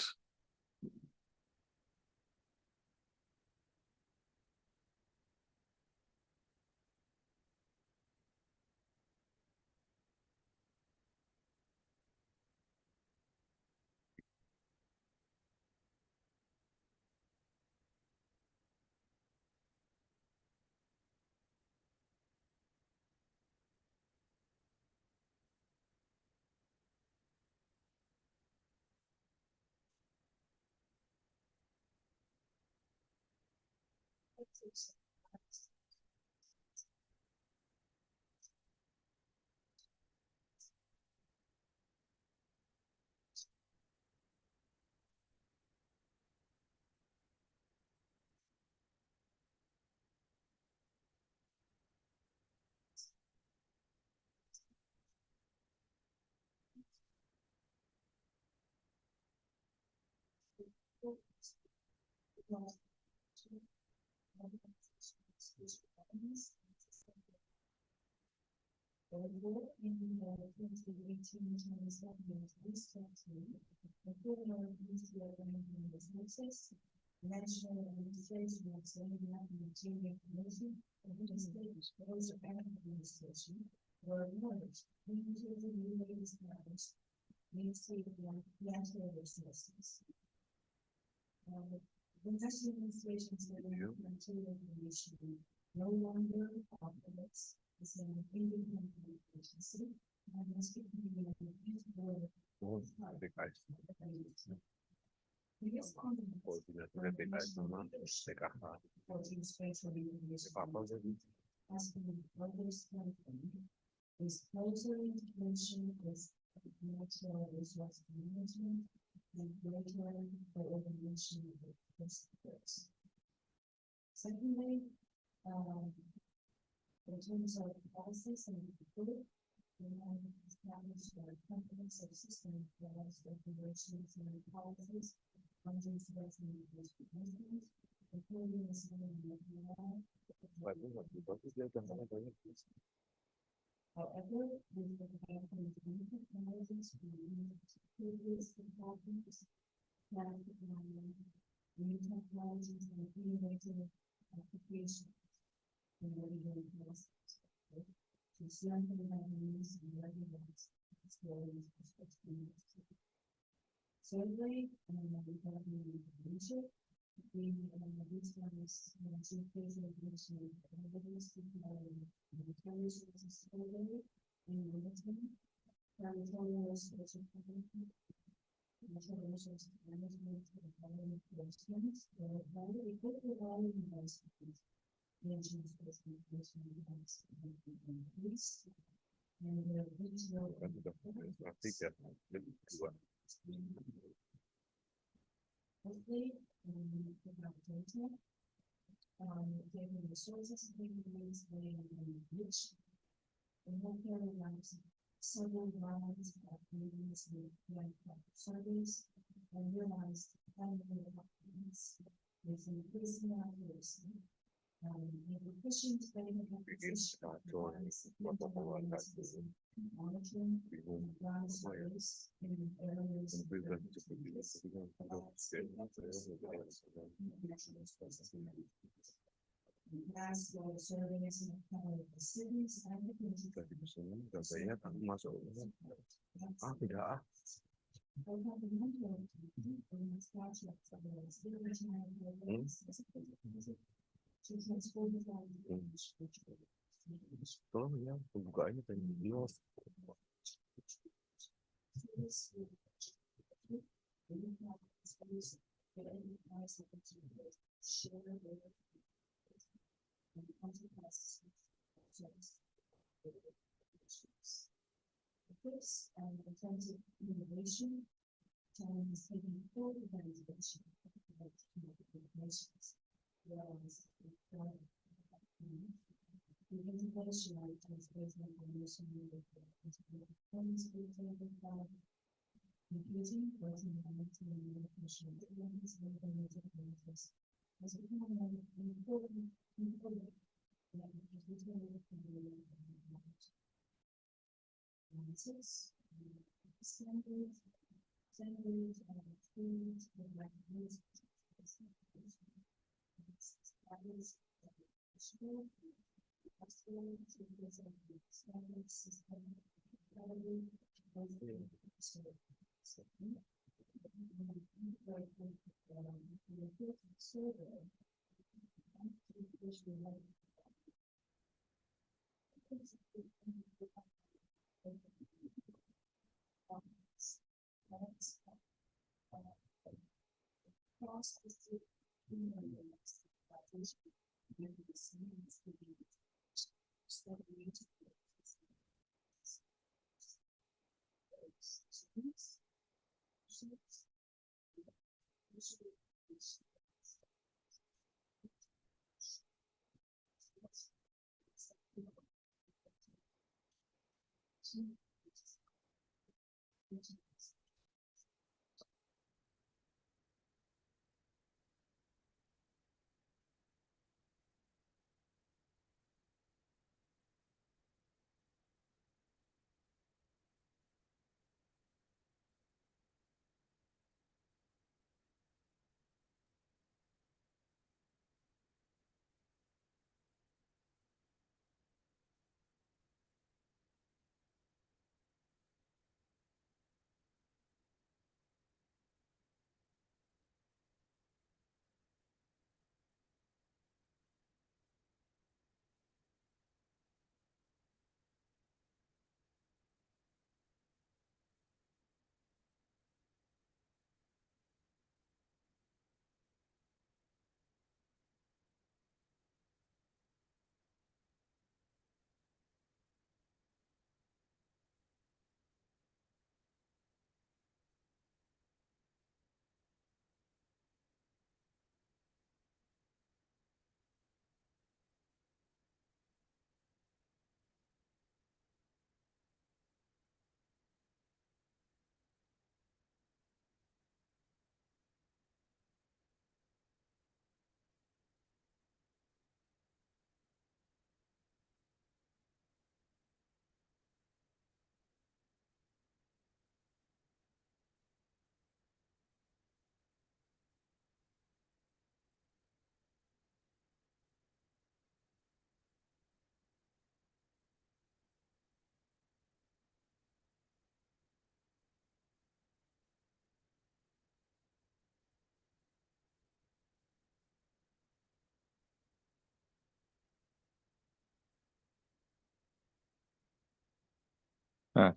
Tolong ya, pembukaannya tadi dulu.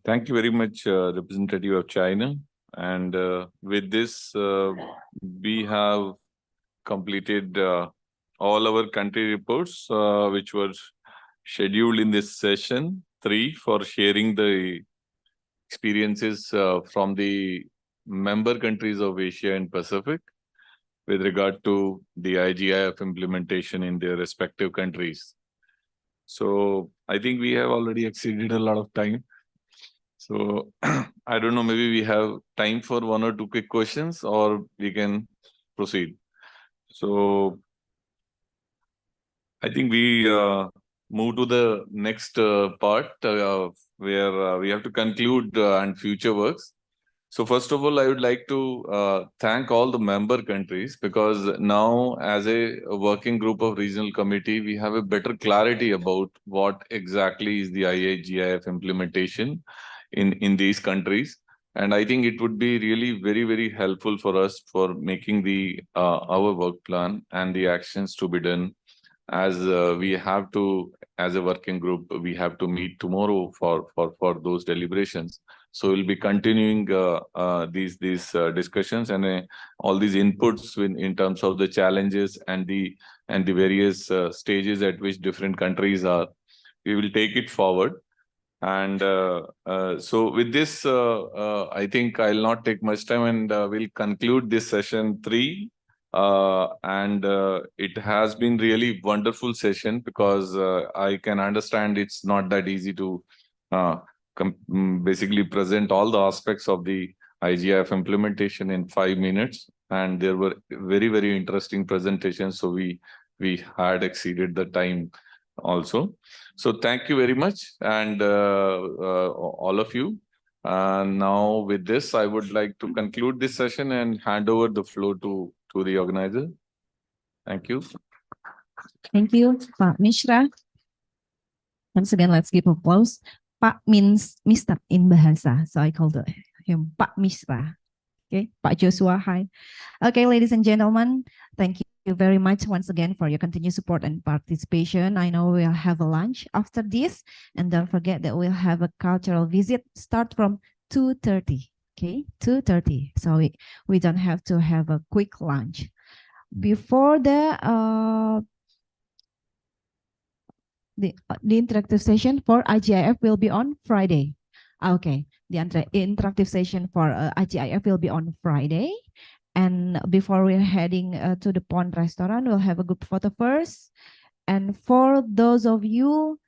Thank you very much, representative of China. And with this, we have completed all our country reports, which were scheduled in this session 3 for sharing the experiences from the member countries of Asia and Pacific with regard to the IGIF implementation in their respective countries. So I think we have already exceeded a lot of time. So I don't know, maybe we have time for 1 or 2 quick questions, or we can proceed. So I think we move to the next part where we have to conclude and future works. So first of all, I would like to thank all the member countries, because now as a working group of regional committee, we have a better clarity about what exactly is the IIGIF implementation in these countries. And I think it would be really very, very helpful for us for making the our work plan and the actions to be done, as we have to, as a working group, we have to meet tomorrow for those deliberations. So we'll be continuing these discussions and all these inputs in terms of the challenges and the various stages at which different countries are. We will take it forward. And so with this, I think I'll not take much time, and we'll conclude this session 3. And it has been really wonderful session, because I can understand it's not that easy to basically present all the aspects of the IGIF implementation in 5 minutes. And there were very, very interesting presentations. So we had exceeded the time also. So thank you very much, and all of you. Now with this, I would like to conclude this session and hand over the floor to the organizer. Thank you. Thank you, Pak Mishra. Once again, let's give applause. Pak means Mr. in Bahasa, so I called him Pak Mishra. Okay, Pak Joshua, hi. Okay, ladies and gentlemen, thank you very much once again for your continued support and participation. I know we'll have a lunch after this, and don't forget that we'll have a cultural visit start from 2:30. Okay, 2:30. So we don't have to have a quick lunch. Before the interactive session for IGIF will be on Friday. Okay, the interactive session for IGIF will be on Friday. And before we're heading to the Pond restaurant, we'll have a group photo first. And for those of you